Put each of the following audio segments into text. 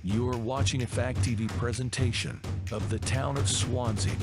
You are watching a Fact TV presentation of the town of Swanzey.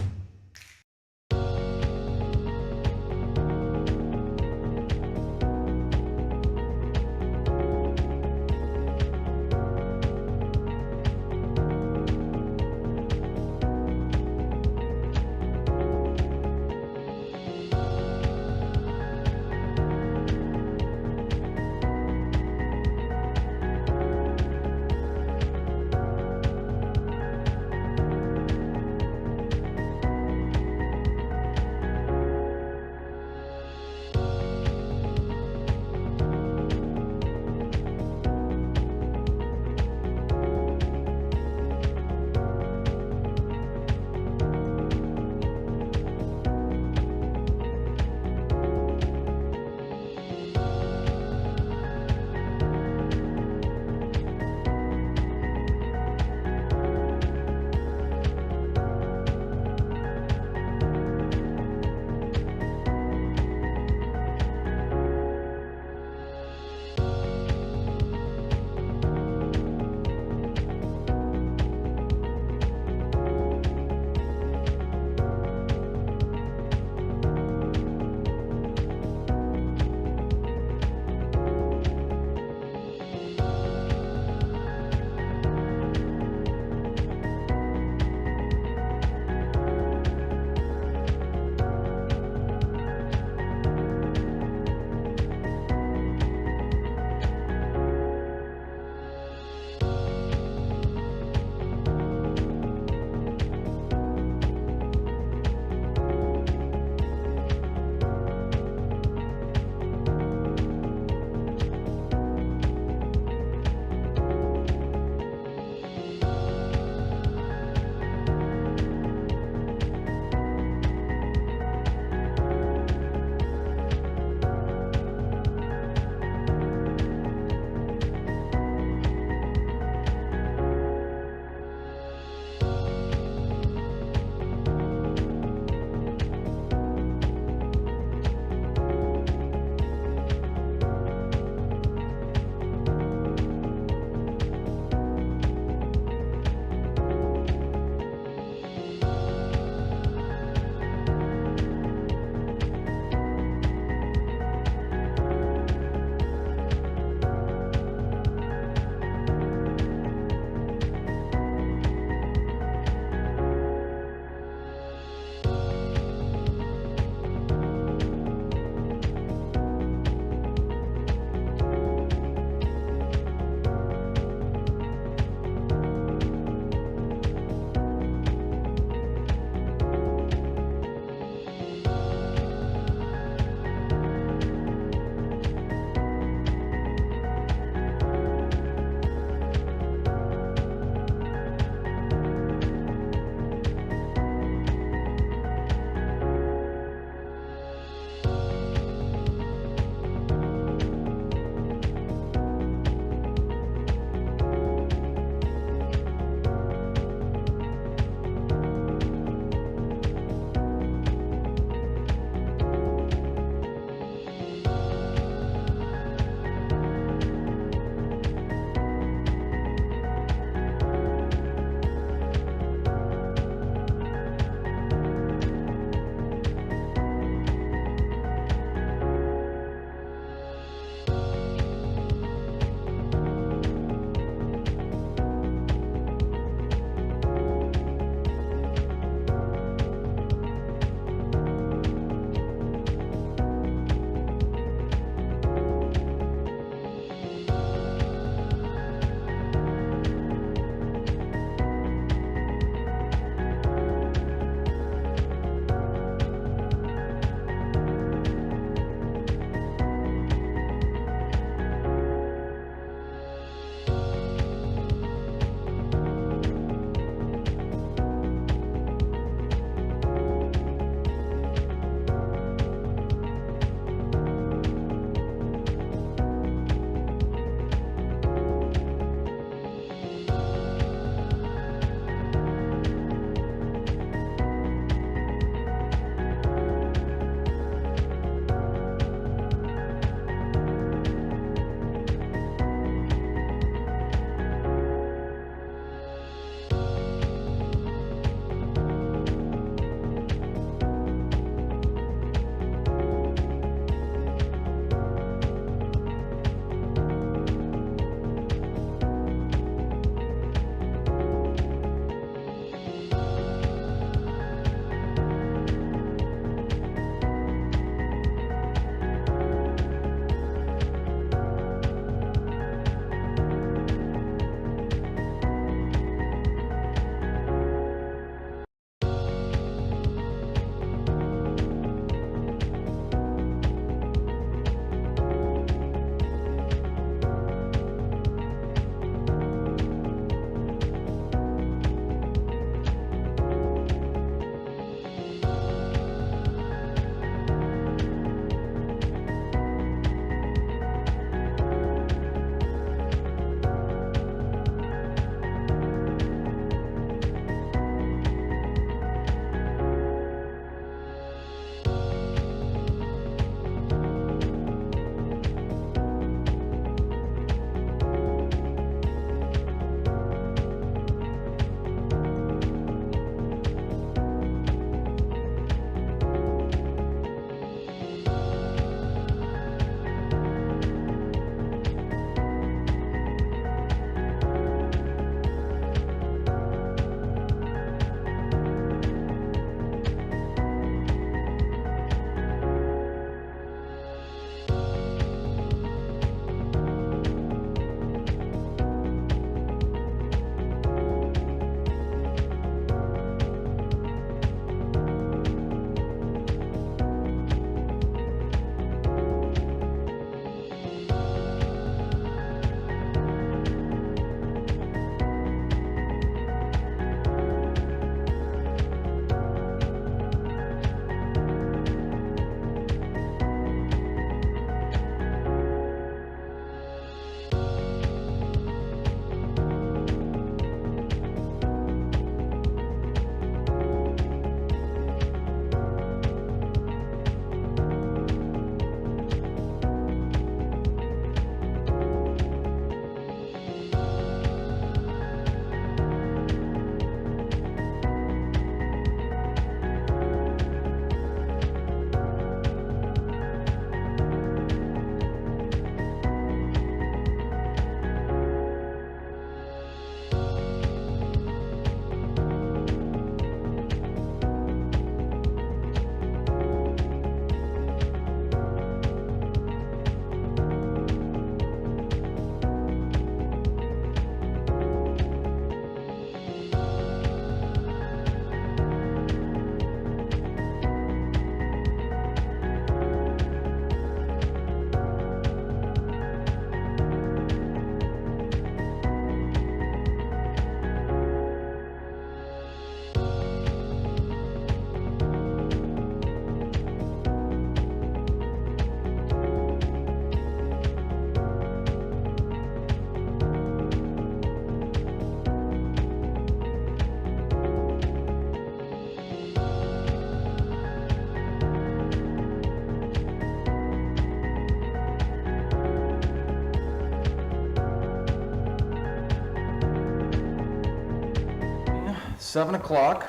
7 o'clock.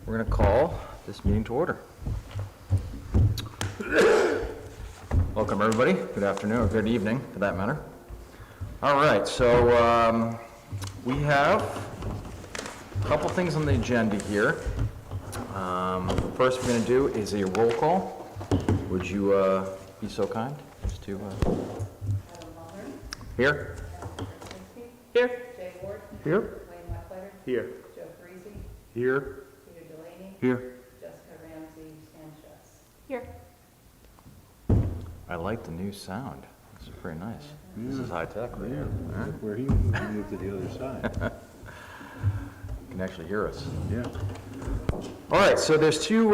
We're going to call this meeting to order. Welcome, everybody. Good afternoon, or good evening, for that matter. All right, so we have a couple things on the agenda here. First we're going to do is a roll call. Would you be so kind as to... Here? Here. Jay Ward. Here. Wayne Wetletter. Here. Joe Parisi. Here. Peter Delaney. Here. Jessica Ramsey Sanchez. Here. I like the new sound. It's pretty nice. This is high tech right here. Yeah, where he moved to the other side. You can actually hear us. Yeah. All right, so there's two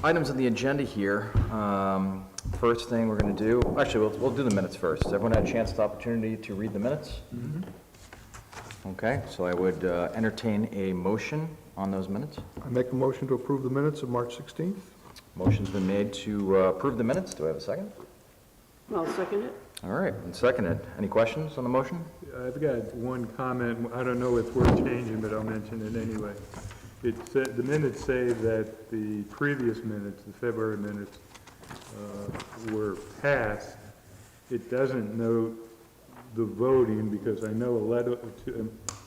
items on the agenda here. First thing we're going to do, actually, we'll do the minutes first. Has everyone had a chance, the opportunity to read the minutes? Mm-hmm. Okay, so I would entertain a motion on those minutes. I make a motion to approve the minutes of March 16th. Motion's been made to approve the minutes. Do I have a second? I'll second it. All right, and seconded. Any questions on the motion? I've got one comment. I don't know if we're changing, but I'll mention it anyway. It said, the minutes say that the previous minutes, the February minutes, were passed. It doesn't note the voting because I know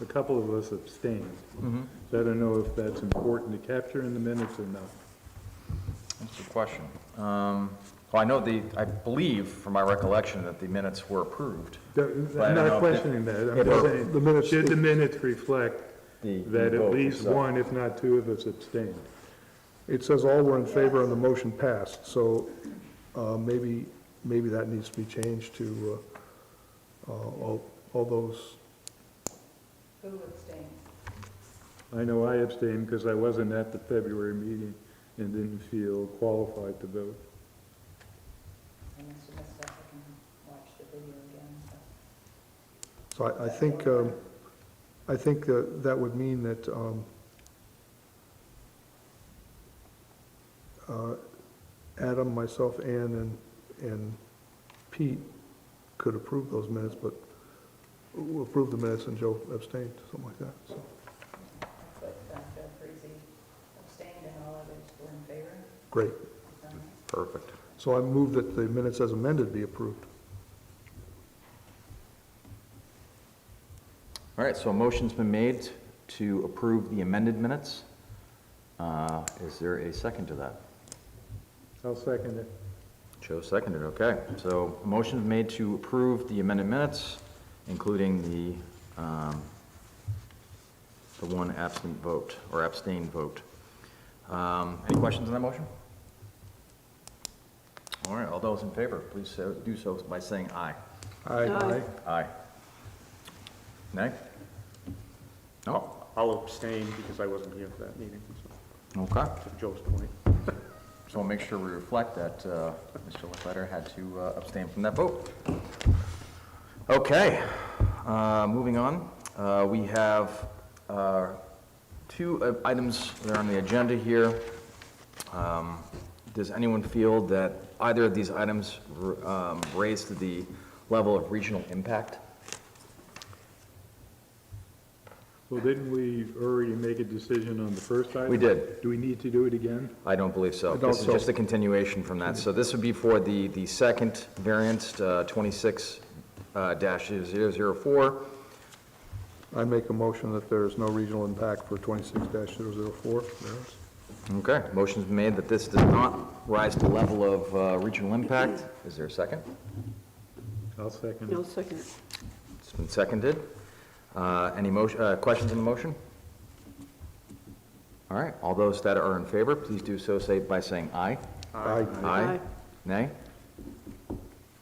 a couple of us abstained. Mm-hmm. So I don't know if that's important to capture in the minutes or not. That's a good question. Well, I know I believe, from my recollection, that the minutes were approved. I'm But I don't know not if questioning that. I'm if just we're- saying, the minutes- should the minutes reflect The that at vote least itself. one, if not two of us abstained? It says all were in favor and the motion passed, so maybe that needs to be changed to all those. Who abstained? I know I abstained because I wasn't at the February meeting and didn't feel qualified to vote. I must have missed that. I can watch the video again. So I think that would mean that Adam, myself, Ann, and Pete could approve those minutes, but we'll approve the minutes and Joe abstained, something like that, so. I put Joe Parisi abstained and all others were in favor. Great. Perfect. So I move that the minutes as amended be approved. All right, so a motion's been made to approve the amended minutes. Is there a second to that? I'll second it. Joe seconded, okay. So a motion's made to approve the amended minutes, including the one absent vote, or abstained vote. Any questions on that motion? All right, all those in favor, please do so by saying aye. Aye. Aye. Nay? No? I'll abstain because I wasn't here for that meeting, Okay. to Joe's point. So we'll make sure we reflect that Mr. Lecletter had to abstain from that vote. Okay, moving on. We have two items that are on the agenda here. Does anyone feel that either of these items raise to the level of regional impact? Well, didn't we already make a decision on the first item? We did. Do we need to do it again? I don't believe so. I don't This is so. just a continuation from that. So this would be for the second variance, 26-004. I make a motion that there is no regional impact for 26-004. Okay, motion's been made that this does not rise to the level of regional impact. Is there a second? I'll second I'll it. second it. It's been seconded. Any questions on the motion? All right, all those that are in favor, please do so say by saying aye. Aye. Aye. Nay?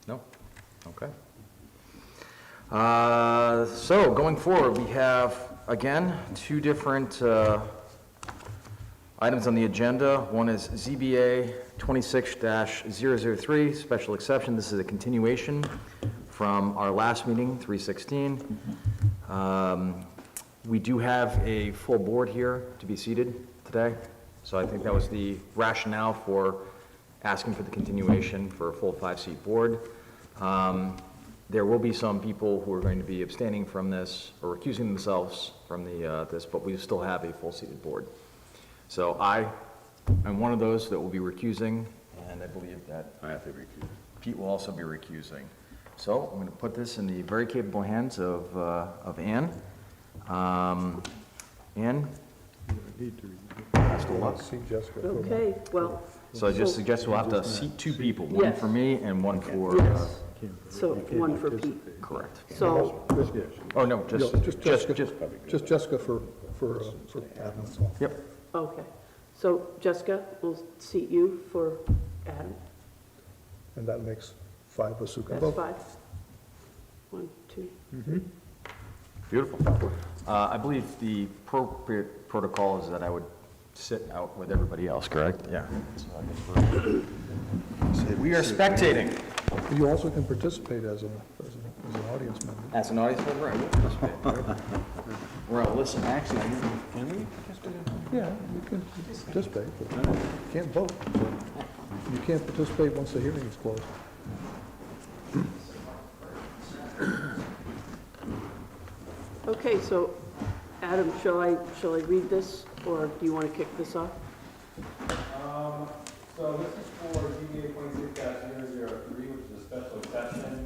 No? Okay. So going forward, we have, again, two different items on the agenda. One is ZBA 26-003, special exception. This is a continuation from our last meeting, 3/16. We do have a full board here to be seated today, so I think that was the rationale for asking for the continuation for a full 5-seat board. There will be some people who are going to be abstaining from this or recusing themselves from this, but we still have a full-seated board. So I am one of those that will be recusing, and I believe that I have to recuse. Pete will also be recusing. So I'm going to put this in the very capable hands of Ann. Ann, Need to read best of luck. See Jessica. Okay, well, So I just suggest we'll have to seat two people, one Yes. for me and one for, yes, it. so one for Pete. correct. So, Oh, no, Yeah, just Jessica for Adam, that's all. yep. okay. So Jessica will seat you for Adam. And that makes 5 with Suka. That's 5. 1, 2. Beautiful. I believe the appropriate protocol is that I would sit out with everybody else, correct? Yeah. So I guess we are spectating. You also can participate as an audience member. As an audience member, I will participate. Or I'll listen. Actually, can we participate? Yeah, you can participate, but you can't vote. So you can't participate once the hearing is closed. Okay, so Adam, shall I read this, or do you want to kick this off? So this is for ZBA 26-003, which is a special exception.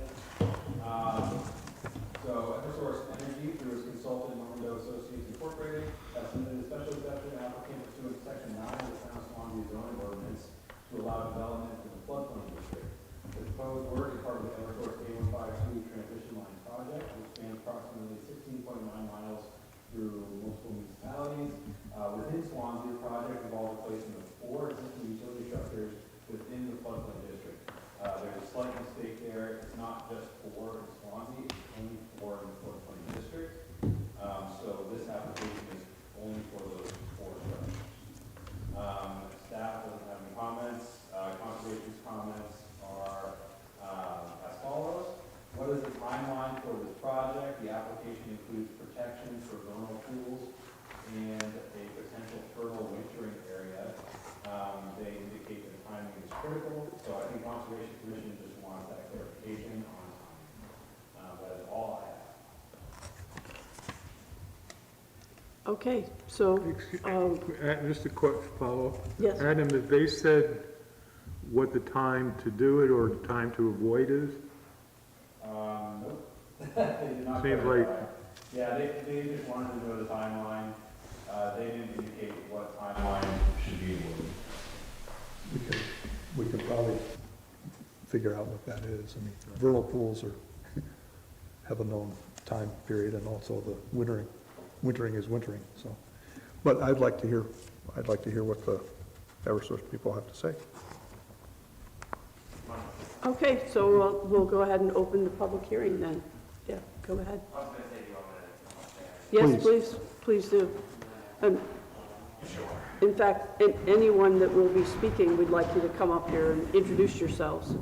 So Eversource Energy, through its consultant Normandeau Associates Incorporated, has submitted a special exception applicant pursuant to Section 9 of the Town of Swanzey Zoning Ordinance to allow development in the floodplain district. The proposed work is part of the Eversource A152 transmission line project, which spans approximately 16.9 miles through multiple municipalities. Within Swanzey, the project involves replacement of 4 existing utility structures within the floodplain district. There's a slight mistake there. It's not just 4 in Swanzey, it's only 4 in the floodplain district. So this application is only for those 4 structures. Staff doesn't have any comments. Conservation's comments are as follows. What is the timeline for this project? The application includes protections for vernal pools and a potential turtle wintering area. They indicate that the timing is critical, so I think Conservation Commission just wants that clarification on timing. That is all I have. Okay, so, Just a quick follow-up. yes, Adam, have they said what the time to do it or the time to avoid is? Nope. They did not Seems clarify. like- Yeah, they just wanted to know the timeline. They didn't indicate what timeline should be avoided. We could probably figure out what that is. I mean, vernal pools have a known time period, and also the wintering is wintering, so. But I'd like to hear what the Eversource people have to say. okay, so we'll go ahead and open the public hearing then. Yeah, go ahead. I was going to say, do you want me to? Yes, please do. In fact, anyone that will be speaking, we'd like you to come up here and introduce yourselves.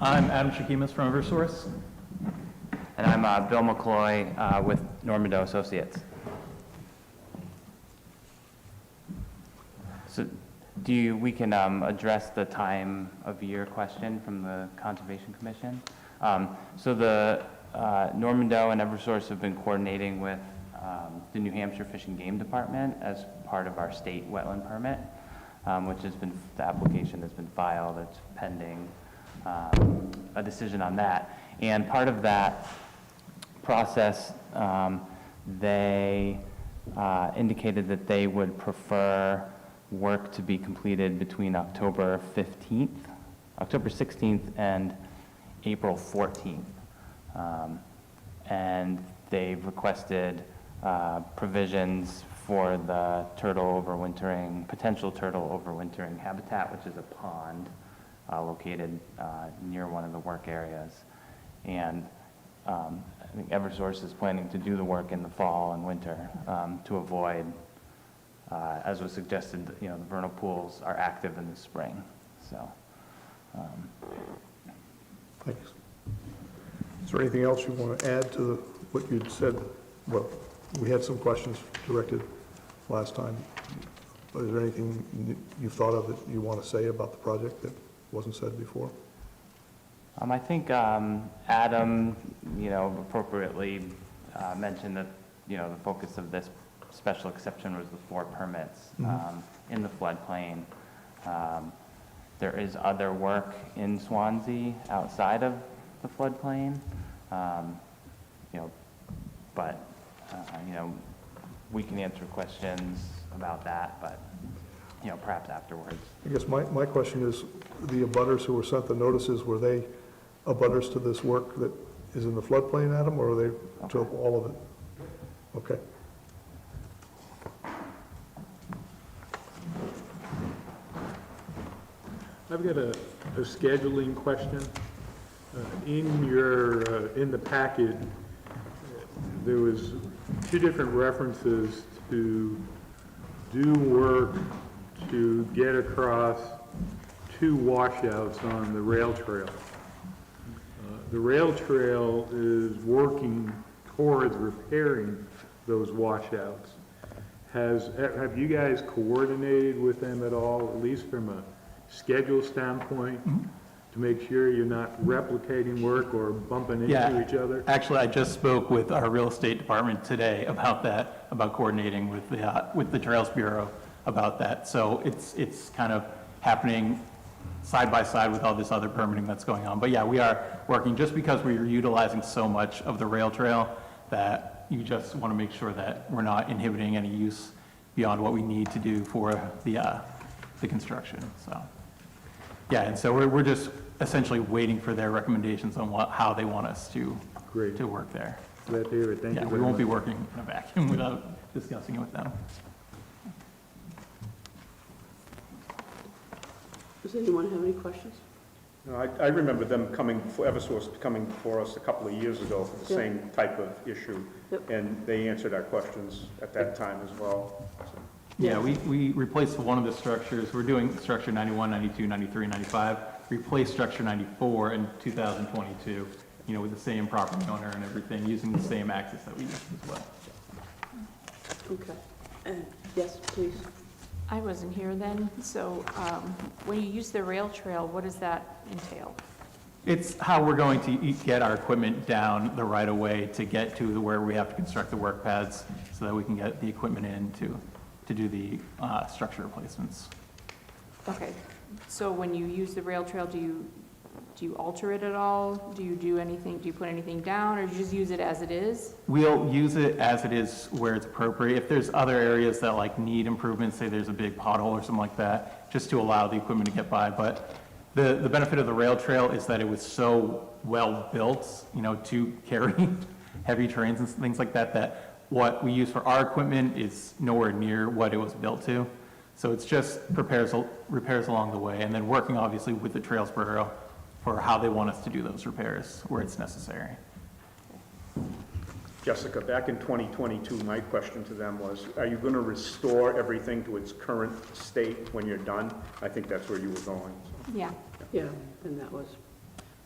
I'm Adam Shakimas from Eversource. And I'm Bill McCloy with Normandeau Associates. So we can address the time of year question from the Conservation Commission. So the Normandeau and Eversource have been coordinating with the New Hampshire Fish and Game Department as part of our state wetland permit, which has been, the application has been filed, it's pending a decision on that. And part of that process, they indicated that they would prefer work to be completed between October 16th and April 14th. And they've requested provisions for the potential turtle overwintering habitat, which is a pond located near one of the work areas. And I think Eversource is planning to do the work in the fall and winter to avoid, as was suggested, the vernal pools are active in the spring. So. Thanks. Is there anything else you want to add to what you'd said? Well, we had some questions directed last time, but is there anything you thought of that you want to say about the project that wasn't said before? I think Adam, appropriately mentioned that, the focus of this special exception was the 4 permits in the floodplain. There is other work in Swanzey outside of the floodplain, but, we can answer questions about that, but, perhaps afterwards. I guess my question is, the abutters who were sent the notices, were they abutters to this work that is in the floodplain, Adam, or are they to all of it? Okay. I've got a scheduling question. In the packet, there was 2 different references to do work to get across 2 washouts on the rail trail. The rail trail is working towards repairing those washouts. Have you guys coordinated with them at all, at least from a schedule standpoint, to make sure you're not replicating work or bumping into each other? Actually, I just spoke with our real estate department today about that, about coordinating with the Trails Bureau about that. So it's kind of happening side by side with all this other permitting that's going on. But yeah, we are working, just because we are utilizing so much of the rail trail that you just want to make sure that we're not inhibiting any use beyond what we need to do for the construction, so. Yeah, and so we're just essentially waiting for their recommendations on how they want us to work there. Glad to hear it. Thank you. Yeah, we very won't be much. working in a vacuum without discussing it with them. Does anyone have any questions? No, I remember them Eversource coming before us a couple of years ago for the Yep. same type of issue. Yep. And they answered our questions at that time as well. So, Yeah, we replaced one of the structures. We're doing structure 91, 92, 93, 95. Replaced structure 94 in 2022, with the same property owner and everything, using the same access that we used as well. Okay. And yes, please. I wasn't here then, so when you use the rail trail, what does that entail? It's how we're going to get our equipment down the right of way to get to where we have to construct the work pads so that we can get the equipment in to do the structure replacements. Okay, so when you use the rail trail, do you alter it at all? Do you do anything, do you put anything down, or do you just use it as it is? We'll use it as it is where it's appropriate. If there's other areas that need improvements, say there's a big pothole or something like that, just to allow the equipment to get by. But the benefit of the rail trail is that it was so well built, to carry heavy terrains and things like that, that what we use for our equipment is nowhere near what it was built to. So it's just repairs along the way, and then working obviously with the Trails Bureau for how they want us to do those repairs where it's necessary. Jessica, back in 2022, my question to them was, are you going to restore everything to its current state when you're done? I think that's where you were going. So. Yeah. Yeah, and that was,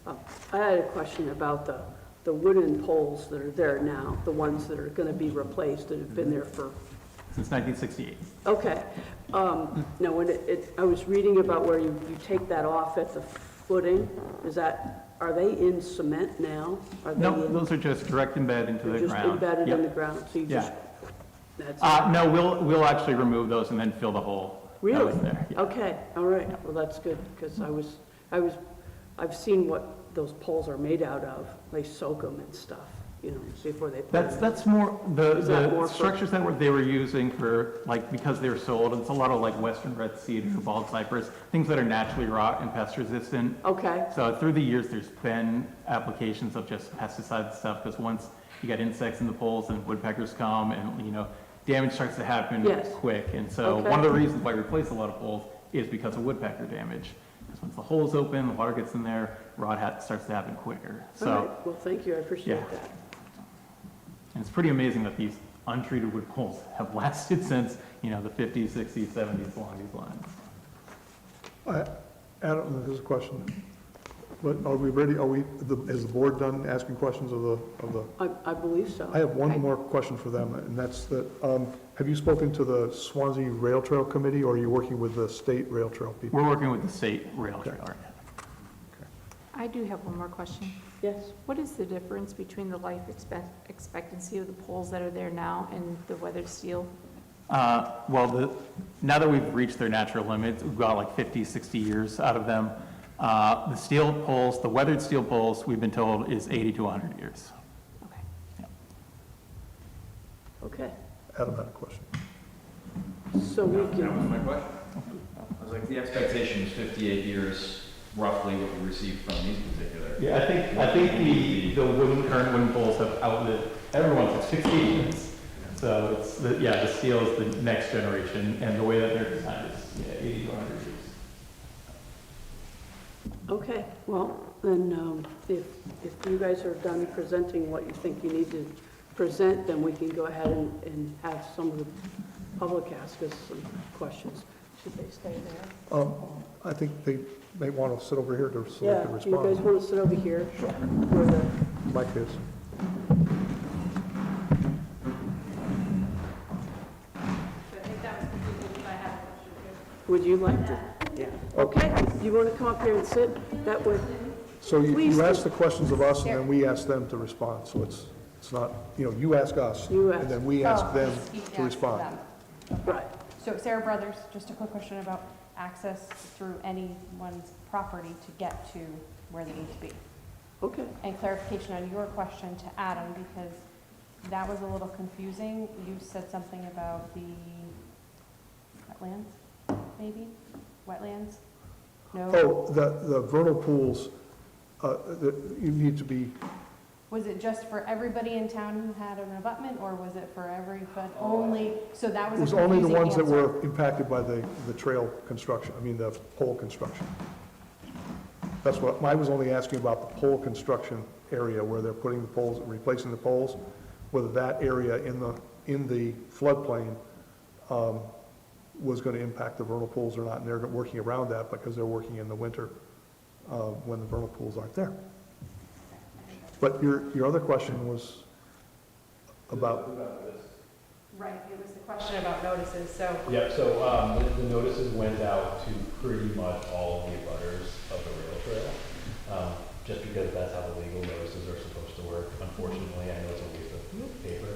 I had a question about the wooden poles that are there now, the ones that are going to be replaced that have been there for... Since 1968. Okay. No, when I was reading about where you take that off at the footing, are they in cement now? Are they No, those are just direct embed into the just ground. embedded Yep. in the ground, so you Yeah. just, that's... No, we'll actually remove those and then fill the hole. that Really? was there. Yeah. Okay, all right, well, that's good, because I've seen what those poles are made out of. They soak them and stuff, before they put them. That's more, Is that more the for- structures that they were using for, because they were so old, it's a lot of western red cedar, bald cypress, things that are naturally rot and pest resistant. Okay, So through the years, there's been applications of just pesticide and stuff, because once you get insects in the poles and woodpeckers come and, damage starts to happen Yes. quick. And so Okay. one of the reasons why we replace a lot of poles is because of woodpecker damage. Because once the hole's open, the water gets in there, starts to happen quicker. all So, right, well, thank you, I appreciate Yeah. that. and it's pretty amazing that these untreated wood poles have lasted since, the 50s, 60s, 70s, along these lines. Adam, there's a question. But are we ready, is the board done asking questions of the? I believe so. I have one more question for them, and that's that, have you spoken to the Swansea Rail Trail Committee, or are you working with the state rail trail people? We're working with the state rail trail right now. I do have one more question. Yes? What is the difference between the life expectancy of the poles that are there now and the weathered steel? Now that we've reached their natural limits, we've got like 50, 60 years out of them. The steel poles, the weathered steel poles, we've been told is 80 to 100 years. Okay. Okay, Adam had a question. so we That can, was my question. I was like, the expectation is 58 years, roughly what we received from these particular. Yeah, I think the current wooden poles have outlived everyone's expectations. So it's, the steel is the next generation, and the way that they're designed is 80 to 100 years. okay, well, then, if you guys are done presenting what you think you need to present, then we can go ahead and have some of the public ask us some questions. Should they stay there? I think they may want to sit over here so they Yeah, can do you guys respond. want to sit over here? Where the Mike is. I think that was confusing, because I had a question too. Would you like to? Yeah. Okay, you want to come up here and sit? That way, So Please you do. ask the questions of us, and then we ask them to respond, so it's not, you ask us, You ask. and then we ask Oh, them speak to down respond. them. right. So Sarah Brothers, just a quick question about access through anyone's property to get to where they need to be. Okay, And clarification on your question to Adam, because that was a little confusing. You said something about the wetlands, maybe? Wetlands? No? Oh, the vernal pools, you need to be, Was it just for everybody in town who had an abutment, or was it for everybody only? So that it was was a only the confusing ones that answer. were impacted by the trail construction, the pole construction. That's what, I was only asking about the pole construction area where they're putting the poles, replacing the poles, whether that area in the floodplain was going to impact the vernal pools or not, and they're working around that because they're working in the winter when the vernal pools aren't there. But your other question was about, Right, it was the question about notices, so. Yeah, so the notices went out to pretty much all of the abutters of the rail trail, just because that's how the legal notices are supposed to work. Unfortunately, I know it's a waste of paper.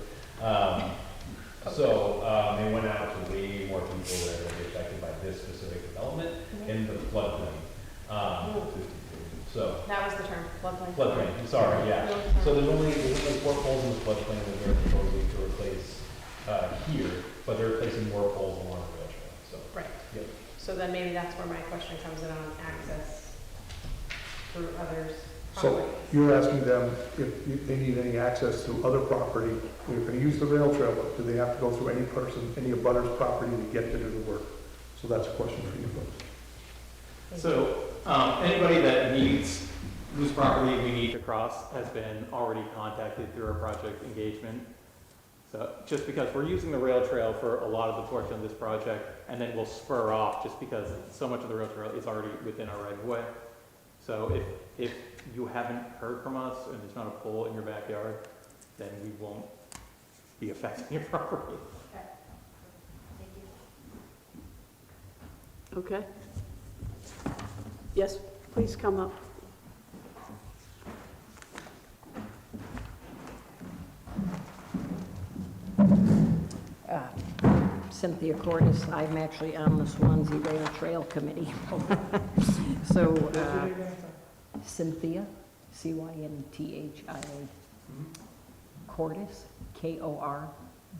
So they went out to way more people that are going to be affected by this specific development in the floodplain. So, That was the term, floodplain. floodplain, sorry, yeah. So there's only 4 poles in the floodplain that they're proposing to replace here, but they're replacing more poles along the rail trail, so. Right. Yep. So then maybe that's where my question comes in on access through others' so property. you're asking them if they need any access to other property. They're going to use the rail trail, but do they have to go through any abutter's property to get to do the work? So that's a question for you folks. So, anybody that needs, whose property we need to cross has been already contacted through our project engagement. So, just because we're using the rail trail for a lot of the portion of this project, and then we'll spur off just because so much of the rail trail is already within our right of way. So if you haven't heard from us and there's not a pole in your backyard, then we won't be affecting your property. Okay. Yes, please come up. Cynthia Cordes. I'm actually on the Swanzey Rail Trail Committee. So, Cynthia, Cynthia, Cordes,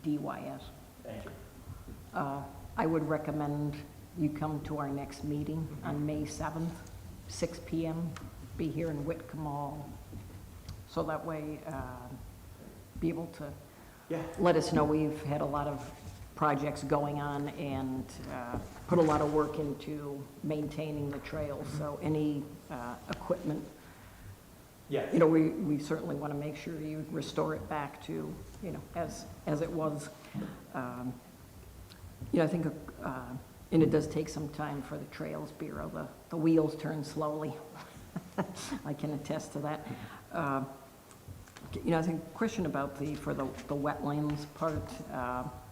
Kordys. Thank you. I would recommend you come to our next meeting on May 7th, 6 PM. Be here in Whitcomb Hall. So that way, be able to let us know. We've had a lot of projects going on and put a lot of work into maintaining the trails. So any equipment, we certainly want to make sure you restore it back to, as it was. I think, and it does take some time for the Trails Bureau. The wheels turn slowly. I can attest to that. I think question about for the wetlands part,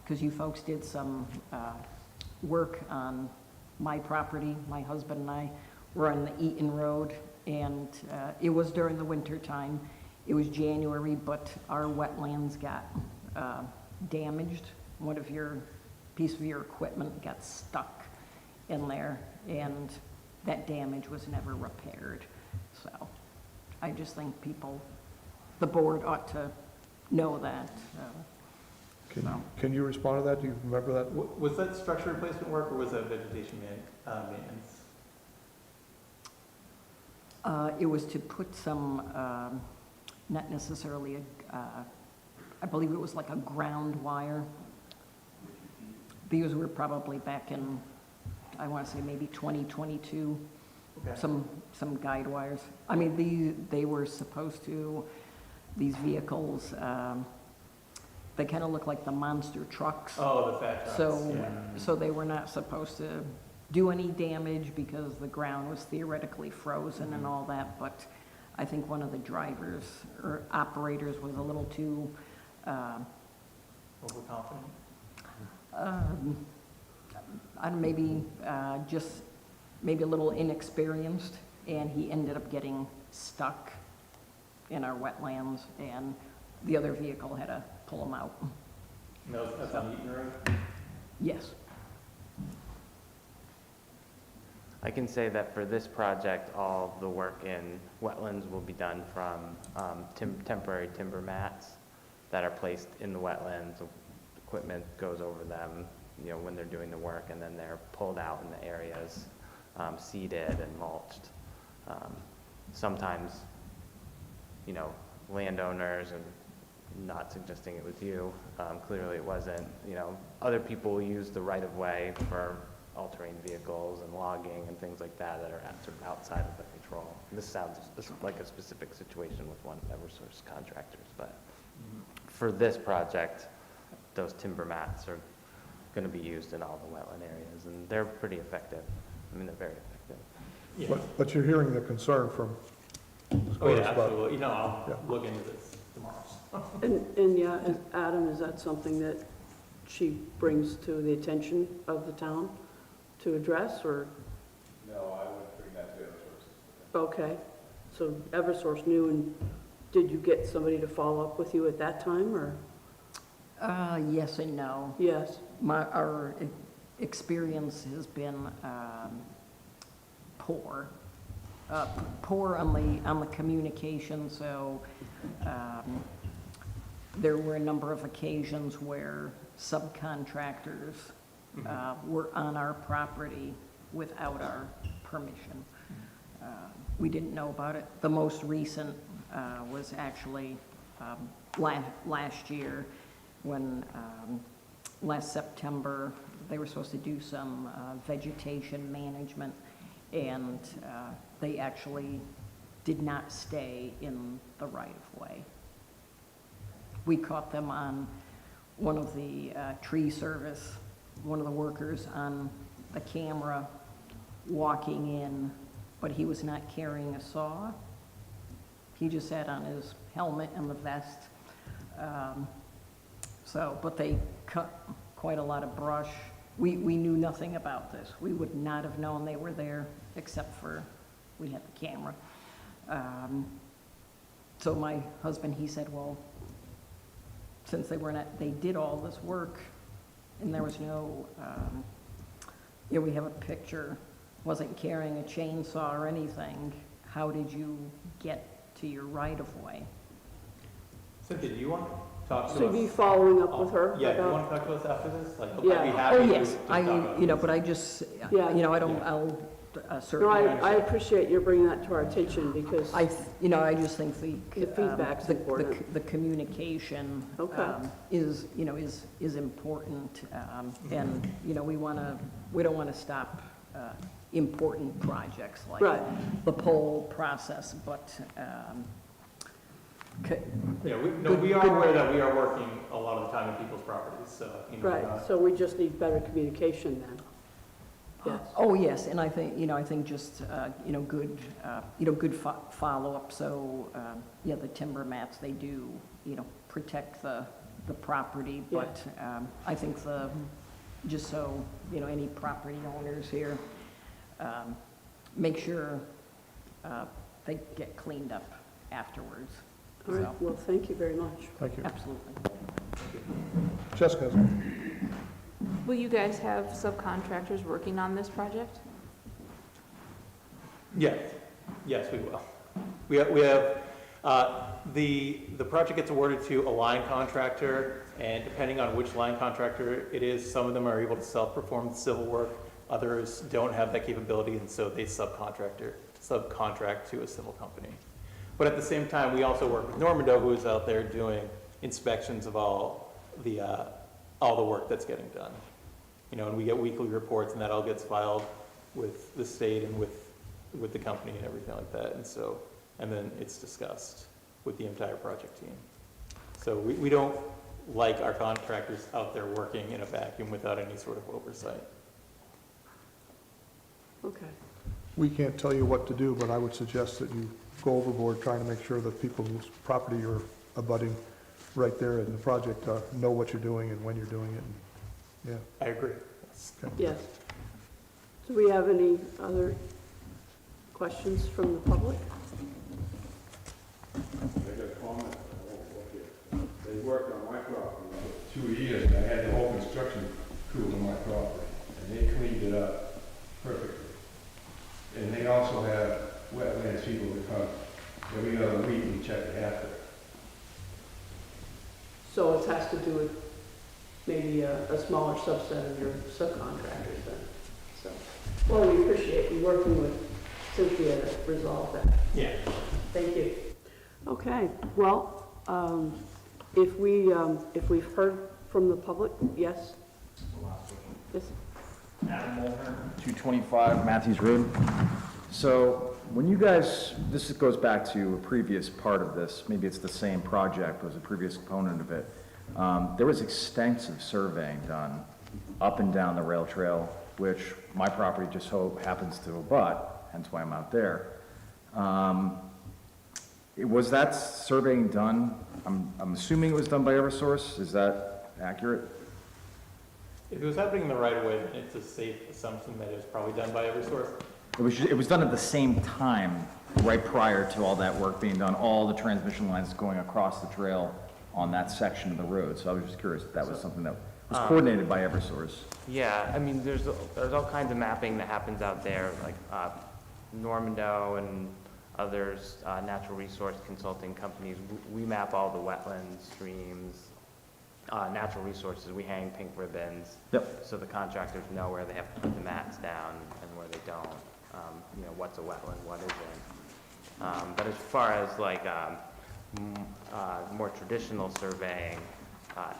because you folks did some work on my property. My husband and I were on the Eaton Road, and it was during the winter time. It was January, but our wetlands got damaged. One of your, piece of your equipment got stuck in there, and that damage was never repaired. So I just think people, the board ought to know that. Can you respond to that? Do you remember that? Was that structure replacement work or was that vegetation maintenance? It was to put some, not necessarily I believe it was like a ground wire. These were probably back in, I want to say maybe 2022, Okay. some guide wires. I mean, they were supposed to, these vehicles, they kind of look like the monster trucks. Oh, the fat trucks. So they were not supposed to do any damage because the ground was theoretically frozen and all that, but I think one of the drivers or operators was a little too, Overconfident? just maybe a little inexperienced, and he ended up getting stuck in our wetlands, and the other vehicle had to pull him out. No, that's on Eaton Road? Yes. I can say that for this project, all the work in wetlands will be done from temporary timber mats that are placed in the wetlands. Equipment goes over them, you know, when they're doing the work, and then they're pulled out in the areas, seeded and mulched. Sometimes, you know, landowners, and not suggesting it was you, clearly it wasn't, you know, other people use the right-of-way for all-terrain vehicles and logging and things like that that are sort of outside of the control. This sounds like a specific situation with one of Eversource contractors, but for this project, those timber mats are going to be used in all the wetland areas, and they're pretty effective. I mean, they're very effective. Yeah. But you're hearing the concern from the Oh, yeah, squatters about. absolutely. You know, I'll Yeah. look into this tomorrow. And yeah, Adam, is that something that she brings to the attention of the town to address, or? No, I would bring that to Eversource. Okay, so Eversource knew, and did you get somebody to follow up with you at that time, or? Yes and no. Yes, Our experience has been poor. Poor on the communication, so there were a number of occasions where subcontractors were on our property without our permission. We didn't know about it. The most recent was actually last year, when last September, they were supposed to do some vegetation management, and they actually did not stay in the right-of-way. We caught them on one of the tree service, one of the workers on the camera walking in, but he was not carrying a saw. He just had on his helmet and the vest. But they cut quite a lot of brush. We knew nothing about this. We would not have known they were there, except for we had the camera. So my husband, he said, well, since they did all this work, and there was no, we have a picture, wasn't carrying a chainsaw or anything, how did you get to your right-of-way? Cynthia, do you want to talk to us? so be following up with her? Yeah, do you about- want to talk to us after this? Like, Yeah. I'd be happy Oh, to yes, talk about this. but I just, Yeah. I'll No, certainly. I appreciate you bringing that to our attention, because, I just think The feedback's important. the communication Okay. is important, and, we don't want to stop important projects like Right. the poll process, but, Yeah, we are aware that we are working a lot of the time in people's proproperties, so, right, so we just need better communication then. Yes. oh, yes, and I think just, good follow-up, so, the timber mats, they do, protect the property, Yeah. but, I think just so, any property owners here, make sure, they get cleaned up afterwards. All right, So, well, thank you very much. Thank you. absolutely. Jessica? Will you guys have subcontractors working on this project? Yes, yes, we will. We have, the project gets awarded to a line contractor, and depending on which line contractor it is, some of them are able to self-perform the civil work, others don't have that capability, and so they subcontract to a civil company. But at the same time, we also work with Normandeau, who is out there doing inspections of all the work that's getting done. You know, and we get weekly reports, and that all gets filed with the state and with the company and everything like that. And so, and then it's discussed with the entire project team. So we don't like our contractors out there working in a vacuum without any sort of oversight. Okay. We can't tell you what to do, but I would suggest that you go overboard trying to make sure that people whose property you're abutting right there in the project know what you're doing and when you're doing it. And, yeah. I agree. Okay. Yes. Do we have any other questions from the public? I got a comment. They worked on my property for 2 years, and I had the whole construction crew on my property, and they cleaned it up perfectly. And they also have wetlands people that come every other week and check it after. So it has to do with maybe a smaller subset of your subcontractors then. So, well, we appreciate you working with Cynthia to resolve that. Yeah. Thank you. Okay, well, if we've heard from the public, yes? Yes. Adam Mulhern, 225 Matthews Road. So when you guys, this goes back to a previous part of this, maybe it's the same project, was a previous component of it. There was extensive surveying done up and down the rail trail, which my property just so happens to abut, hence why I'm out there. Was that surveying done? I'm assuming it was done by Eversource. Is that accurate? If it was happening in the right of way, then it's a safe assumption that it was probably done by Eversource. It was done at the same time, right prior to all that work being done, all the transmission lines going across the trail on that section of the road. So I was just curious if that was something that was coordinated by Eversource. Yeah, I mean, there's all kinds of mapping that happens out there, like Normandeau and others, natural resource consulting companies. We map all the wetlands, streams, natural resources. We hang pink ribbons. Yep. So the contractors know where they have to put the mats down and where they don't. You know, what's a wetland, what isn't. But as far as like more traditional surveying,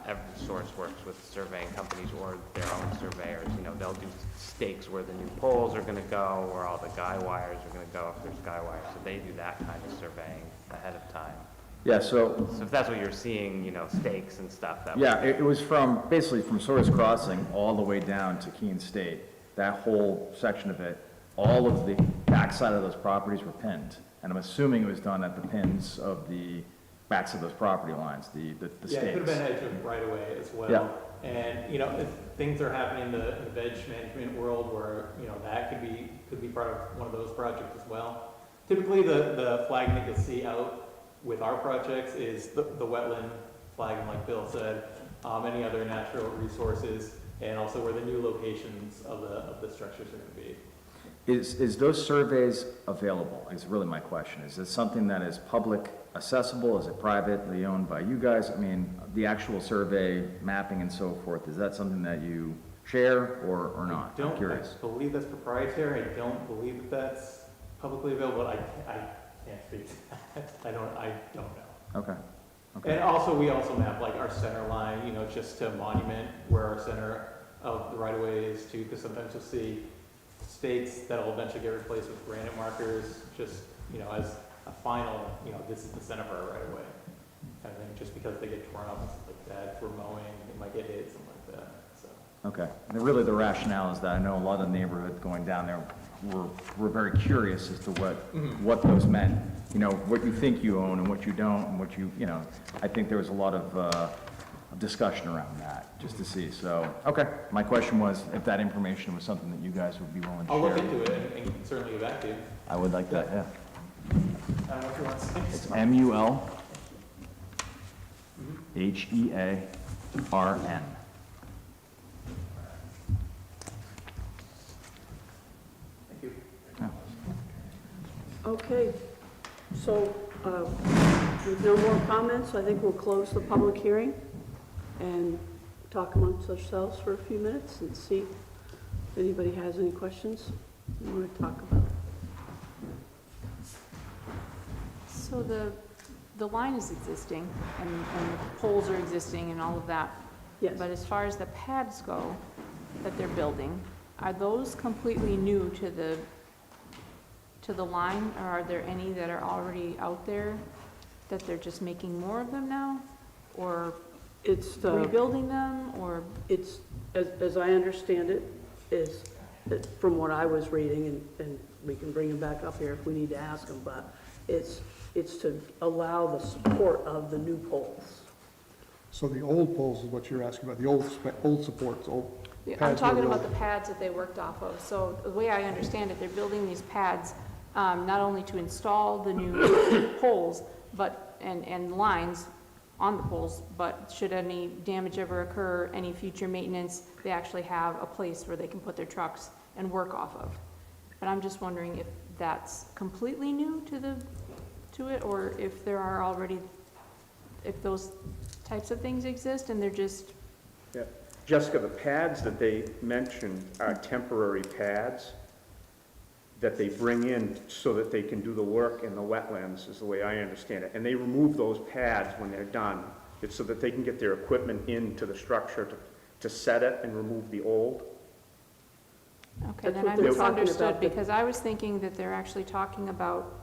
Eversource works with surveying companies or their own surveyors. You know, they'll do stakes where the new poles are going to go, where all the guy wires are going to go if there's guy wires. So they do that kind of surveying ahead of time. Yeah, so if that's what you're seeing, you know, stakes and stuff. yeah, it was basically from Sawyer's Crossing all the way down to Keene State. That whole section of it, all of the backside of those properties were pinned. And I'm assuming it was done at the pins of the backs of those property lines, the stakes. Yeah, it could have been edge of right away as well. Yeah. And, you know, if things are happening in the veg management world where, you know, that could be part of one of those projects as well. Typically, the flagging that you'll see out with our projects is the wetland flagging, like Bill said, any other natural resources, and also where the new locations of the structures are going to be. Is those surveys available, is really my question. Is it something that is public accessible? Is it privately owned by you guys? I mean, the actual survey, mapping and so forth, is that something that you share or not? I'm curious. I believe that's proprietary. I don't believe that that's publicly available. I can't speak to that. I don't know. Okay. And also, we also map like our center line, you know, just to monument where our center of the right of way is too, because sometimes you'll see stakes that'll eventually get replaced with granite markers, just, you know, as a final, you know, this is the center of our right of way kind of thing, just because they get torn up and stuff like that. If we're mowing, it might get hit, something like that, so. Okay. And really the rationale is that I know a lot of the neighborhood going down there were very curious as to what those meant. You know, what you think you own and what you don't and what you know, I think there was a lot of discussion around that, just to see. So, okay. My question was if that information was something that you guys would be willing to share. I'll look into it and certainly get back to you. I would like that, yeah. If you want to say. It's MULHEARN. Thank you. Okay, so with no more comments, I think we'll close the public hearing and talk amongst ourselves for a few minutes and see if anybody has any questions we want to talk about. So the line is existing, and the poles are existing and all of that. Yes. But as far as the pads go that they're building, are those completely new to the line, or are there any that are already out there that they're just making more of them now? Or It's rebuilding them, or? It's, as I understand it, is, that from what I was reading, and we can bring them back up here if we need to ask them, but it's to allow the support of the new poles. So the old poles is what you're asking about, the old supports, old I'm pads were talking the about old- the pads that they worked off of. So the way I understand it, they're building these pads not only to install the new poles, but, and lines on the poles, but should any damage ever occur, any future maintenance, they actually have a place where they can put their trucks and work off of. But I'm just wondering if that's completely new to it, or if there are already, if those types of things exist and they're just. Yeah. Jessica, the pads that they mentioned are temporary pads that they bring in so that they can do the work in the wetlands, is the way I understand it. And they remove those pads when they're done. It's so that they can get their equipment into the structure to set it and remove the old. Okay, That's then what I they're talking misunderstood, about. because I was thinking that they're actually talking about,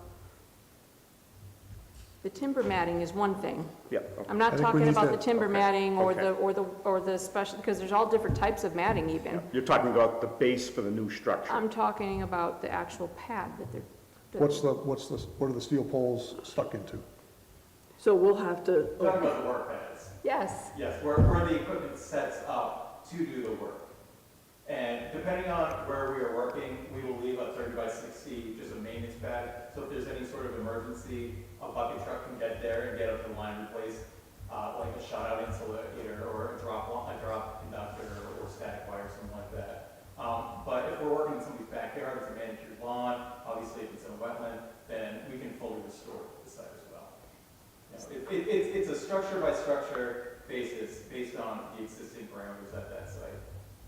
the timber matting is one thing. Yeah, okay. I'm not I think we talking need about to- the timber okay, matting or okay. the special, because there's all different types of matting even. You're talking about the base for the new structure. I'm talking about the actual pad that they're. what are the steel poles stuck into? So we'll have to, Talking about the work pads. Yes. Yes, where the equipment sets up to do the work. And depending on where we are working, we will leave a 30 by 60, just a maintenance pad. So if there's any sort of emergency, a bucket truck can get there and get up to the line and replace, like a shutout insulator or a drop conductor or static wire, something like that. But if we're working in somebody's backyard, it's a manicured lawn, obviously if it's in a wetland, then we can fully restore the site as well. You know, it's a structure by structure basis based on the existing parameters at that site.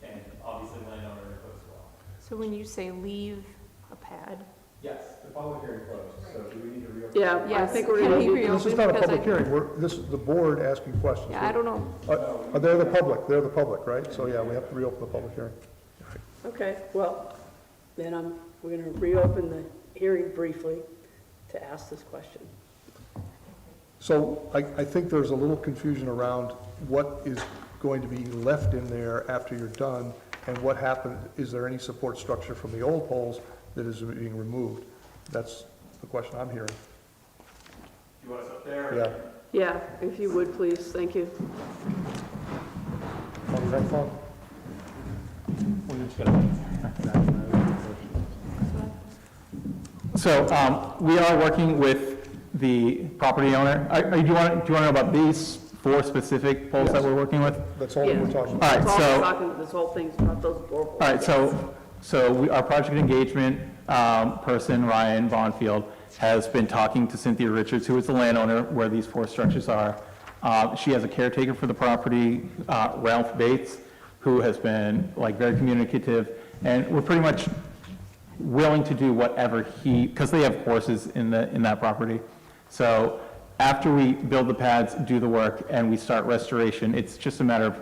And obviously landowner input as well. So when you say leave a pad, Yes, the public hearing closed, so do we need to reopen? yeah, I Yes, think we're can going we to, reopen? This is not a Because public hearing, this is the board asking questions. yeah, I don't know. They're the public, right? So, yeah, we have to reopen the public hearing. okay, well, then we're going to reopen the hearing briefly to ask this question. So I think there's a little confusion around what is going to be left in there after you're done, and what happened, is there any support structure from the old poles that is being removed? That's the question I'm hearing. You want us up there? Yeah. Yeah, if you would, please, thank you. Was that fun? So we are working with the property owner. Do you want to know about these 4 specific poles that Yes. we're working with? That's all that we're talking All about. right, That's all so. we're talking, this whole thing's about those four poles. All right, so our project engagement person, Ryan Bonfield, has been talking to Cynthia Richards, who is the landowner where these 4 structures are. She has a caretaker for the property, Ralph Bates, who has been like very communicative, and we're pretty much willing to do whatever because they have horses in that property. So after we build the pads, do the work, and we start restoration, it's just a matter of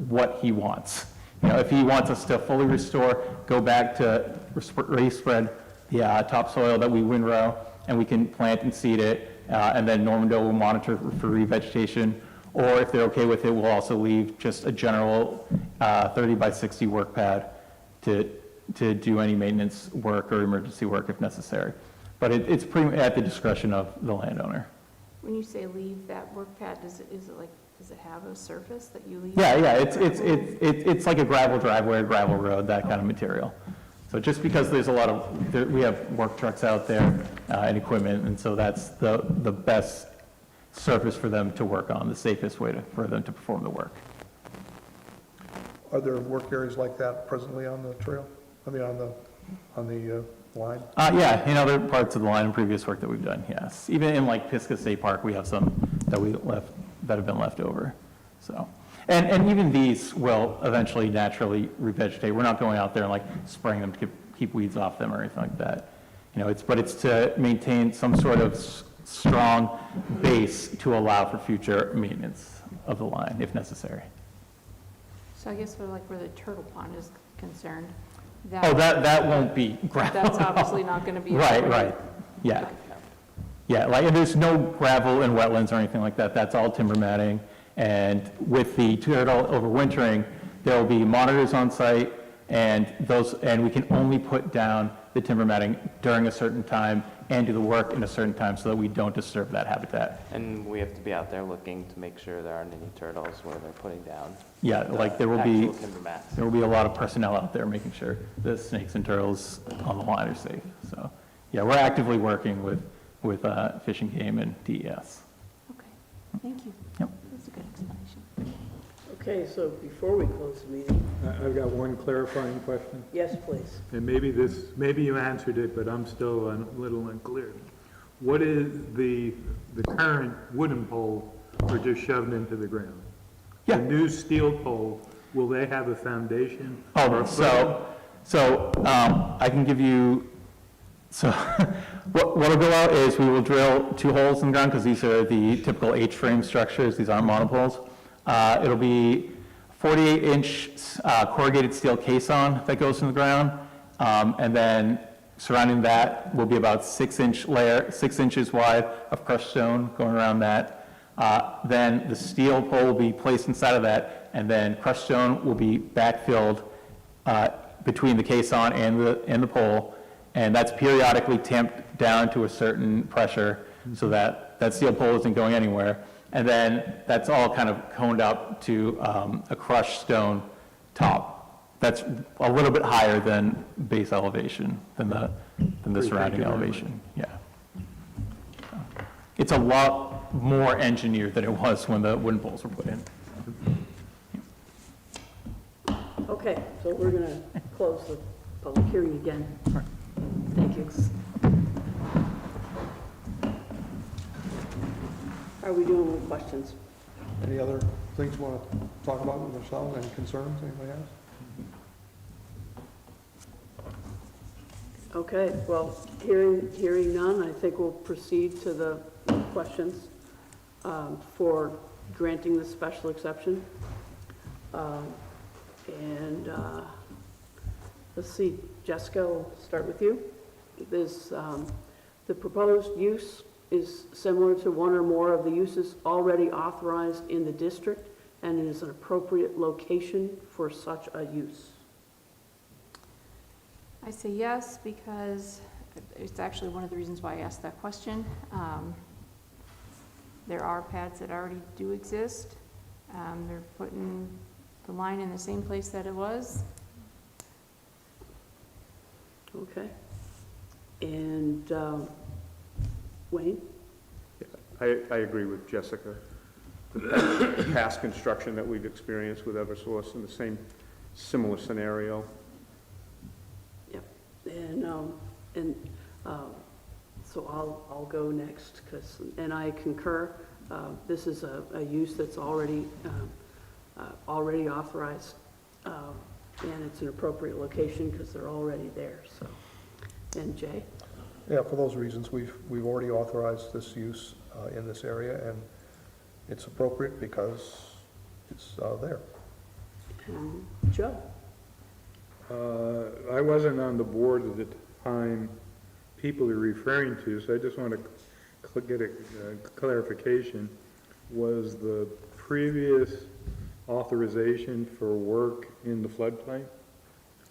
what he wants. You know, if he wants us to fully restore, go back to respread the topsoil that we windrow, and we can plant and seed it, and then Normandeau will monitor for revegetation. Or if they're okay with it, we'll also leave just a general 30 by 60 work pad to do any maintenance work or emergency work if necessary. But it's pretty at the discretion of the landowner. When you say leave that work pad, does it have a surface that you leave? Yeah, it's like a gravel driveway, gravel road, that kind of material. So just because there's a lot of, we have work trucks out there and equipment, and so that's the best surface for them to work on, the safest way for them to perform the work. Are there work areas like that presently on the trail? I mean, on the line? Yeah, in other parts of the line in previous work that we've done, yes. Even in like Pisgah State Park, we have some that that have been left over, so. And even these will eventually naturally revegetate. We're not going out there and like spraying them to keep weeds off them or anything like that. You know, but it's to maintain some sort of strong base to allow for future maintenance of the line if necessary. So I guess for like where the turtle pond is concerned, Oh, that won't be gravel. that's obviously not going to be. Right, yeah. Yeah, like, and there's no gravel in wetlands or anything like that. That's all timber matting. And with the turtle overwintering, there will be monitors on site, and we can only put down the timber matting during a certain time and do the work in a certain time so that we don't disturb that habitat. And we have to be out there looking to make sure there aren't any turtles where they're putting down. Yeah, like there will be a lot of personnel out there making sure the snakes and turtles on the line are safe. So, yeah, we're actively working with Fish and Game and DES. Okay, thank you. Yep. That's a good explanation. Okay, so before we close the meeting, I've got one clarifying question, yes, please. and maybe you answered it, but I'm still a little unclear. What is the current wooden pole are just shoved into the ground? Yeah. The new steel pole, will they have a foundation? Oh, so I can give you, so what'll go out is we will drill 2 holes in the ground because these are the typical H-frame structures. These aren't monopoles. It'll be 48-inch corrugated steel caisson that goes in the ground. And then surrounding that will be about 6-inch layer, 6 inches wide of crushed stone going around that. Then the steel pole will be placed inside of that, and then crushed stone will be backfilled between the caisson and the pole, and that's periodically tamped down to a certain pressure so that that steel pole isn't going anywhere. And then that's all kind of coned up to a crushed stone top. That's a little bit higher than base elevation, than the surrounding elevation, yeah. It's a lot more engineered than it was when the wooden poles were put in. Okay, so we're going to close the public hearing again. Thank you. How are we doing with questions? Any other things you want to talk about with yourself? Any concerns anybody has? Okay, well, hearing none, I think we'll proceed to the questions for granting the special exception. Let's see, Jessica, we'll start with you. The proposed use is similar to one or more of the uses already authorized in the district and is an appropriate location for such a use. I say yes because it's actually one of the reasons why I asked that question. There are pads that already do exist. They're putting the line in the same place that it was. Okay. And Wayne? I agree with Jessica. The past construction that we've experienced with Eversource in the same similar scenario. Yep. So I'll go next and I concur. This is a use that's already authorized, and it's an appropriate location because they're already there. So, and Jay? Yeah, for those reasons, we've already authorized this use in this area, and it's appropriate because it's there. Joe? I wasn't on the board at the time people are referring to, so I just want to get a clarification. Was the previous authorization for work in the floodplain?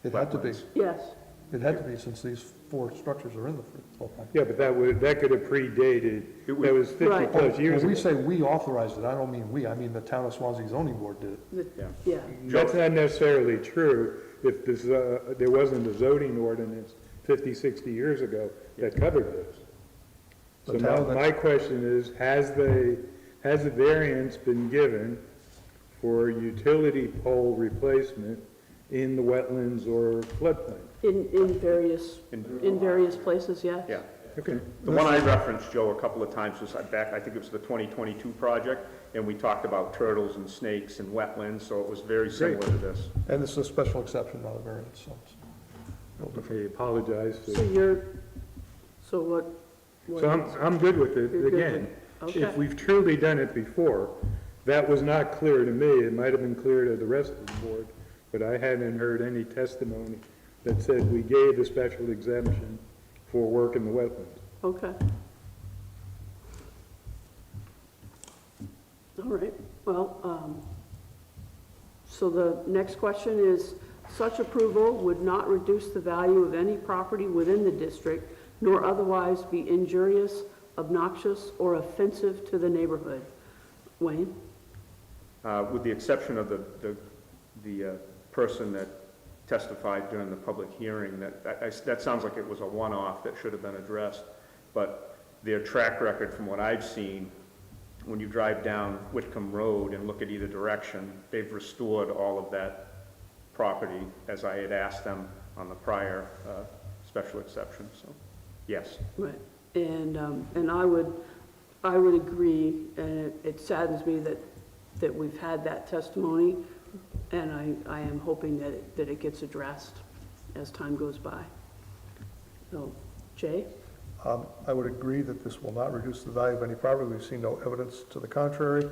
It had to be. Yes. It had to be since these four structures are in the floodplain. Yeah, but that could have predated, that was 50 Right. plus years When we ago. say we authorized it, I don't mean we, I mean the town of Swansea zoning board did it. Yeah, That's not necessarily true if this, there wasn't a zoning ordinance 50, 60 years ago that covered this. So The town my question is, has a variance been given for utility pole replacement in the wetlands or floodplain? in various places, yes. Yeah. Okay. The one I referenced, Joe, a couple of times was back, I think it was the 2022 project, and we talked about turtles and snakes and wetlands, so it was very similar to this. And this is a special exception, not a variance, so it's no different. Okay, apologize. So what? So I'm good with it, You're good again. with it. If Okay. we've truly done it before, that was not clear to me, it might have been clear to the rest of the board, but I hadn't heard any testimony that said we gave a special exemption for work in the wetlands. Okay. All right, well, so the next question is, such approval would not reduce the value of any property within the district, nor otherwise be injurious, obnoxious, or offensive to the neighborhood. Wayne? With the exception of the person that testified during the public hearing, that sounds like it was a one-off that should have been addressed. But their track record, from what I've seen, when you drive down Whitcomb Road and look at either direction, they've restored all of that property as I had asked them on the prior special exception, so, yes. Right, and I would agree, and it saddens me that we've had that testimony, and I am hoping that it gets addressed as time goes by. So, Jay? I would agree that this will not reduce the value of any property. We've seen no evidence to the contrary.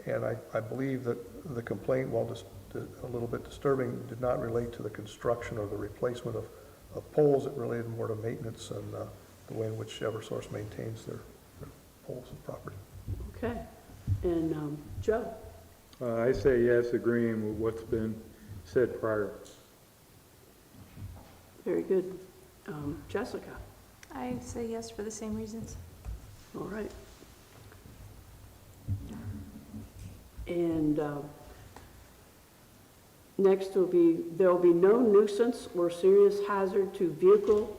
And I believe that the complaint, while just a little bit disturbing, did not relate to the construction or the replacement of poles. It related more to maintenance and the way in which Eversource maintains their poles and property. Okay, and Joe? I say yes, agreeing with what's been said prior. Very good. Jessica? I say yes for the same reasons. All right. And next will be, there will be no nuisance or serious hazard to vehicles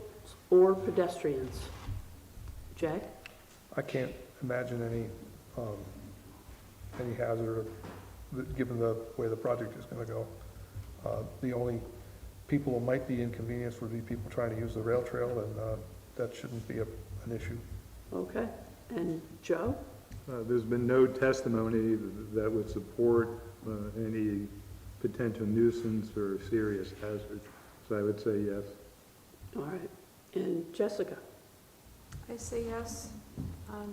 or pedestrians. Jay? I can't imagine any hazard, given the way the project is going to go. The only people who might be inconvenienced would be people trying to use the rail trail, and that shouldn't be an issue. Okay. And Joe? There's been no testimony that would support any potential nuisance or serious hazard, so I would say yes. All right. And Jessica? I say yes,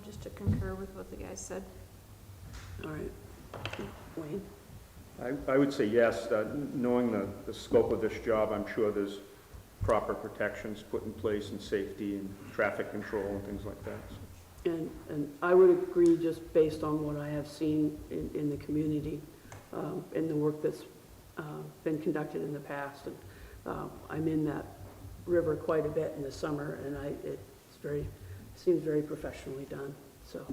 just to concur with what the guys said. All right. Wayne? I would say yes, knowing the scope of this job, I'm sure there's proper protections put in place and safety and traffic control and things like that. And I would agree, just based on what I have seen in the community, in the work that's been conducted in the past. And I'm in that river quite a bit in the summer, and it seems very professionally done, so.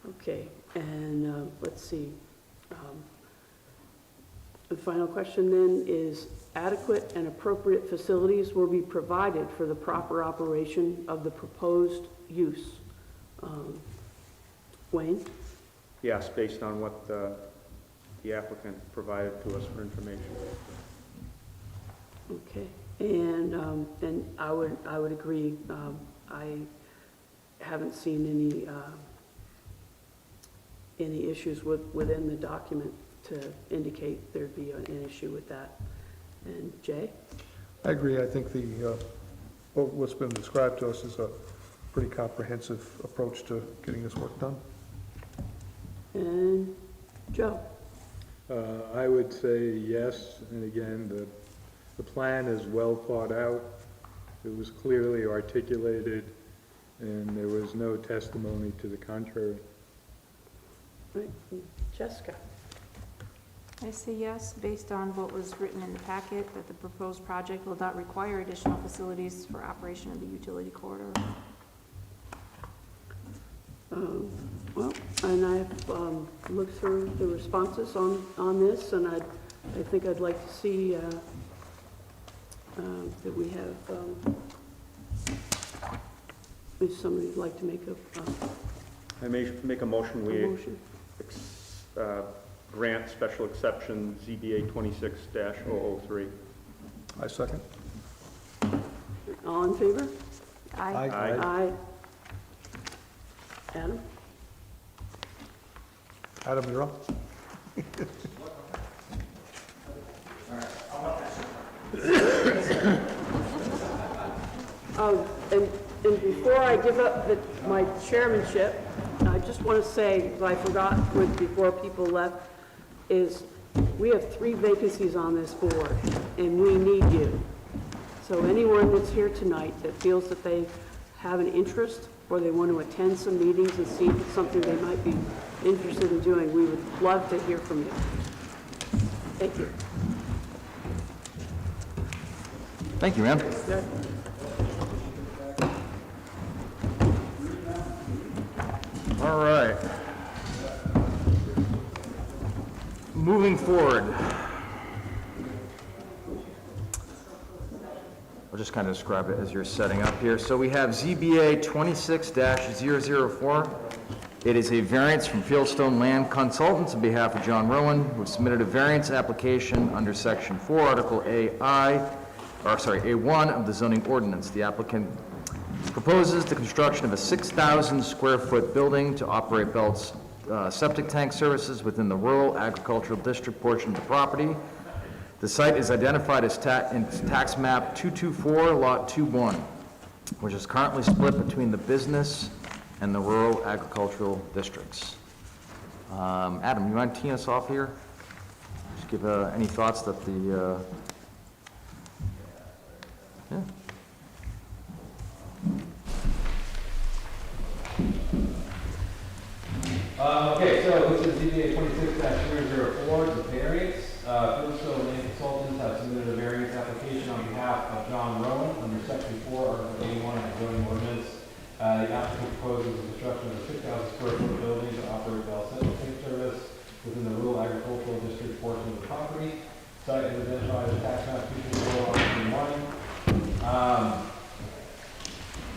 Okay, and let's see. The final question then is, adequate and appropriate facilities will be provided for the proper operation of the proposed use. Wayne? Yes, based on what the applicant provided to us for information. Okay, and I would agree. I haven't seen any issues within the document to indicate there'd be an issue with that. And Jay? I agree. I think what's been described to us is a pretty comprehensive approach to getting this work done. And Joe? I would say yes, and again, the plan is well thought out. It was clearly articulated, and there was no testimony to the contrary. Right. Jessica? I say yes, based on what was written in the packet, that the proposed project will not require additional facilities for operation of the utility corridor. Well, and I've looked through the responses on this, and I think I'd like to see that we have, if somebody'd like to make a I may make a motion, we motion. grant special exception ZBA 26-003. I second. All in favor? Aye. Aye. Adam? Adam, you're up. And before I give up my chairmanship, I just want to say, because I forgot before people left, is we have 3 vacancies on this board, and we need you. So anyone that's here tonight that feels that they have an interest, or they want to attend some meetings and see if it's something they might be interested in doing, we would love to hear from you. Thank you. Thank you, ma'am. Good. All right. Moving forward. I'll just kind of describe it as you're setting up here. So we have ZBA 26-004. It is a variance from Fieldstone Land Consultants on behalf of John Rowan, who submitted a variance application under Section 4, Article A1 of the Zoning Ordinance. The applicant proposes the construction of a 6,000 square foot building to operate Belt's septic tank services within the rural agricultural district portion of the property. The site is identified as in tax map 224, lot 21, which is currently split between the business and the rural agricultural districts. Adam, you mind teeing us off here? Just give any thoughts that the, yeah. Okay, so this is ZBA 26-004, it's a variance. Fieldstone Land Consultants have submitted a variance application on behalf of John Rowan under Section 4, Article A1 of the Zoning Ordinance. The applicant proposes the construction of a 6,000 square foot building to operate Bell Septic Tank service within the rural agricultural district portion of the property. Site is identified as tax map 224, lot 21.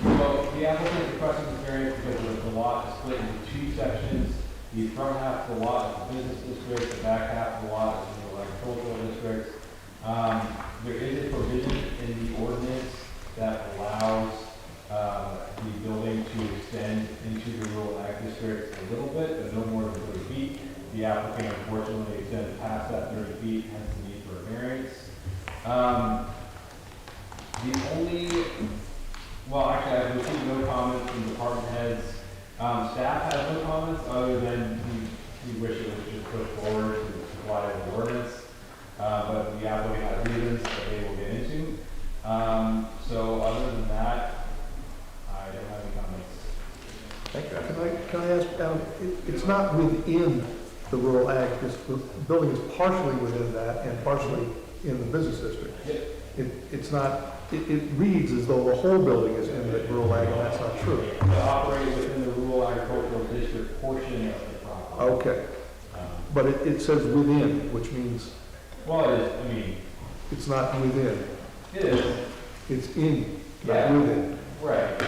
So the applicant is requesting this variance because the lot is split into 2 sections. The front half of the lot is the business district, the back half of the lot is the agricultural district. There is a provision in the ordinance that allows the building to extend into the rural ag district a little bit, but no more than 30 feet. The applicant unfortunately extended past that 30 feet, hence the need for a variance. Actually, I've received no comments from department heads. Staff has no comments other than we wish it was just pushed forward to comply with the ordinance. But the applicant has reasons that they will get into. So other than that, I don't have any comments. Thank you. Can I ask, it's not within the rural ag, the building is partially within that and partially in the business district. Yep. It's not, it reads as though the whole building is in the rural ag, and that's not true. It operates within the rural agricultural district portion of the property. Okay. But it says within, which means Well, it is, I mean, it's not within. it is, It's in, Yeah. not within. right.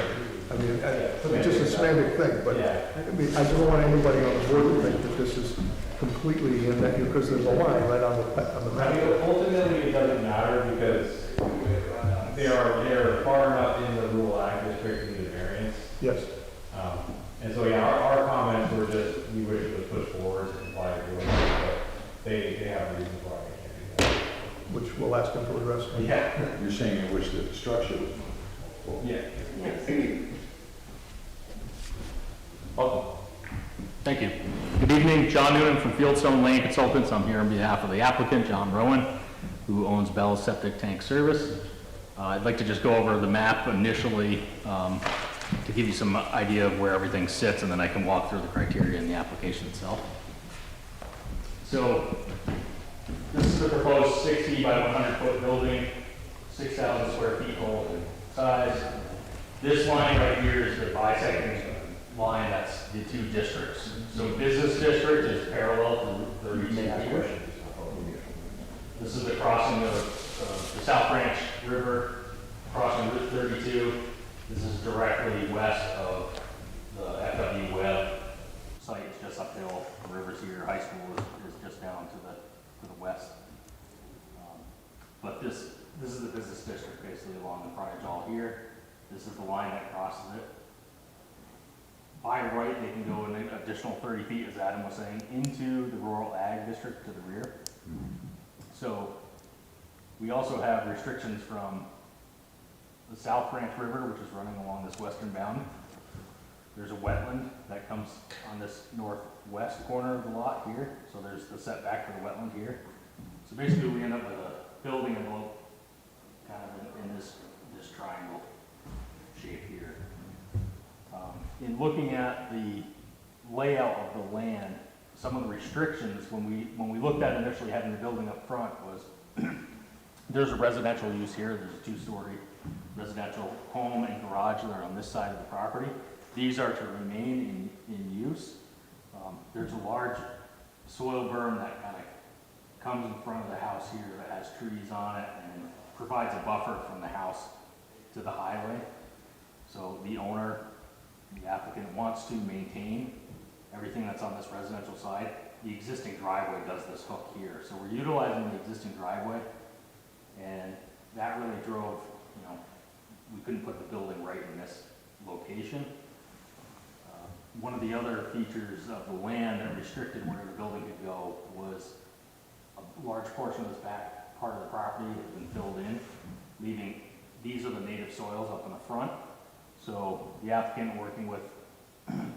I mean, Yeah. it's just a semantic thing, but Yeah. I mean, I don't want anybody on the board to think that this is completely in that, because there's a line right on the I map. mean, ultimately, it doesn't matter because they're far enough in the rural ag district to need a variance. Yes. And so, yeah, our comments were just, we wish it was pushed forward to comply with the ordinance, but they have reasons why they can't do that. Which we'll ask them to address. Yeah. You're saying you wish that the structure was. Yeah. Welcome. Thank you. Good evening, John Noonan from Fieldstone Land Consultants. I'm here on behalf of the applicant, John Rowan, who owns Bell's Septic Tank Service. I'd like to just go over the map initially to give you some idea of where everything sits, and then I can walk through the criteria in the application itself. So is the proposed 60 by 100 foot building, 6,000 square feet whole in size. This line right here is the bisecting line, that's the two districts. So business district is parallel to the retail here. This is the crossing of the South Branch River, crossing Route 32. This is directly west of the FW Webb site. It's just uphill. The river's here. High school is just down to the west. But this is the business district basically along the frontage all here. This is the line that crosses it. By right, they can go an additional 30 feet, as Adam was saying, into the rural ag district to the rear. So we also have restrictions from the South Branch River, which is running along this western boundary. There's a wetland that comes on this northwest corner of the lot here. So there's the setback for the wetland here. So basically we end up with a building envelope kind of in this triangle shape here. In looking at the layout of the land, some of the restrictions when we looked at initially having the building up front was there's a residential use here. There's a two-story residential home and garage that are on this side of the property. These are to remain in use. There's a large soil berm that kind of comes in front of the house here that has trees on it and provides a buffer from the house to the highway. So the owner, the applicant, wants to maintain everything that's on this residential side. The existing driveway does this hook here. So we're utilizing the existing driveway, and that really drove, we couldn't put the building right in this location. One of the other features of the land that restricted where the building could go was a large portion of this back part of the property has been filled in, leaving, these are the native soils up in the front. So the applicant, working with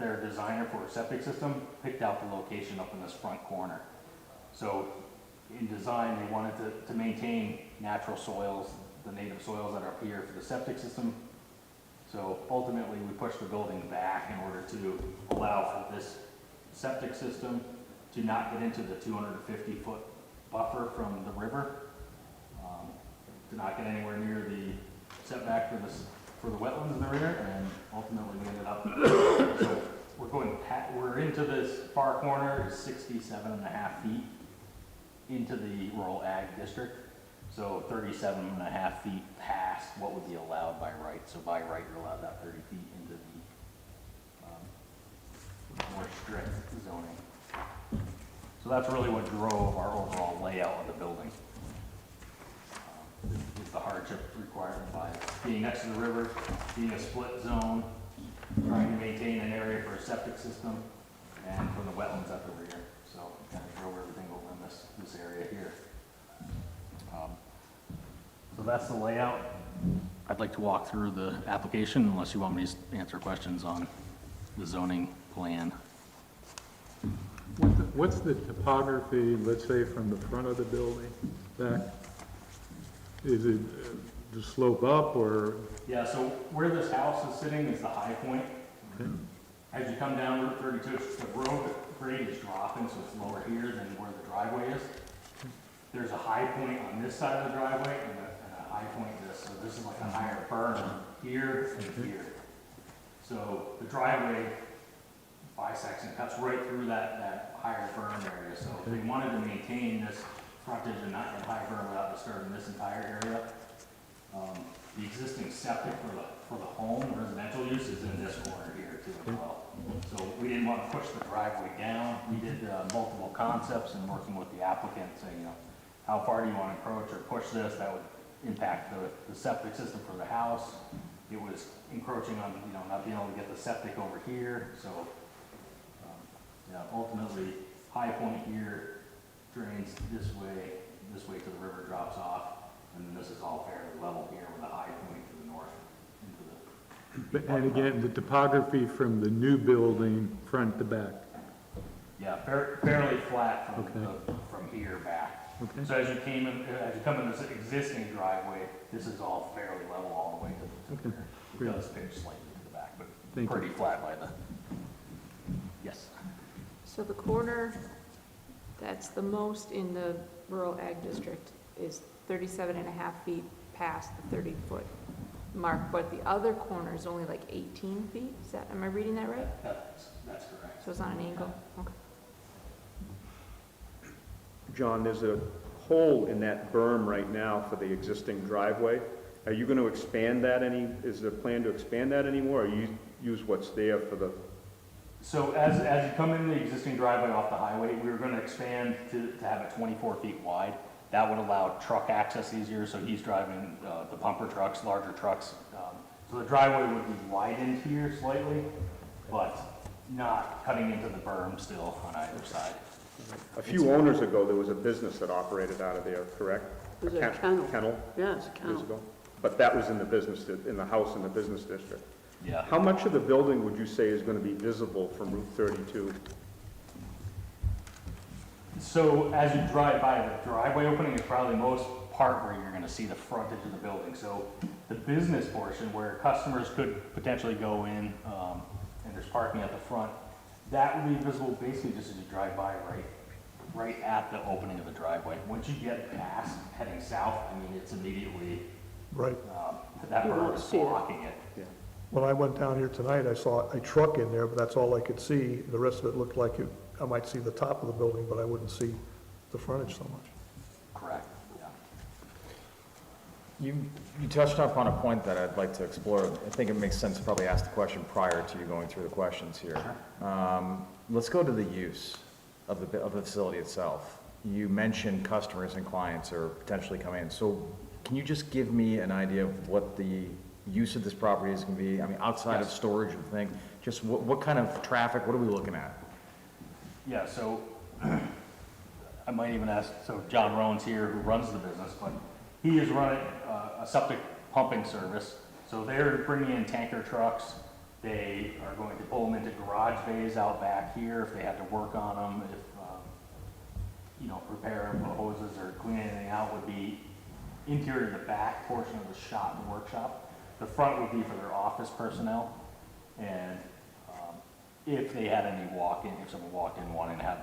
their designer for a septic system, picked out the location up in this front corner. So in design, they wanted to maintain natural soils, the native soils that are up here for the septic system. So ultimately, we pushed the building back in order to allow for this septic system to not get into the 250-foot buffer from the river, to not get anywhere near the setback for the wetlands in the rear, and ultimately we ended up, so we're into this far corner is 67.5 feet into the rural ag district. So 37.5 feet past what would be allowed by right. So by right, you're allowed that 30 feet into the more strict zoning. So that's really what drove our overall layout of the building. Is the hardship required by being next to the river, being a split zone, trying to maintain an area for a septic system, and from the wetlands at the rear. So kind of drove everything over in this area here. So that's the layout. I'd like to walk through the application unless you want me to answer questions on the zoning plan. What's the topography, let's say, from the front of the building back? Is it the slope up or? Yeah, so where this house is sitting is the high point. Okay. As you come down Route 32, the road grade is dropping, so it's lower here than where the driveway is. There's a high point on this side of the driveway and a high point this. So this is like a higher berm here and here. So the driveway bisects and cuts right through that higher berm area. So if they wanted to maintain this frontage and not get high berm without disturbing this entire area, the existing septic for the home, the residential use, is in this corner here too as well. So we didn't want to push the driveway down. We did multiple concepts and working with the applicant, saying, how far do you want to approach or push this? That would impact the septic system for the house. It was encroaching on, not being able to get the septic over here. So, ultimately, high point here drains this way to the river drops off, and then this is all fairly level here with a high point to the north into the. And again, the topography from the new building front to back. Yeah, fairly flat from here back. Okay. So as you come in this existing driveway, this is all fairly level all the way to the rear. It does pitch slightly to the back, but pretty flat by the. Yes. So the corner That's the most in the rural ag district, is 37.5 feet past the 30-foot mark, but the other corner is only like 18 feet? Is that, am I reading that right? That's correct. So it's on an angle? Okay. John, there's a hole in that berm right now for the existing driveway. Are you going to expand that any, is there a plan to expand that anymore, or you use what's there for the? So as you come in the existing driveway off the highway, we were gonna expand to have it 24 feet wide. That would allow truck access easier, so he's driving the pumper trucks, larger trucks. So the driveway would be widened here slightly, but not cutting into the berm still on either side. A few owners ago, there was a business that operated out of there, correct? It was a kennel. Kennel? Yeah, it's a Years kennel. ago? But that was in the business, in the house in the business district. Yeah. How much of the building would you say is going to be visible from Route 32? So as you drive by, the driveway opening is probably the most part where you're gonna see the frontage of the building. So the business portion where customers could potentially go in, and there's parking at the front, that would be visible basically just as you drive by right at the opening of the driveway. Once you get past heading south, I mean, it's immediately, Right. that You berm won't is see it. blocking it. When I went down here tonight, I saw a truck in there, but that's all I could see. The rest of it looked like I might see the top of the building, but I wouldn't see the frontage so much. Correct, yeah. You touched upon a point that I'd like to explore. I think it makes sense to probably ask the question prior to you going through the questions here. Let's go to the use of the facility itself. You mentioned customers and clients are potentially coming in. So can you just give me an idea of what the use of this property is going to be? I mean, outside of storage and thing, just what kind of traffic, what are we looking at? Yeah, so I might even ask, so John Rowan's here who runs the business, but he is running a septic pumping service. So they're bringing in tanker trucks. They are going to pull them into garage bays out back here if they had to work on them, if, repair them, put hoses or clean anything out would be interior to the back portion of the shop and workshop. The front would be for their office personnel. And if they had any walk-in, if someone walked in wanting to have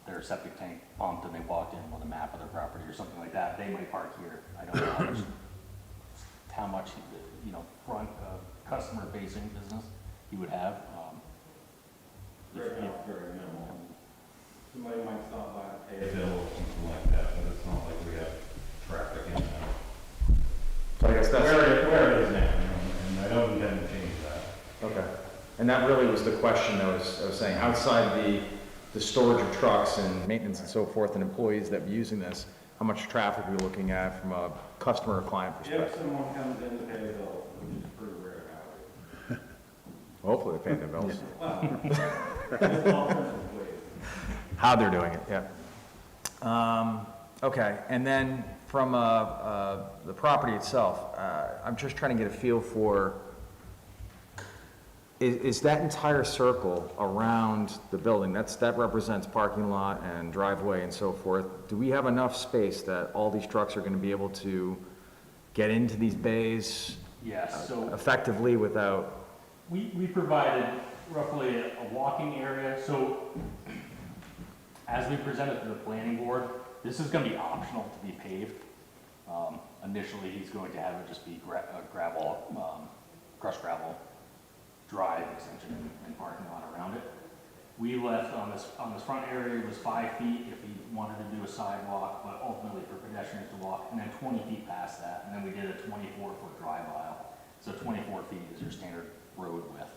their septic tank pumped and they walked in with a map of their property or something like that, they might park here. I don't know how much, front customer-facing business you would have. Very minimal. Somebody might stop by to pay a bill or something like that, but it's not like we have traffic in and out. So I guess that's. Where it is now, and I don't intend to change that. Okay. And that really was the question I was saying. Outside the storage of trucks and maintenance and so forth and employees that be using this, how much traffic are we looking at from a customer or client perspective? If someone comes in to pay a bill, which is pretty rare nowadays. Hopefully they're paying their bills. Well, there's alternative ways. How they're doing it, yeah. Okay, and then from the property itself, I'm just trying to get a feel for, is that entire circle around the building, that represents parking lot and driveway and so forth, do we have enough space that all these trucks are going to be able to get into these bays Yes, so effectively without? we provided roughly a walking area. So as we presented to the planning board, this is going to be optional to be paved. Initially, he's going to have it just be gravel, crushed gravel drive extension and parking lot around it. We left on this front area was 5 feet if he wanted to do a sidewalk, but ultimately for pedestrians to walk, and then 20 feet past that, and then we did a 24-foot drive aisle. So 24 feet is your standard road width.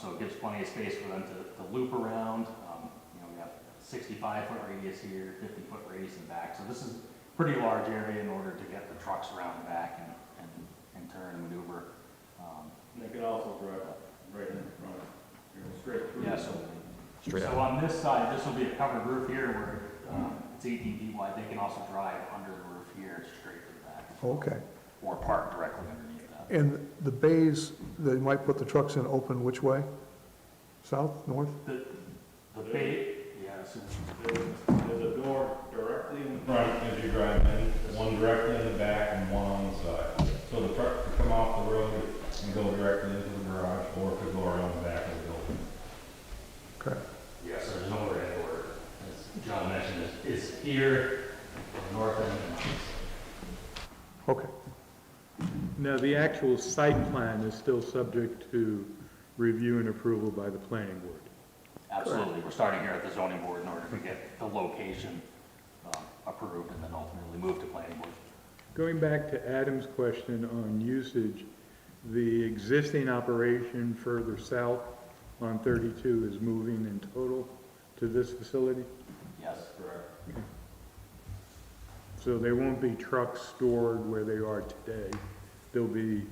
So it gives plenty of space for them to loop around. We have 65-foot radius here, 50-foot radius in back. So this is a pretty large area in order to get the trucks around the back and turn and maneuver. They could also drive right in front, straight through. Yeah, so on this side, this will be a covered roof here where it's 18 feet wide. They can also drive under the roof here straight to the back. Okay. Or park directly underneath that. And the bays, they might put the trucks in open which way? South, north? The bay, yeah, so There's a door directly in front as you drive in, one directly in the back and one on the side. So the truck could come off the road and go directly into the garage, or could go around the back of the building. Okay. yeah, so there's no overhead door. As John mentioned, is here, the north end and east. Okay. Now, the actual site plan is still subject to review and approval by the planning board. Absolutely, we're starting here at the zoning board in order to get the location approved and then ultimately move to planning board. Going back to Adam's question on usage, the existing operation further south on 32 is moving in total to this facility? Yes, correct. So there won't be trucks stored where they are today. They'll be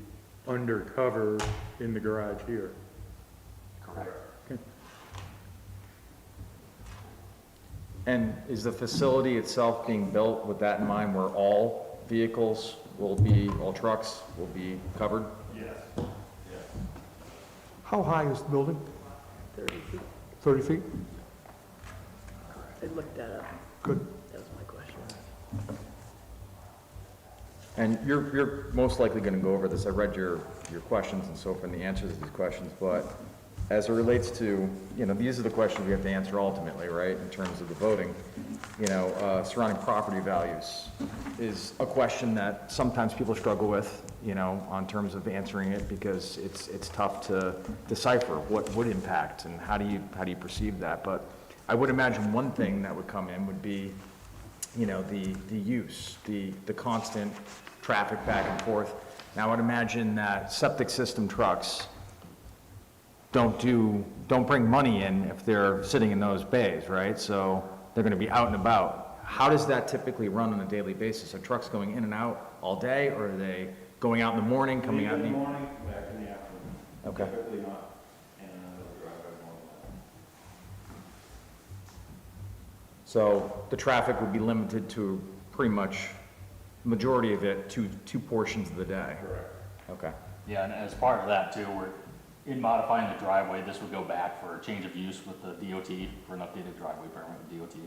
undercover in the garage here. Correct. Okay. And is the facility itself being built with that in mind, where all vehicles will be, all trucks will be covered? Yes. How high is the building? 30 feet. 30 feet? I looked that up. Good. That was my question. And you're most likely going to go over this. I read your questions and so forth, and the answers to these questions, but as it relates to, you know, these are the questions we have to answer ultimately, right, in terms of the voting. You know, surrounding property values is a question that sometimes people struggle with, you know, on terms of answering it, because it's tough to decipher what would impact and how do you perceive that. But I would imagine one thing that would come in would be, you know, the use, the constant traffic back and forth. Now, I would imagine that septic system trucks don't bring money in if they're sitting in those bays, right? So they're gonna be out and about. How does that typically run on a daily basis? Are trucks going in and out all day, or are they going out in the morning, coming out in the evening? morning, back in the afternoon. Okay. Typically not in another driveway more than that. So the traffic would be limited to pretty much, majority of it, to two portions of the day? Correct. Okay. Yeah, and as part of that too, we're in modifying the driveway, this would go back for a change of use with the DOT, for an updated driveway permit with DOT.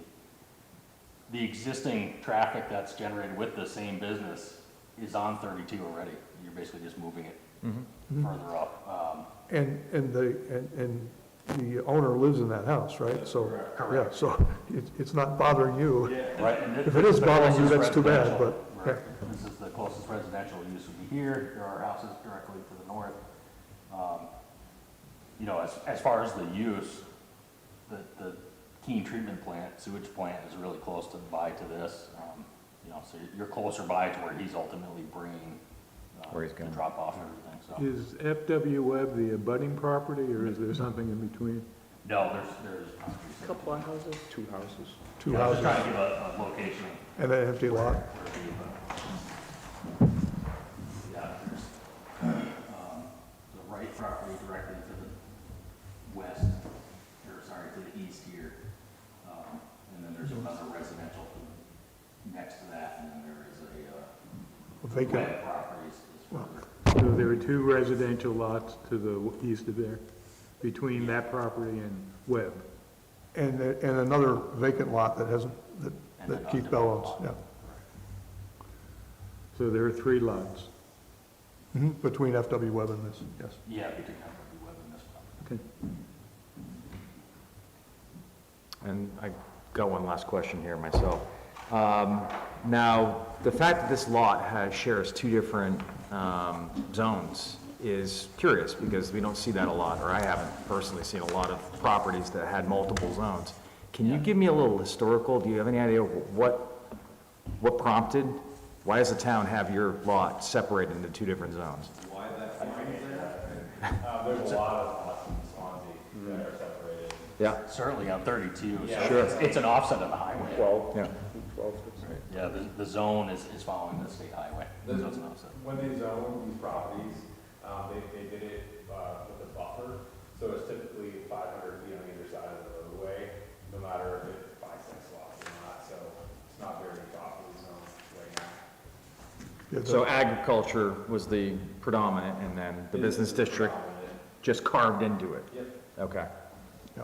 The existing traffic that's generated with the same business is on 32 already. You're basically just moving it further up. And the owner lives in that house, right? So, yeah, so it's not bothering you. Right, and If it is bothering you, that's too bad, but, yeah. Right. This is the closest residential use would be here. There are houses directly to the north. You know, as far as the use, the Keene treatment plant, sewage plant is really close by to this. You know, so you're closer by to where he's ultimately bringing Where he's the going. drop off and everything, so. Is FW Webb the abutting property, or is there something in between? No, there's. A couple of houses. Two houses. Two Yeah, I was houses trying to give a location. and an empty lot. Yeah, there's the right property directly to the west, or sorry, to the east here. And then there's another residential next to that, and then there is A vacant, wet properties is further. So there are two residential lots to the east of there, between that property and Webb. and another vacant lot that hasn't, And that then Keith Bell owns, yeah. So there are three lots. Between FW Webb and this, yes. Yeah, between FW Webb and this one. Okay. And I got one last question here myself. Now, the fact that this lot shares two different zones is curious, because we don't see that a lot, or I haven't personally seen a lot of properties that had multiple zones. Can you give me a little historical? Do you have any idea what prompted? Why does the town have your lot separated into two different zones? Why that finding is there? There's a lot of lots in Swanzey that are separated. Yeah. Certainly on 32, so Yeah. Sure. it's an offset of the highway. Yeah. Yeah, the zone is following the state highway, so it's an offset. When they zone these properties, they did it with a buffer, so it's typically 500 feet on either side of the roadway, no matter if it bisects lots or not, so it's not very properly zoned right now. Yeah, So agriculture was the predominant, and then the business district just carved into it? Yep. Okay. Yeah.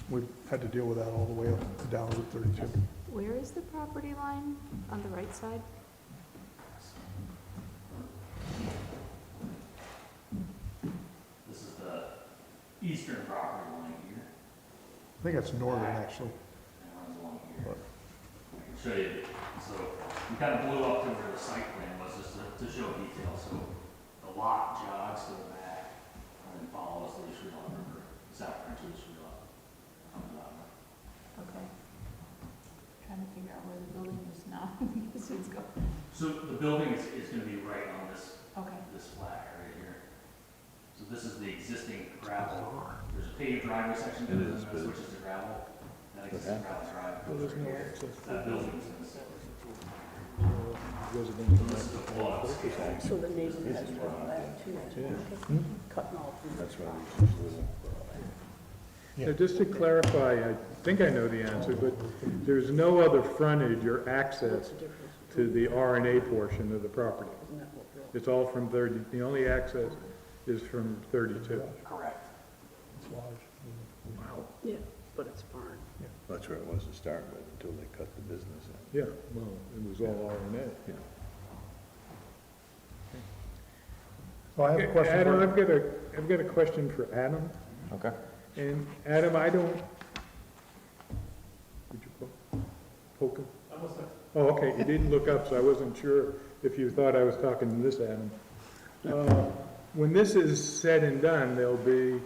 We've had to deal with that all the way up and down Route 32. Where is the property line on the right side? This is the eastern property line here, I think that's northern, actually. and it runs along here. But show you, so we kind of blew up to where the site plan was, just to show detail, so the lot jogs to the back, and then follows the Shreveport River, south into the Shreveport. Okay. Trying to figure out where the building is now, because it's going. So the building is gonna be right on this, Okay. this flag right here. So this is the existing gravel, there's a paved driveway section, and then that switches to gravel. That existing gravel drive goes right here, that building's in the center. So this is the block scale. So the neighbor has one that too, cutting all through. That's right. Now, just to clarify, I think I know the answer, but there's no other frontage or access to the R&A portion of the property. It's all from 30, the only access is from 32. Correct. It's large. Wow. Yeah, but it's barn. That's where it was to start with, until they cut the business in. Yeah, well, it was all R&A. Yeah. So I have a question Adam, for I've got a question for Adam. Okay. And Adam, I don't, would you poke him? Oh, okay, you didn't look up, so I wasn't sure if you thought I was talking to this Adam. When this is said and done, there'll be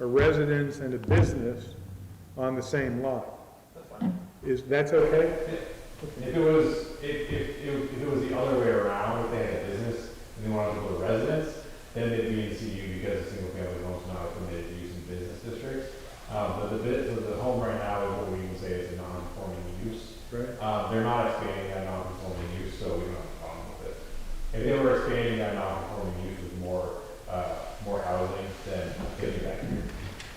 a residence and a business on the same lot. That's okay? If it was the other way around, if they had a business and they wanted to put a residence, then they'd be in CU because a single family home is not a permitted use in business districts. But the home right now is what we can say is a non-conforming use. Right. They're not expanding that non-conforming use, so we don't have a problem with it. If they were expanding that non-conforming use with more housing, then get it back here.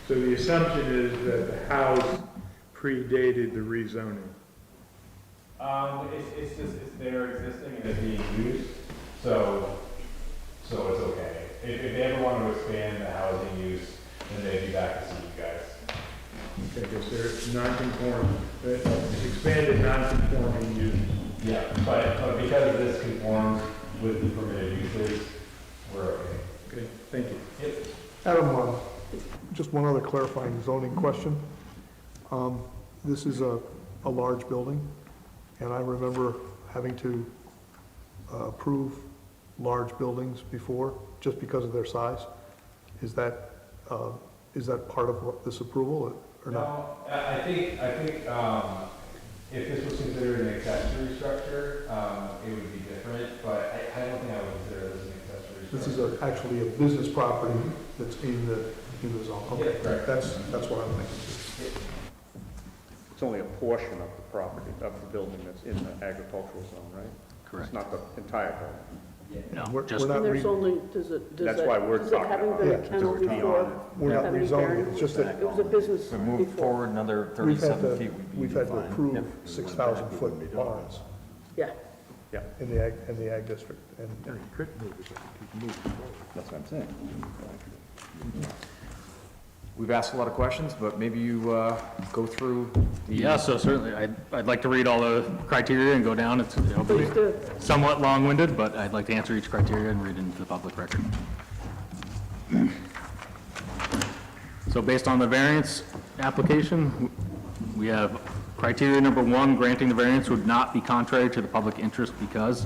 So the assumption is that the house predated the rezoning. It's there existing and it's being used, so it's okay. If they ever want to expand the housing use, then they'd be back to see you guys. Okay, because they're non-conforming, expanded non-conforming use. Yeah, but because this conforms with the permitted uses, we're okay. Okay, thank you. Yep. Adam, just one other clarifying zoning question. This is a large building, and I remember having to approve large buildings before, just because of their size. Is that part of what this approval or not? No, I think if this was considered an accessory structure, it would be different, but I don't think I would consider this an accessory structure. This is actually a business property that's in the zone. Okay, Yeah, correct. that's what I'm thinking. It's only a portion of the property, of the building that's in the agricultural zone, right? Correct. It's not the entire building. No, We're just, not And there's re- only, does it That's why we're talking having about been it. a kennel Yeah, before? we're not have any rezoning, bearing? it's just that It was a business If we move before. forward another we've had 37 feet, we've had to approve 6,000-foot barns Yeah. in the ag district. And that's what I'm saying. We've asked a lot of questions, but maybe you go through the... yeah, so certainly, I'd like to read all the criteria and go down. It'll be Please do. somewhat long-winded, but I'd like to answer each criteria and read it into the public record. So based on the variance application, we have criteria number 1, granting the variance would not be contrary to the public interest because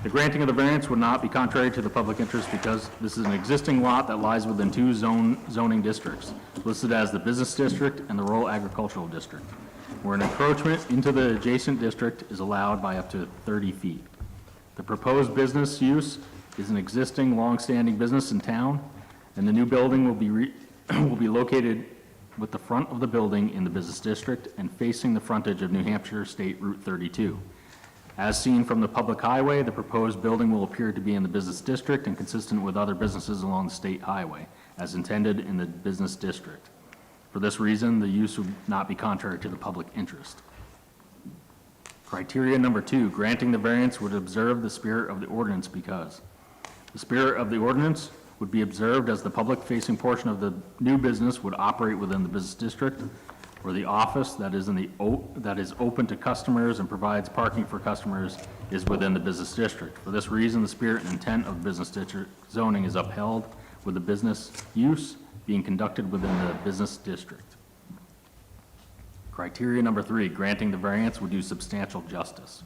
the granting of the variance would not be contrary to the public interest because this is an existing lot that lies within 2 zoning districts, listed as the business district and the rural agricultural district, where an encroachment into the adjacent district is allowed by up to 30 feet. The proposed business use is an existing long-standing business in town, and the new building will be located with the front of the building in the business district and facing the frontage of New Hampshire State Route 32. As seen from the public highway, the proposed building will appear to be in the business district and consistent with other businesses along the state highway, as intended in the business district. For this reason, the use would not be contrary to the public interest. Criteria number 2, granting the variance would observe the spirit of the ordinance because the spirit of the ordinance would be observed as the public-facing portion of the new business would operate within the business district, where the office that is open to customers and provides parking for customers is within the business district. For this reason, the spirit and intent of business district zoning is upheld, with the business use being conducted within the business district. Criteria number 3, granting the variance would do substantial justice.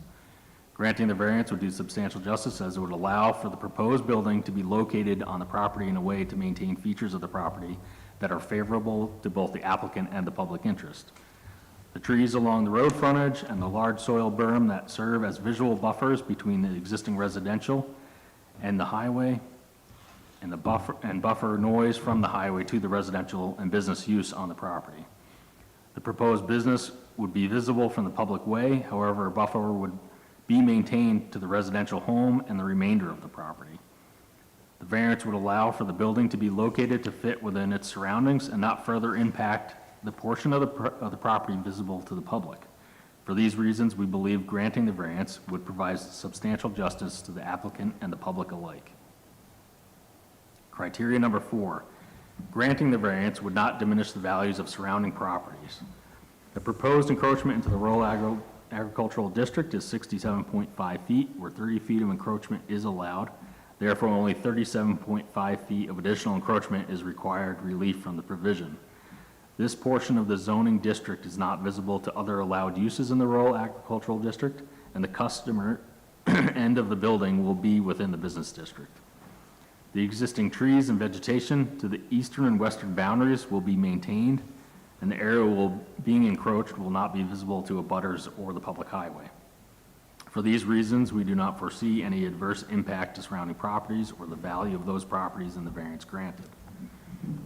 Granting the variance would do substantial justice as it would allow for the proposed building to be located on the property in a way to maintain features of the property that are favorable to both the applicant and the public interest. The trees along the road frontage and the large soil berm that serve as visual buffers between the existing residential and the highway, and buffer noise from the highway to the residential and business use on the property. The proposed business would be visible from the public way, however, a buffer would be maintained to the residential home and the remainder of the property. The variance would allow for the building to be located to fit within its surroundings and not further impact the portion of the property visible to the public. For these reasons, we believe granting the variance would provide substantial justice to the applicant and the public alike. Criteria number 4, granting the variance would not diminish the values of surrounding properties. The proposed encroachment into the rural agricultural district is 67.5 feet, where 30 feet of encroachment is allowed. Therefore, only 37.5 feet of additional encroachment is required relief from the provision. This portion of the zoning district is not visible to other allowed uses in the rural agricultural district, and the customer end of the building will be within the business district. The existing trees and vegetation to the eastern and western boundaries will be maintained, and the area being encroached will not be visible to abutters or the public highway. For these reasons, we do not foresee any adverse impact to surrounding properties or the value of those properties in the variance granted.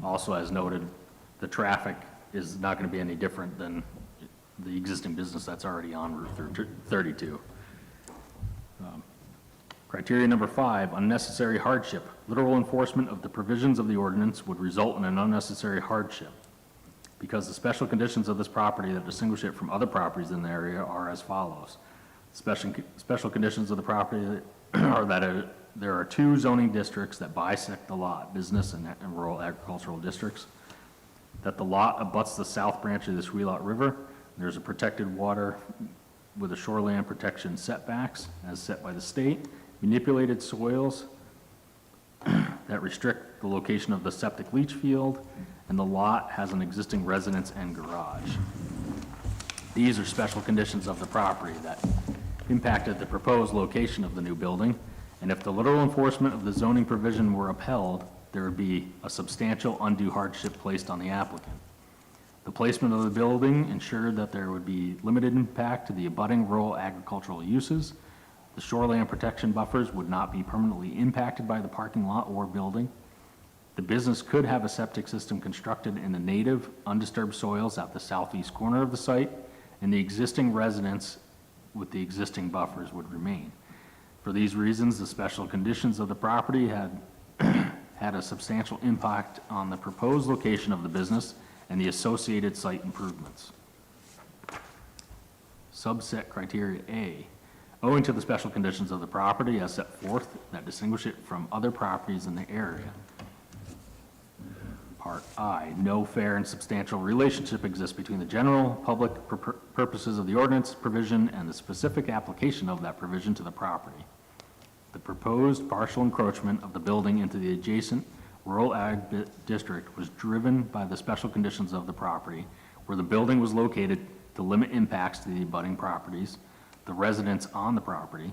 Also, as noted, the traffic is not going to be any different than the existing business that's already on Route 32. Criteria number 5, unnecessary hardship. Literal enforcement of the provisions of the ordinance would result in an unnecessary hardship because the special conditions of this property that distinguish it from other properties in the area are as follows. Special conditions of the property are that there are 2 zoning districts that bisect the lot, business and rural agricultural districts, that the lot abuts the south branch of the Sweelot River. There's a protected water with a shoreline protection setbacks as set by the state, manipulated soils that restrict the location of the septic leach field, and the lot has an existing residence and garage. These are special conditions of the property that impacted the proposed location of the new building, and if the literal enforcement of the zoning provision were upheld, there would be a substantial undue hardship placed on the applicant. The placement of the building ensured that there would be limited impact to the abutting rural agricultural uses. The shoreline protection buffers would not be permanently impacted by the parking lot or building. The business could have a septic system constructed in the native, undisturbed soils at the southeast corner of the site, and the existing residence with the existing buffers would remain. For these reasons, the special conditions of the property had a substantial impact on the proposed location of the business and the associated site improvements. Subset criteria A. Owing to the special conditions of the property as set forth that distinguish it from other properties in the area. Part I, no fair and substantial relationship exists between the general public purposes of the ordinance provision and the specific application of that provision to the property. The proposed partial encroachment of the building into the adjacent rural ag district was driven by the special conditions of the property, where the building was located to limit impacts to the abutting properties, the residents on the property,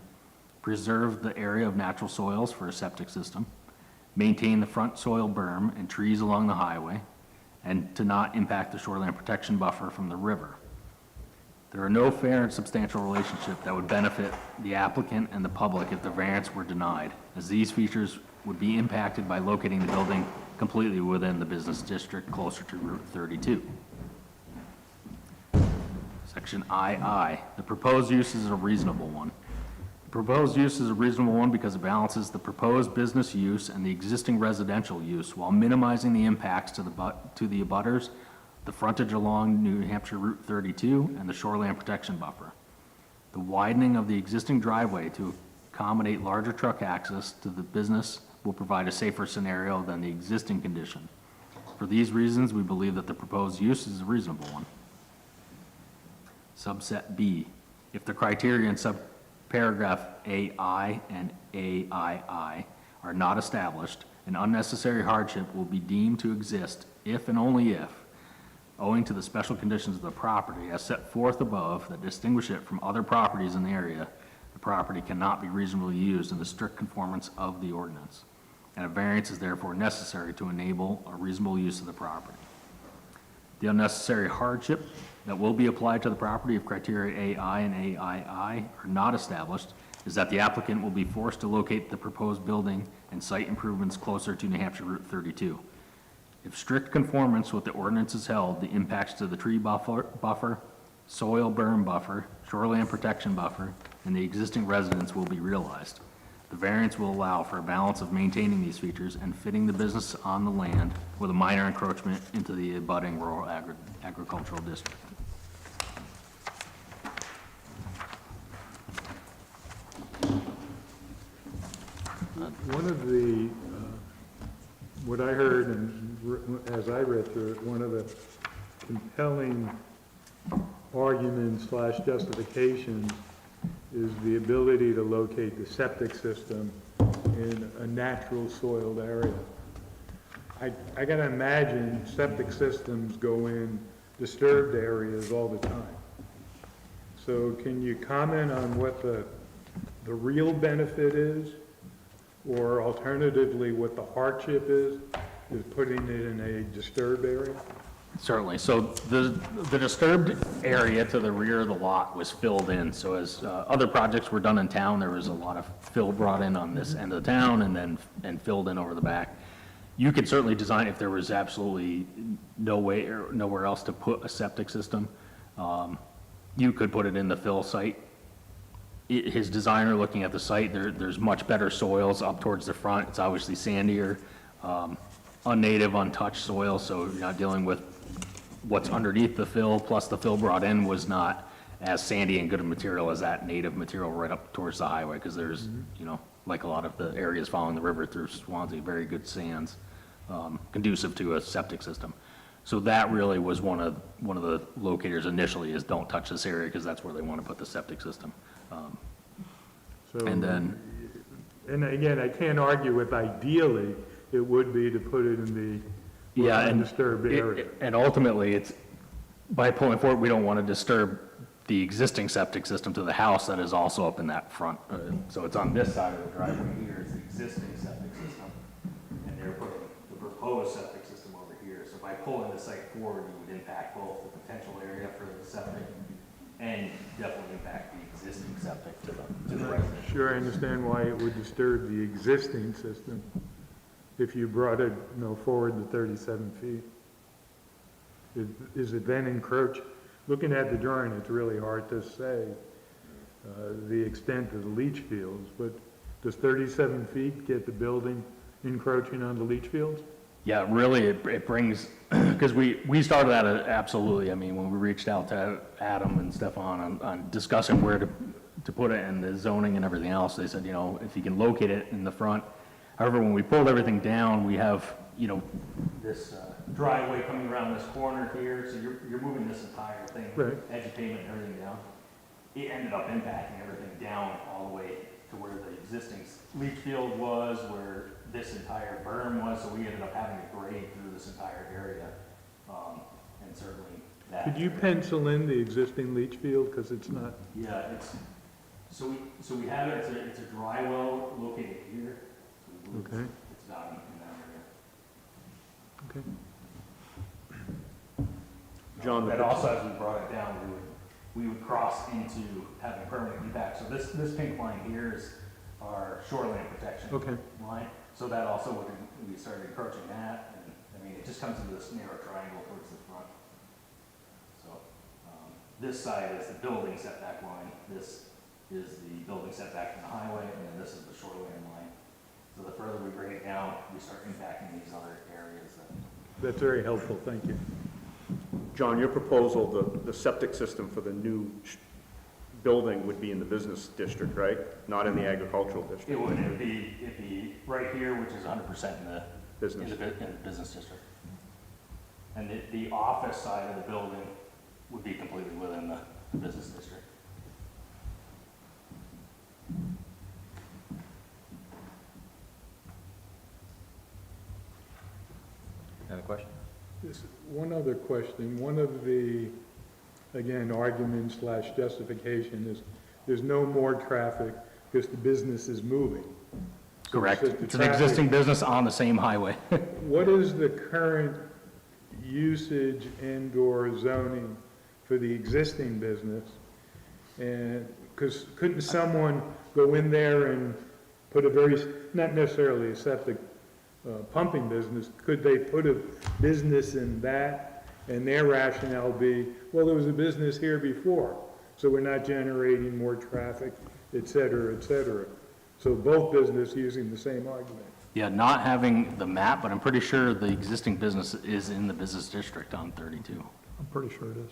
preserve the area of natural soils for a septic system, maintain the front soil berm and trees along the highway, and to not impact the shoreline protection buffer from the river. There are no fair and substantial relationship that would benefit the applicant and the public if the variance were denied, as these features would be impacted by locating the building completely within the business district closer to Route 32. Section II, the proposed use is a reasonable one. The proposed use is a reasonable one because it balances the proposed business use and the existing residential use while minimizing the impacts to the abutters, the frontage along New Hampshire Route 32, and the shoreline protection buffer. The widening of the existing driveway to accommodate larger truck access to the business will provide a safer scenario than the existing condition. For these reasons, we believe that the proposed use is a reasonable one. Subset B, if the criteria in subparagraph AI and AII are not established, an unnecessary hardship will be deemed to exist if and only if owing to the special conditions of the property as set forth above that distinguish it from other properties in the area, the property cannot be reasonably used in the strict conformance of the ordinance, and a variance is therefore necessary to enable a reasonable use of the property. The unnecessary hardship that will be applied to the property if criteria AI and AII are not established is that the applicant will be forced to locate the proposed building and site improvements closer to New Hampshire Route 32. If strict conformance with the ordinance is held, the impacts to the tree buffer, soil berm buffer, shoreline protection buffer, and the existing residents will be realized. The variance will allow for a balance of maintaining these features and fitting the business on the land with a minor encroachment into the abutting rural agricultural district. One of the, what I heard and as I read through it, one of the compelling arguments / justifications is the ability to locate the septic system in a natural soiled area. I gotta imagine septic systems go in disturbed areas all the time. So can you comment on what the real benefit is? Or alternatively, what the hardship is putting it in a disturbed area? Certainly. So the disturbed area to the rear of the lot was filled in. So as other projects were done in town, there was a lot of fill brought in on this end of the town and filled in over the back. You could certainly design if there was absolutely no way or nowhere else to put a septic system. You could put it in the fill site. His designer looking at the site, there's much better soils up towards the front. It's obviously sandier, unnative, untouched soil, so you're not dealing with what's underneath the fill, plus the fill brought in was not as sandy and good a material as that native material right up towards the highway, because there's, you know, like a lot of the areas following the river through Swanzey, very good sands, conducive to a septic system. So that really was one of the locators initially, is don't touch this area, because that's where they want to put the septic system. And then, and again, I can't argue with ideally, it would be to put it in the undisturbed area. And ultimately, it's, by pulling forward, we don't want to disturb the existing septic system to the house that is also up in that front. So it's on this side of the driveway here is the existing septic system, and they're putting the proposed septic system over here. So by pulling the site forward, you would impact both the potential area for the septic and definitely impact the existing septic to the resident. Sure, I understand why it would disturb the existing system if you brought it, you know, forward to 37 feet. Is it then encroach? Looking at the drawing, it's really hard to say the extent of the leach fields, but does 37 feet get the building encroaching on the leach fields? Yeah, really, it brings, because we started at it, absolutely. I mean, when we reached out to Adam and Stefan on discussing where to put it and the zoning and everything else, they said, you know, if you can locate it in the front. However, when we pulled everything down, we have, you know, this driveway coming around this corner here, so you're moving this entire thing, right, edge of pavement and everything down. It ended up impacting everything down all the way to where the existing leach field was, where this entire berm was, so we ended up having to grade through this entire area, and certainly that. Could you pencil in the existing leach field, because it's not? Yeah, so we have it, it's a dry well located here. So Okay. It's down in that area. Okay. John, that also, as we brought it down, we would cross into having permanent impact. So this pink line here is our shoreline protection line. So that also would, we started encroaching that, and I mean, it just comes into this narrow triangle towards the front. So this side is the building setback line. This is the building setback from the highway, and then this is the shoreline line. So the further we bring it down, we start impacting these other areas. That's very helpful, thank you. John, your proposal, the septic system for the new building would be in the business district, right? Not in the agricultural district? It would. It'd be right here, which is 100% in the business district. And the office side of the building would be completely within the business district. Any question? One other question, one of the, again, arguments / justification is there's no more traffic because the business is moving. So Correct. the It's an traffic- existing business on the same highway. What is the current usage and/or zoning for the existing business? And, because couldn't someone go in there and put a very, not necessarily a septic pumping business, could they put a business in that, and their rationale be, well, there was a business here before, so we're not generating more traffic, et cetera, et cetera. So both business using the same argument. Yeah, not having the map, but I'm pretty sure the existing business is in the business district on 32. I'm pretty sure it is.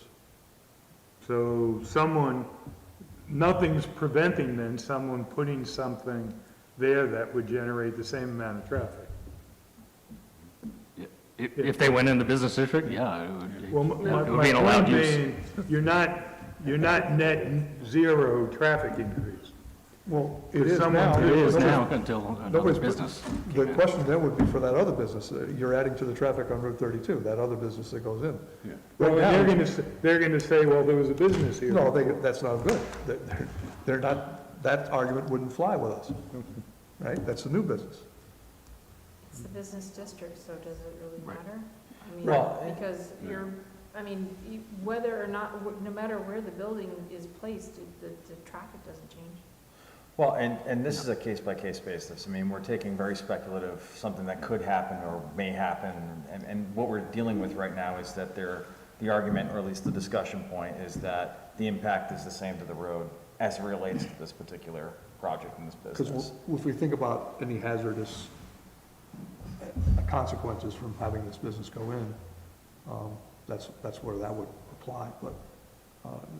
So someone, nothing's preventing then someone putting something there that would generate the same amount of traffic. If they went in the business district, yeah, it would, Well, it would be an allowed use. being, you're not net zero traffic increase. Well, it Because is someone now. It is Nobody's- now until another nobody's- business. The question then would be for that other business, you're adding to the traffic on Route 32, that other business that goes in. Well, Right now- they're gonna say, well, there was a business here. No, that's not good. They're not, that argument wouldn't fly with us, right? That's a new business. It's the business district, so does it really Right. matter? I Well, mean, because whether or not, no matter where the building is placed, the traffic doesn't change. Well, and this is a case-by-case basis. I mean, we're taking very speculative, something that could happen or may happen, and what we're dealing with right now is that the argument, or at least the discussion point, is that the impact is the same to the road as it relates to this particular project in this business. Because if we think about any hazardous consequences from having this business go in, that's where that would apply, but,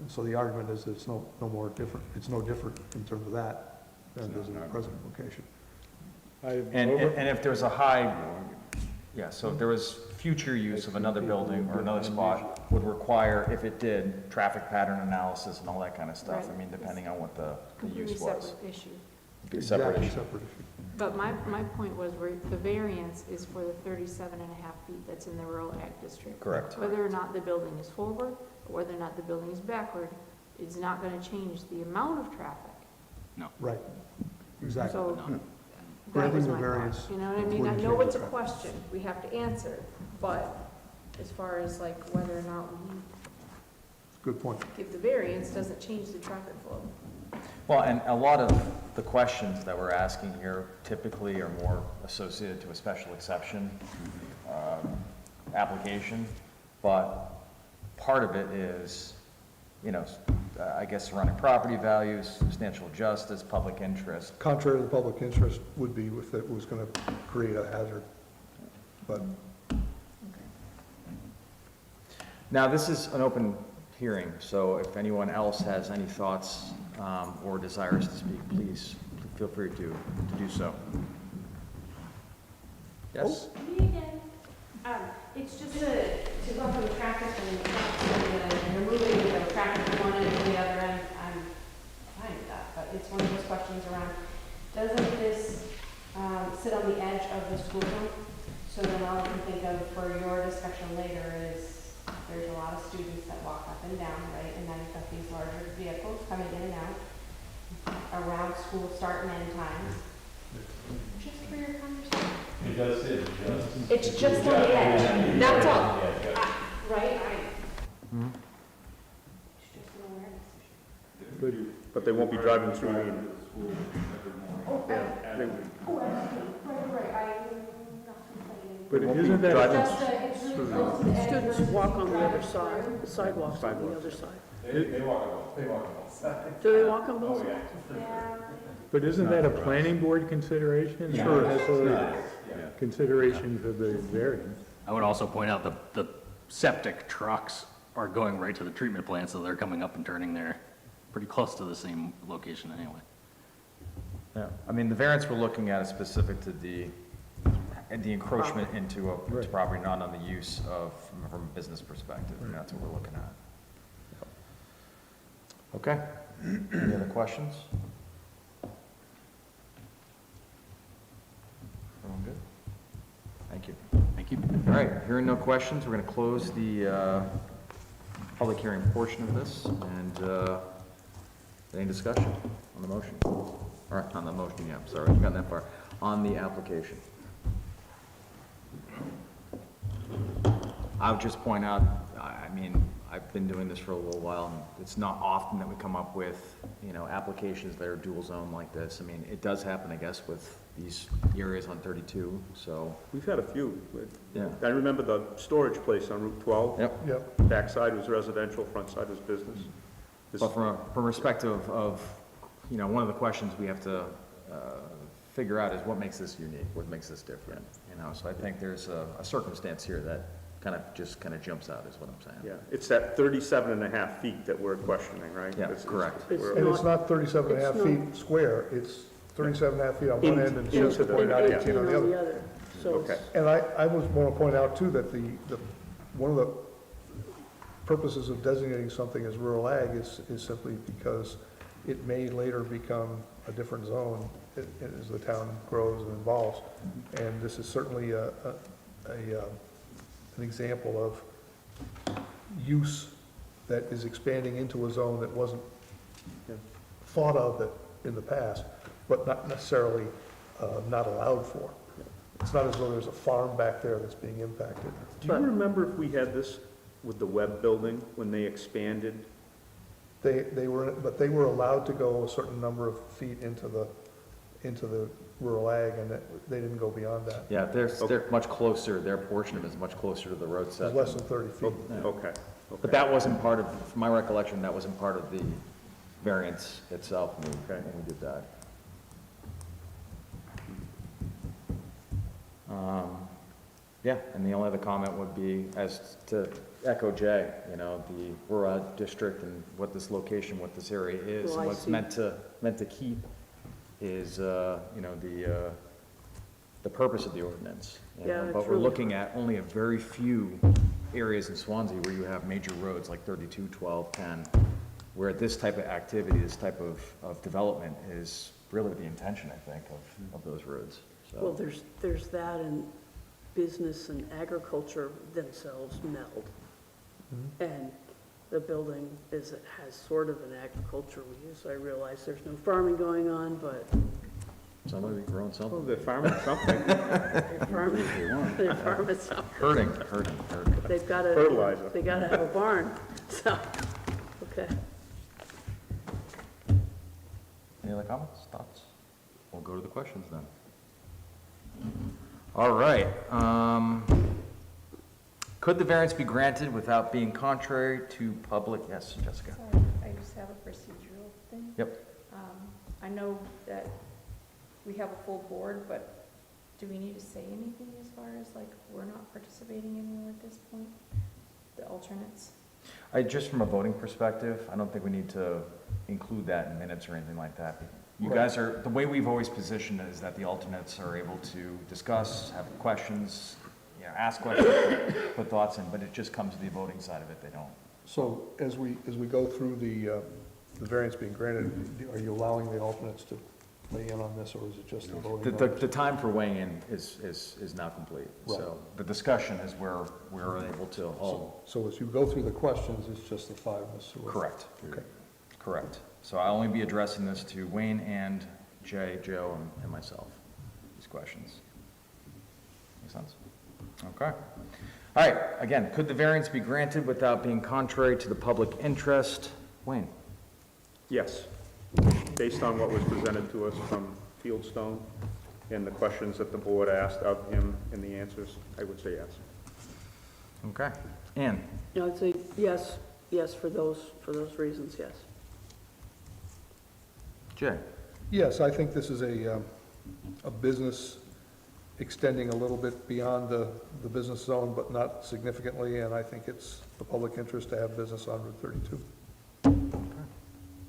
so the argument is it's no more different, it's no different in terms of that than it is in the present location. And if there's a high, yeah, so if there was future use of another building or another spot would require, if it did, traffic pattern analysis and all that kind of stuff. I Right. mean, depending on what the Completely use was. separate issue. It'd be a separate Exactly, issue. separate issue. But my point was where the variance is for the 37.5 feet that's in the rural ag district. Correct. Whether or not the building is forward, or whether or not the building is backward, it's not gonna change the amount of traffic. Right, exactly. So, No. that Granting was the my variance thought, you know what I mean? I wouldn't know change it's the a traffic. question, we have to answer, but as far as like whether or not we Good point. give the variance, doesn't change the traffic flow. Well, and a lot of the questions that we're asking here typically are more associated to a special exception application, but part of it is, I guess surrounding property values, substantial justice, public interest. Contrary to the public interest would be if it was going to create a hazard, but Now, this is an open hearing, so if anyone else has any thoughts or desires to speak, please feel free to do so. Yes? Me again. It's just to go from the traffic and removing the traffic from one end to the other end, I'm fine with that, but it's one of those questions around, doesn't this sit on the edge of the school zone? So then all I can think of for your discussion later is, there's a lot of students that walk up and down, right? And then you've got these larger vehicles coming in and out around school start and end times. Just for your conversation. It does say just. It's just on the edge, that's all. Right? It's just an awareness issue. But they won't be driving through Main. Oh, absolutely. Right. I'm not complaining. But won't be isn't that, driving- Just, it's really close to the edge. Students walk on the other side, the sidewalks on the other side. They walk on both sides. Do they walk on both sides? Yeah. but isn't that a planning board consideration? Sure. Not necessarily consideration for the variance. I would also point out the septic trucks are going right to the treatment plant, so they're coming up and turning there pretty close to the same location anyway. Yeah, I mean, the variance we're looking at is specific to the encroachment into a Right. property, not on the use of, from a business perspective, and that's what we're looking at. Okay, any other questions? Everyone good? Thank you. Thank you. All right, hearing no questions, we're going to close the public hearing portion of this, and any discussion on the motion? All right, on the motion, yeah, I'm sorry, I've gotten that far. On the application. I would just point out, I mean, I've been doing this for a little while, and it's not often that we come up with, you know, applications that are dual zone like this. I mean, it does happen, I guess, with these areas on 32, so. We've had a few. Yeah. I remember the storage place on Route 12. Yep. Backside was residential, front side was business. But from a perspective of, you know, one of the questions we have to figure out is what makes this unique, what makes this different, you know? So I think there's a circumstance here that kind of jumps out, is what I'm saying. Yeah, it's that 37 and a half feet that we're questioning, right? Yeah, It's- correct. we're- And it's not 37 and a half It's not- feet square, it's 37 and a half feet on one end and Into just the- pointed out yeah. 18 on the other. So Okay. it's, And I was want to point out too that one of the purposes of designating something as rural ag is simply because it may later become a different zone as the town grows and evolves. And this is certainly an example of use that is expanding into a zone that wasn't thought of in the past, but not necessarily not allowed for. It's not as though there's a farm back there that's being impacted. Do you remember if we had this with the Webb building when they expanded? They were allowed to go a certain number of feet into the rural ag, and they didn't go beyond that. Yeah, they're much closer, their portion of it is much closer to the road It's set. less than 30 feet. Okay. But that wasn't part of, from my recollection, that wasn't part of the variance itself when we did that. Yeah, and the only other comment would be, as to echo Jay, you know, the rural district and what this location, what this area is, Well, and I what's see. meant to keep is, you know, the purpose of the ordinance. you Yeah, know, it's But we're really- looking at only a very few areas in Swansea where you have major roads like 32, 12, 10, where this type of activity, this type of development is really the intention, I think, of those roads, so. well, there's that, and business and agriculture themselves meld. And the building has sort of an agricultural use. I realize there's no farming going on, but Somebody growing Oh, something. they're farming something. they're farming something. Hurting. They've got to. Fertilizer. They got to have a barn, so, okay. Any other comments, thoughts? We'll go to the questions then. All right. Could the variance be granted without being contrary to public? Yes, Jessica. Sorry, I just have a procedural thing. Yep. I know that we have a full board, but do we need to say anything as far as, like, we're not participating anymore at this point? The alternates? Just from a voting perspective, I don't think we need to include that in minutes or anything like that. You Right. guys are, the way we've always positioned it is that the alternates are able to discuss, have questions, you know, ask questions, put thoughts in, but it just comes to the voting side of it, they don't. So as we go through the variance being granted, are you allowing the alternates to weigh in on this, or is it just the voting? members? The time for weighing in is now complete. So the discussion is where we're able to hold. So as you go through the questions, it's just the five of us who are? Correct. Okay. Correct. So I'll only be addressing this to Wayne and Jay, Joe, and myself, these questions. Make sense? Okay. All right, again, could the variance be granted without being contrary to the public interest? Wayne? Yes, based on what was presented to us from Fieldstone and the questions that the board asked of him and the answers, I would say yes. Okay. Ann? Yeah, I'd say yes, for those reasons, yes. Jay? Yes, I think this is a business extending a little bit beyond the business zone, but not significantly, and I think it's the public interest to have business on Route 32.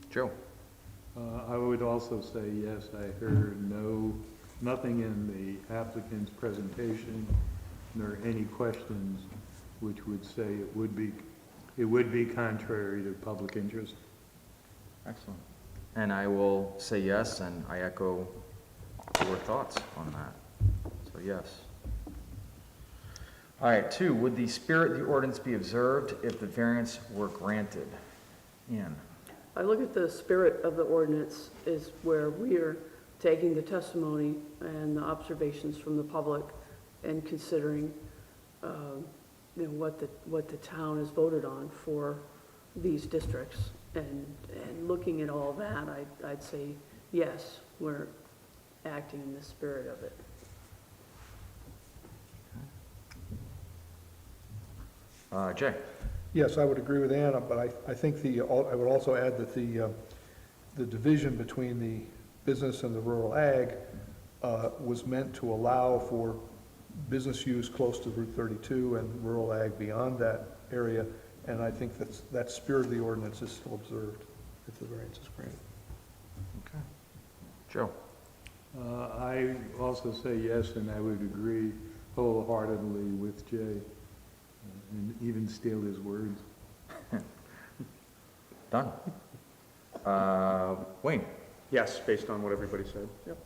Joe? I would also say yes. I heard nothing in the applicant's presentation, nor any questions which would say it would be contrary to public interest. Excellent. And I will say yes, and I echo your thoughts on that. So yes. All right, 2, would the spirit of the ordinance be observed if the variance were granted? Ian? I look at the spirit of the ordinance is where we are taking the testimony and the observations from the public and considering, what the town has voted on for these districts. And looking at all that, I'd say, yes, we're acting in the spirit of it. Jay? Yes, I would agree with Anna, but I think I would also add that the division between the business and the rural ag was meant to allow for business use close to Route 32 and rural ag beyond that area, and I think that spirit of the ordinance is still observed if the variance is granted. Okay. Joe? I also say yes, and I would agree wholeheartedly with Jay, and even steal his words. Done. Wayne? Yes, based on what everybody said. Yep.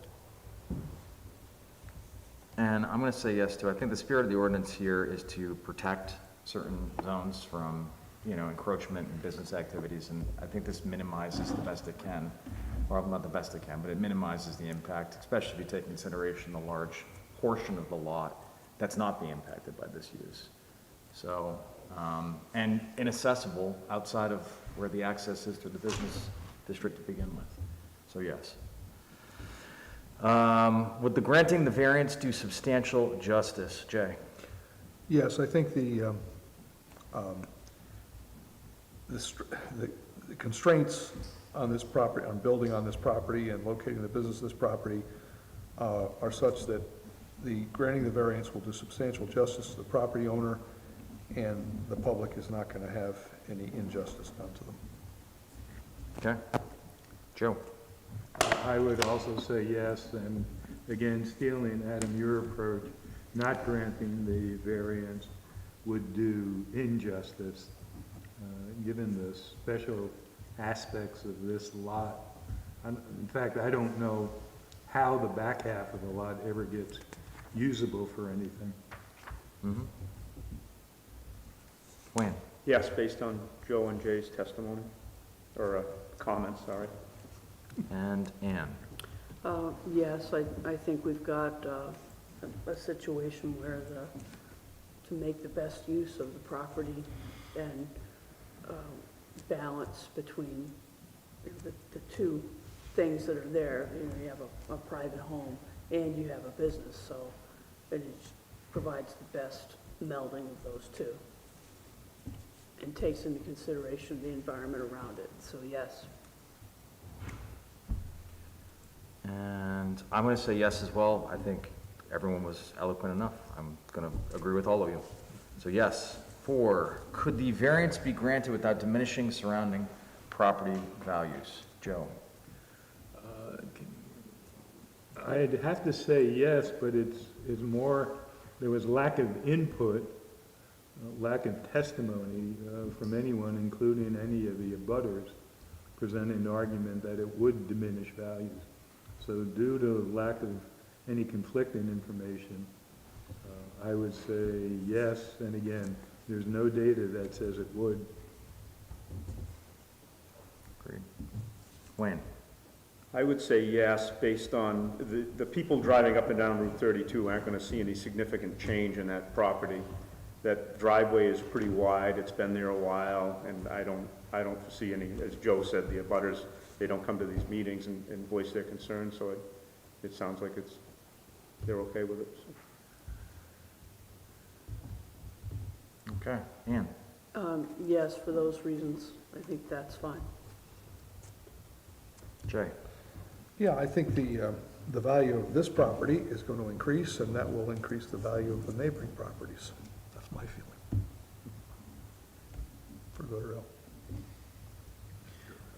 And I'm going to say yes, too. I think the spirit of the ordinance here is to protect certain zones from, encroachment and business activities, and I think this minimizes the best it can, or not the best it can, but it minimizes the impact, especially if you take into consideration the large portion of the lot that's not being impacted by this use. So, and inaccessible outside of where the access is to the business district to begin with. So yes. Would the granting the variance do substantial justice? Jay? Yes, I think the constraints on this property, on building on this property and locating the business on this property are such that the granting the variance will do substantial justice to the property owner, and the public is not going to have any injustice done to them. Okay. Joe? I would also say yes, and again, stealing, Adam, your approach, not granting the variance would do injustice, given the special aspects of this lot. In fact, I don't know how the back half of the lot ever gets usable for anything. Mm-hmm. Wayne? Yes, based on Joe and Jay's testimony, or comments, sorry. And Ann? Yes, I think we've got a situation where to make the best use of the property and balance between the two things that are there. You have a private home and you have a business, so it provides the best melding of those two and takes into consideration the environment around it. So yes. And I'm going to say yes as well. I think everyone was eloquent enough. I'm going to agree with all of you. So yes. 4, could the variance be granted without diminishing surrounding property values? Joe? I'd have to say yes, but it's more, there was lack of input, lack of testimony from anyone, including any of the abutters, presenting an argument that it would diminish values. So due to lack of any conflicting information, I would say yes, and again, there's no data that says it would. Agreed. Wayne? I would say yes, based on the people driving up and down Route 32 aren't going to see any significant change in that property. That driveway is pretty wide, it's been there a while, and I don't see any, as Joe said, the abutters, they don't come to these meetings and voice their concerns, so it sounds like they're okay with it. So. Okay. Ann? Yes, for those reasons, I think that's fine. Jay? Yeah, I think the value of this property is going to increase, and that will increase the value of the neighboring properties. That's my feeling. For good or ill.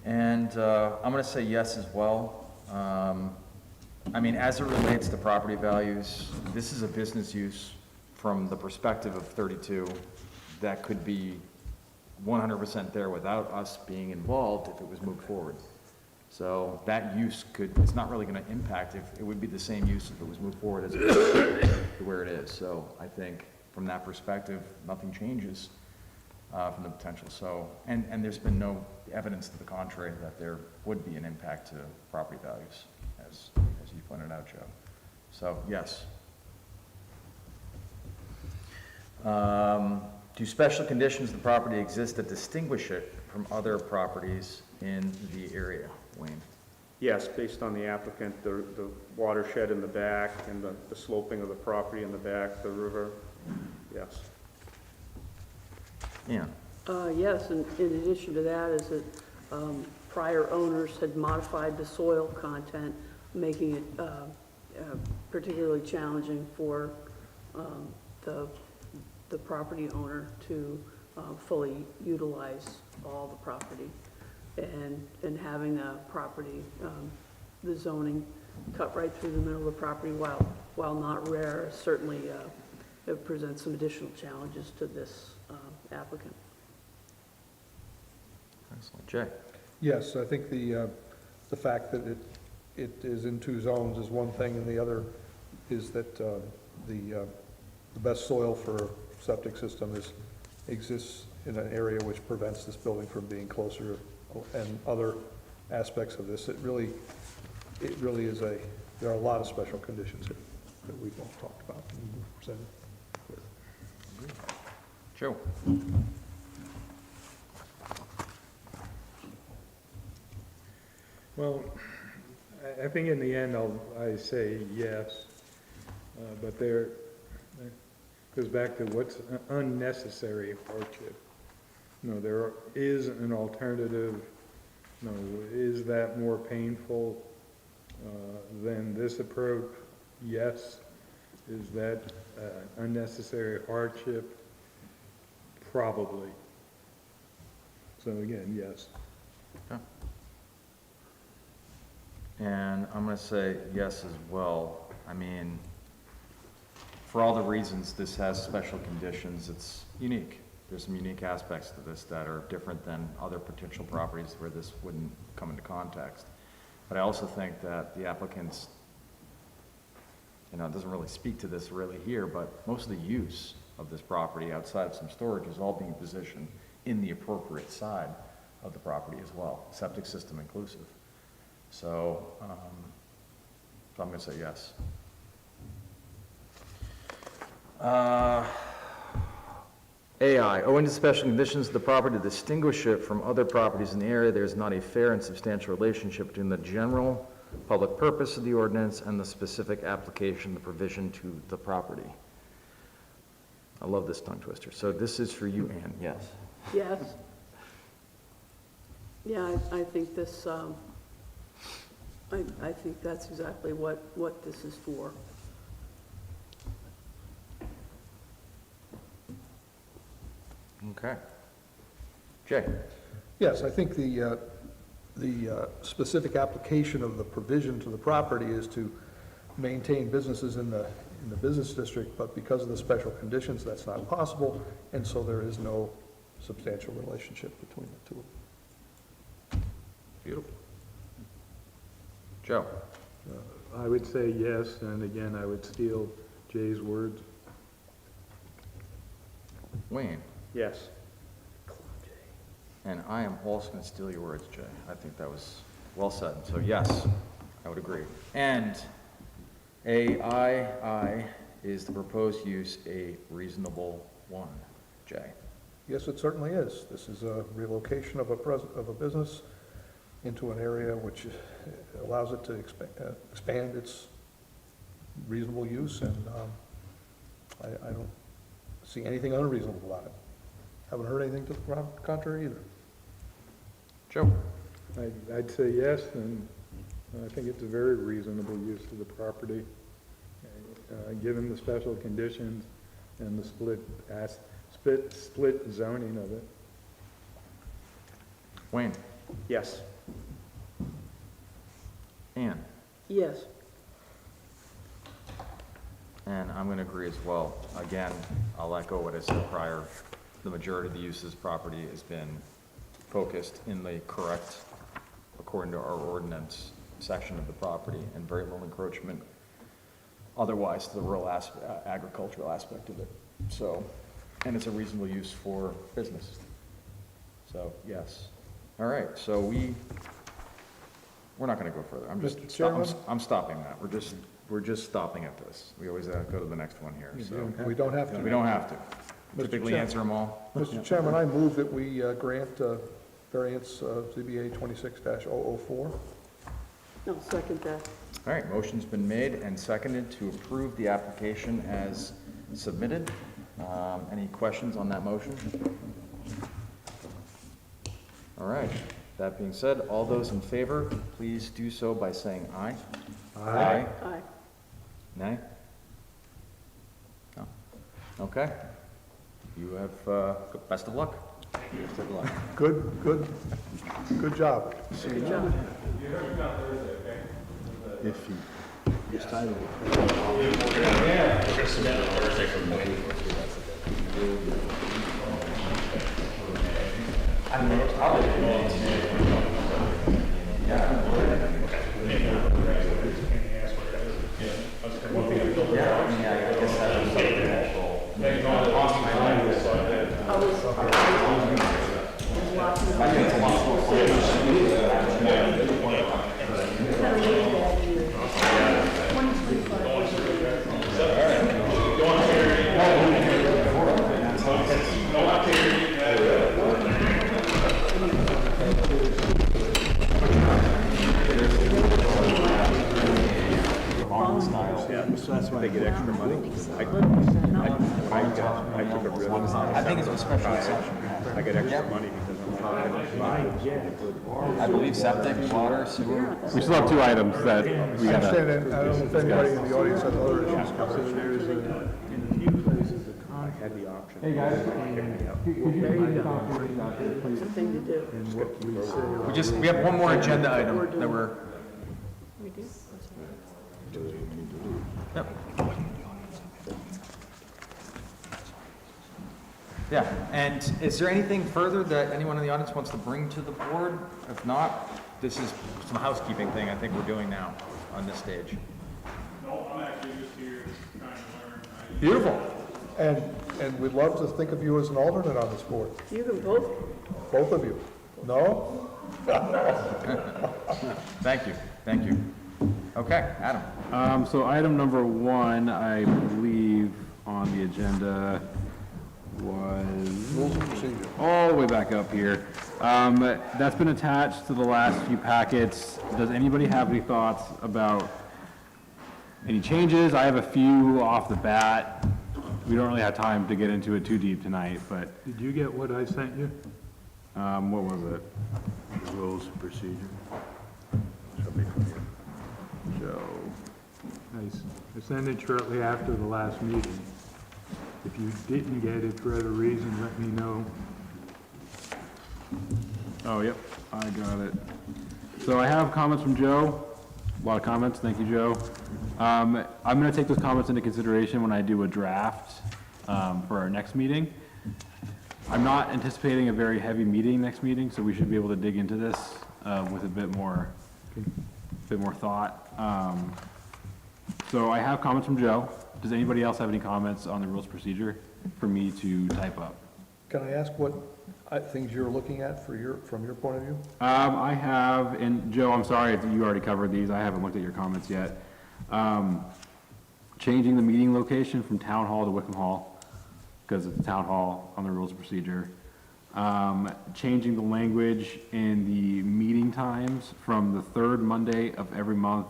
And I'm going to say yes as well. I mean, as it relates to property values, this is a business use from the perspective of 32 that could be 100% there without us being involved if it was moved forward. So that use it's not really going to impact, if it would be the same use if it was moved forward as it is to where it is. So I think from that perspective, nothing changes from the potential. So, and there's been no evidence to the contrary that there would be an impact to property values, as you pointed out, Joe. So, yes. Do special conditions of the property exist that distinguish it from other properties in the area, Wayne? Yes, based on the applicant, the watershed in the back and the sloping of the property in the back, the river, yes. Yeah. Yes, and in addition to that is that prior owners had modified the soil content, making it particularly challenging for the property owner to fully utilize all the property. And having a property, the zoning cut right through the middle of the property, while not rare, certainly it presents some additional challenges to this applicant. Excellent. Jay? Yes, I think the fact that it is in two zones is one thing, and the other is that the best soil for a septic system exists in an area which prevents this building from being closer, and other aspects of this. It really is there are a lot of special conditions here that we've all talked about and presented. Joe? Well, I think in the end, I say yes, but there goes back to what's unnecessary hardship. No, there is an alternative. No, is that more painful than this approach? Yes. Is that unnecessary hardship? Probably. So again, yes. Okay. And I'm going to say yes as well. I mean, for all the reasons this has special conditions, it's unique. There's some unique aspects to this that are different than other potential properties where this wouldn't come into context. But I also think that the applicants, it doesn't really speak to this really here, but most of the use of this property outside of some storage is all being positioned in the appropriate side of the property as well, septic system inclusive. So, I'm going to say yes. AI, owing to special conditions of the property to distinguish it from other properties in the area, there is not a fair and substantial relationship between the general public purpose of the ordinance and the specific application, the provision to the property. I love this tongue twister. So this is for you, Ann, yes. Yes. Yeah, I think this, I think that's exactly what this is for. Okay. Jay? Yes, I think the specific application of the provision to the property is to maintain businesses in the business district, but because of the special conditions, that's not possible, and so there is no substantial relationship between the two of them. Beautiful. Joe? I would say yes, and again, I would steal Jay's words. Wayne? Yes. And I am also going to steal your words, Jay. I think that was well said. So yes, I would agree. And AI is the proposed use a reasonable one, Jay? Yes, it certainly is. This is a relocation of a business into an area which allows it to expand its reasonable use, and I don't see anything unreasonable about it. Haven't heard anything to the contrary either. Joe? I'd say yes, and I think it's a very reasonable use of the property, given the special conditions and the split zoning of it. Wayne? Yes. Ann? Yes. And I'm going to agree as well. Again, I'll echo what I said prior. The majority of the uses property has been focused in the correct, according to our ordinance, section of the property, and very little encroachment otherwise to the rural agricultural aspect of it. So, and it's a reasonable use for business. So, yes. All right, so we're not gonna go further. Mr. Chairman? I'm stopping that. We're just stopping at this. We always go to the next one here, so. We don't have to. We don't have to. Mr. Typically Chair- answer them all. Mr. Chairman, I move that we grant variance ZBA 26-004. No, second that. All right, motion's been made and seconded to approve the application as submitted. Any questions on that motion? All right, that being said, all those in favor, please do so by saying aye. Aye. Aye. Nay? No? Okay. You have, best of luck. Best of luck. Good job. Good job. If he, It's time. They get extra money. I took a risk. I think it's a special exception. I get extra money because I'm I believe septic, water, sewer. We still have two items that we I gotta. understand that. I don't know if anybody in the audience has other issues. There's in a few places, I had the option. Hey, guys. There you go. It's a thing to do. and what we say. We have one more agenda item that we're, We do? yep. Yeah, and is there anything further that anyone in the audience wants to bring to the board? If not, this is some housekeeping thing I think we're doing now on this stage. No, I'm actually just here trying to learn. Beautiful. And we'd love to think of you as an alternate on this board, You can both. both of you. No? Thank you, thank you. Okay, Adam. So item number one, I believe on the agenda was Rules of procedure. all the way back up here. That's been attached to the last few packets. Does anybody have any thoughts about any changes? I have a few off the bat. We don't really have time to get into it too deep tonight, but, Did you get what I sent you? what was it? The rules of procedure. Joe. Nice. I sent it shortly after the last meeting. If you didn't get it for other reasons, let me know. Oh, yep, I got it. So I have comments from Joe, a lot of comments, thank you, Joe. I'm gonna take those comments into consideration when I do a draft, for our next meeting. I'm not anticipating a very heavy meeting next meeting, so we should be able to dig into this, with a bit more thought. So I have comments from Joe. Does anybody else have any comments on the rules of procedure for me to type up? Can I ask what things you're looking at from your point of view? I have, and Joe, I'm sorry if you already covered these, I haven't looked at your comments yet. Changing the meeting location from Town Hall to Wickham Hall, because it's Town Hall on the rules of procedure. Changing the language in the meeting times from the third Monday of every month,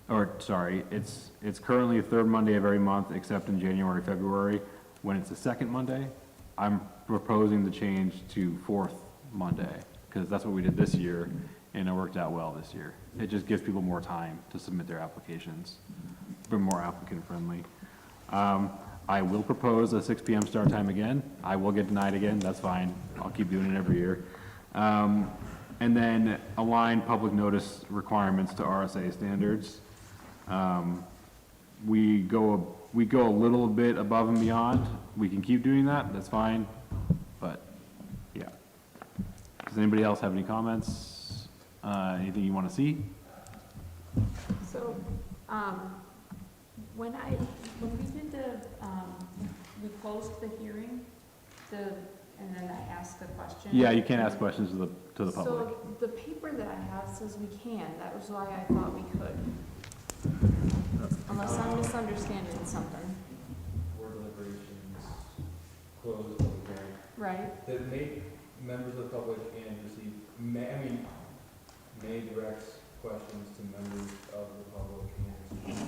or, sorry, it's currently the third Monday of every month, except in January, February, when it's the second Monday. I'm proposing the change to fourth Monday, because that's what we did this year, and it worked out well this year. It just gives people more time to submit their applications, be more applicant friendly. I will propose a 6 PM start time again. I will get denied again, that's fine. I'll keep doing it every year. And then align public notice requirements to RSA standards. We go a little bit above and beyond. We can keep doing that, that's fine, but, yeah. Does anybody else have any comments? Anything you want to see? So, when we did the we closed the hearing, and then I asked a question. Yeah, you can't ask questions to the public. So the paper that I have says we can, that was why I thought we could. Unless I'm misunderstanding something. Board deliberations, closed public hearing. Right. That members of the public and receive, may direct questions to members of the public and speakers.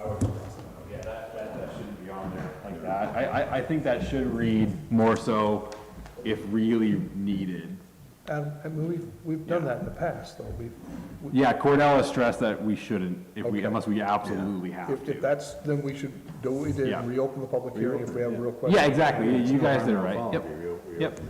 I would cross that out. Yeah, that shouldn't be on there like that. I think that should read more so if really needed. And, I mean, we've done that in the past, though. Yeah, Cordell has stressed that we shouldn't, Okay. unless we absolutely have If to. that's, then we should do what we did, Yeah. and reopen the public hearing if we have real questions. Yeah, exactly, you guys did it right, yep. Yep.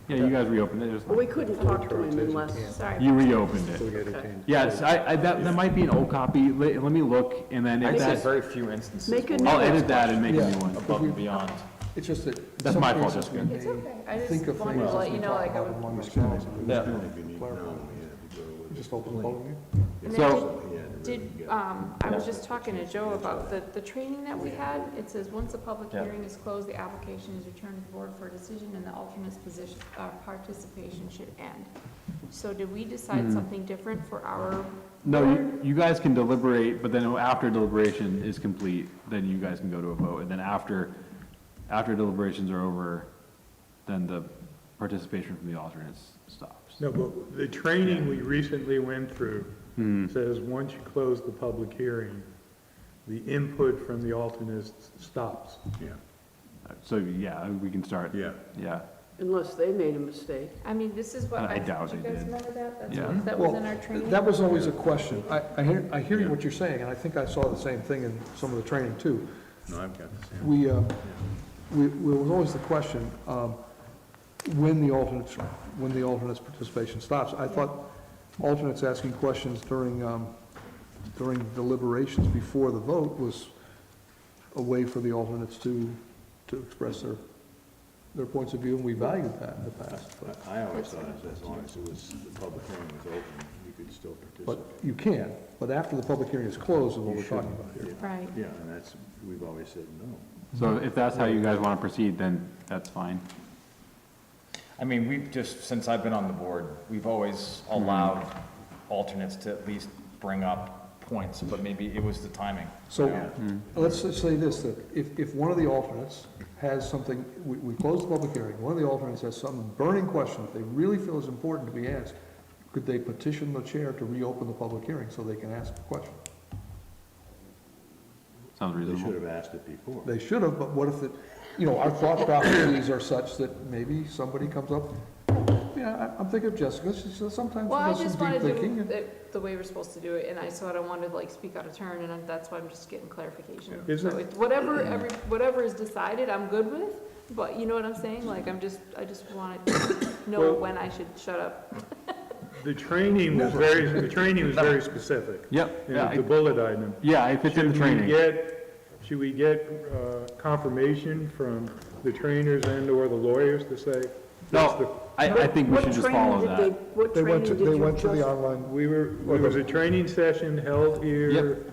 Yeah, you guys reopened it, it was Well, we couldn't talk to him unless, Sorry. you reopened So we it. gotta change. Yes, that might be an old copy, let me look, and then I'd if say that's, very few instances. Make a where I'll note. edit that and make a Yeah. new one. above and beyond. It's just that. That's some my fault, cases Jessica. we It's may okay, I think just of wanted things to let as you we know, talk like, I about would. them on the calls. Yeah. Just open the public hearing. And So- I was just talking to Joe about the training that we had. It says, once a public Yeah. hearing is closed, the application is returned to the board for a decision and the alternate's position, participation should end. So did we decide something different for our? No, board? you guys can deliberate, but then after deliberation is complete, then you guys can go to a vote, and then after deliberations are over, then the participation from the alternates stops. No, but the training we recently went through says, once you close the public hearing, the input from the alternates stops. Yeah. So, yeah, we can start. Yeah. Yeah. unless they made a mistake. I mean, this is what I doubt did you they guys did. remember that? That's Yeah. what, that was Well, in our training? that was always a question. I hear you what you're saying, and I think I saw the same thing in some of the training, too. No, I've got the same. We was always the question, when the alternates participation stops. I thought alternates asking questions during deliberations before the vote was a way for the alternates to express their points of view, and we valued that in the past. I always thought as long as it was, the public hearing was open, you could still But participate. you can, but after the public hearing is closed is what You we're talking shouldn't. about here. Right. Yeah, and that's, we've always said no. So if that's how you guys want to proceed, then that's fine. I mean, we've just, since I've been on the board, we've always allowed alternates to at least bring up points, but maybe it was the timing. So, Yeah. let's just say this, that if one of the alternates has something, we close the public hearing, one of the alternates has some burning question that they really feel is important to be asked, could they petition the chair to reopen the public hearing so they can ask the question? Sounds They reasonable. should have asked it before. They should have, but what if our thought processes are such that maybe somebody comes up, yeah, I'm thinking of Jessica, she says sometimes Well, she I does just some deep wanted to thinking. do it the way we're supposed to do it, and I sort of wanted to like speak out of turn, and that's why I'm just getting clarification. Is So it- it's whatever is decided, I'm good with, but you know what I'm saying? Like, I just wanted to know Well- when I should shut up. The training was very specific. Yep, And yeah, it's a bullet item. yeah, if it's in the training. Should we get confirmation from the trainers and/or the lawyers to say? that's the- No, I think we should just follow that. What They training did you went to the just? online, There was a training session held here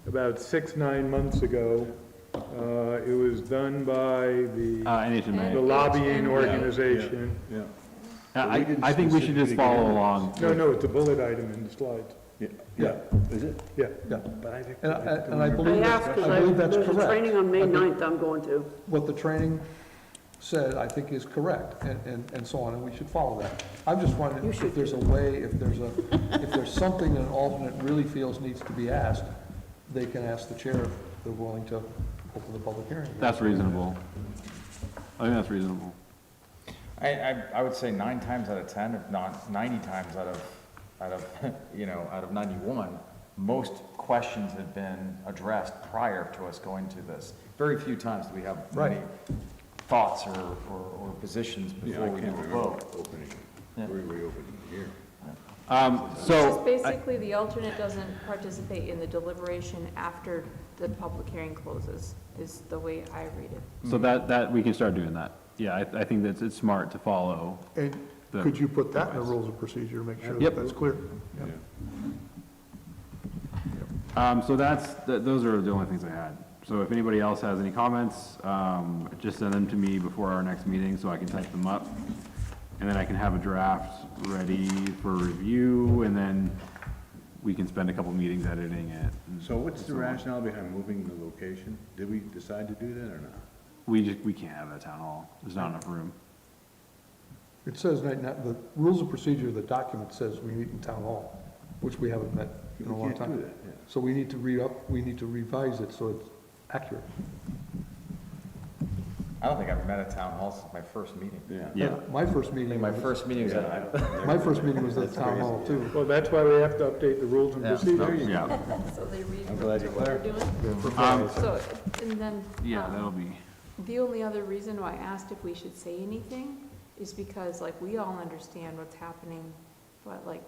about 9 months ago. It was done by the NHMA. lobbying NHMA. organization. Yeah. I think we should just follow along. No, it's a bullet item in the slides. Yeah, is it? Yeah. yeah. But I think. And I I believe asked, that's because there's a correct. training on May 9th I'm going to. What the training said, I think is correct, and so on, and we should follow that. I'm just wondering if there's a way, if there's something an alternate really feels needs to be asked, they can ask the chair if they're willing to open the public hearing. That's reasonable. I think that's reasonable. I would say 9 times out of 10, if not 90 times out of 91, most questions have been addressed prior to us going to this. Very few times do we have many thoughts or positions Yeah, before I we do can't a remember vote. opening, Yeah. reopening here. So, Just basically, the alternate doesn't participate in the deliberation after the public hearing closes, is the way I read it. so that, we can start doing that. Yeah, I think that it's smart to follow. And could you put that in the rules of procedure to make sure Yep. that that's clear? Yeah. So those are the only things I had. So if anybody else has any comments, just send them to me before our next meeting so I can type them up. And then I can have a draft ready for review, and then we can spend a couple meetings editing it. So what's the rationale behind moving the location? Did we decide to do that or not? We can't have it at town hall. There's not enough room. It says, the rules of procedure, the document says we meet in town hall, which we haven't met in a long We can't time. do that, yeah. So we need to revise it so it's accurate. I don't think I've met at town hall since my first meeting. Yeah. My first meeting. My first meeting was at, My first meeting was at town hall too. Well, that's why we have to update the rules and Yeah. procedures. Yeah. So they read I'm glad you're what we're clear. doing. So, and then. Yeah, that'll be, The only other reason why I asked if we should say anything is because, like, we all understand what's happening, but like,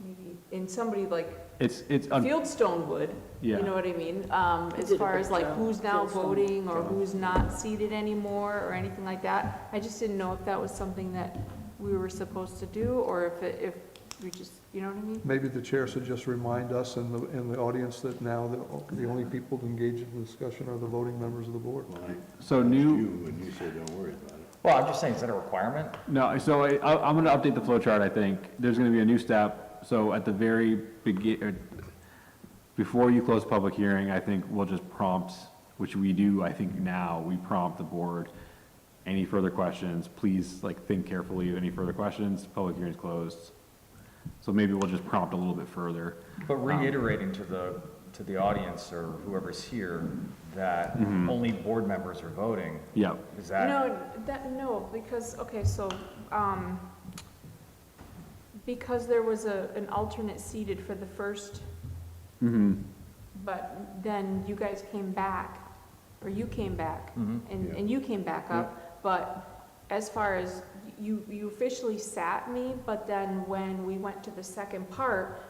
maybe, in somebody like Fieldstone would, Yeah. you know what I mean? As did a far good as like job, who's now Fieldstone. voting or who's not seated anymore or anything like that. I just didn't know if that was something that we were supposed to do, or if we just, you know what I mean? Maybe the chair should just remind us and the audience that now the only people to engage in the discussion are the voting members of the board. Well, I so asked new, you, and you said don't worry about it. well, I'm just saying, is that a requirement? no, so I'm gonna update the flow chart, I think. There's gonna be a new step. So at the very before you close public hearing, I think we'll just prompt, which we do, I think now, we prompt the board. Any further questions, please, like, think carefully. Any further questions, public hearing's closed. So maybe we'll just prompt a little bit further. But reiterating to the audience or whoever's here that only board members are voting, Yeah. is that? No, because, okay, so, because there was an alternate seated for the first, but then you guys came back, or you came back, and you came back up, but as far as, you officially sat me, but then when we went to the second part,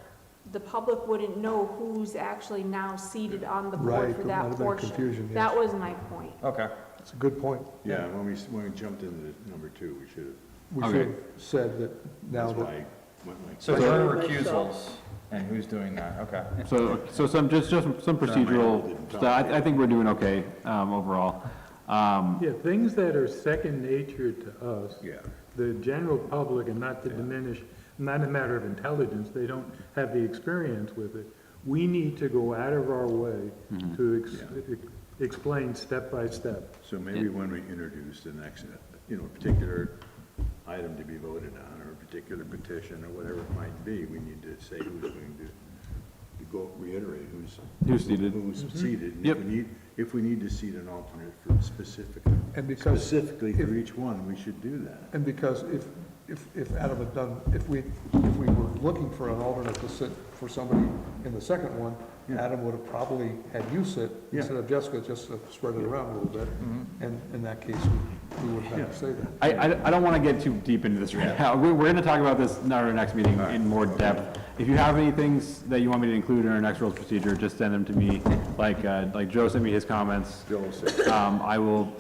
the public wouldn't know who's actually now seated on the board Right, for there might that have been portion. confusion, yes. That was my point. Okay. It's a good point. Yeah, when we jumped into number 2, we should have, We Okay. should have said that now that's that. why I went like. So there are recusals, and who's doing that? Okay. So some, just some procedural stuff. I think we're doing okay, overall. Yeah, things that are second nature to us. Yeah. The general public, and not to diminish, not a matter of intelligence, they don't have the experience with it. We need to go out of our way to explain step by step. So maybe when we introduce the next, particular item to be voted on, or a particular petition, or whatever it might be, we need to say who's going to go reiterate Who's seated. Who's seated. And Yep. if we need to seat an alternate for And because specifically for each one, we should do that. And because if Adam had done, if we were looking for an alternate to sit for somebody in the second one, Adam would have probably had you sit instead of Jessica, just to spread it around a little bit. And in that case, we would have to say that. I don't want to get too deep into this right now. We're going to talk about this in our next meeting in more depth. If you have any things that you want me to include in our next rules procedure, just send them to me. Like Joe sent me his comments. I will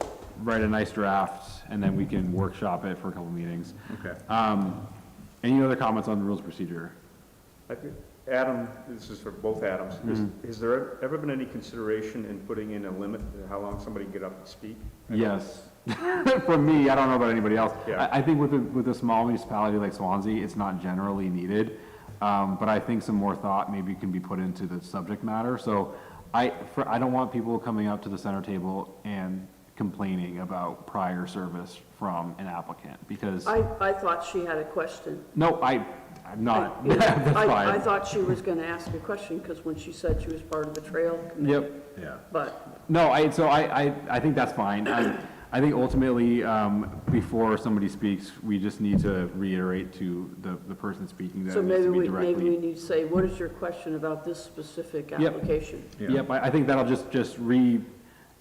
write a nice draft, and then we can workshop it for a couple meetings. Okay. Any other comments on the rules of procedure? Adam, this is for both Adams. Has there ever been any consideration in putting in a limit to how long somebody can get up and speak? Yes. From me, I don't know about anybody else. Yeah. I think with a small municipality like Swanzey, it's not generally needed. But I think some more thought maybe can be put into the subject matter. So I don't want people coming up to the center table and complaining about prior service from an applicant, because. I thought she had a question. No, I'm not. That's fine. I thought she was gonna ask a question, because when she said she was part of the trail committee. Yep. Yeah. But, No, I think that's fine. I think ultimately, before somebody speaks, we just need to reiterate to the person speaking that so it needs to be maybe directly. we need to say, what is your question about this specific Yep. application? Yep, I think that'll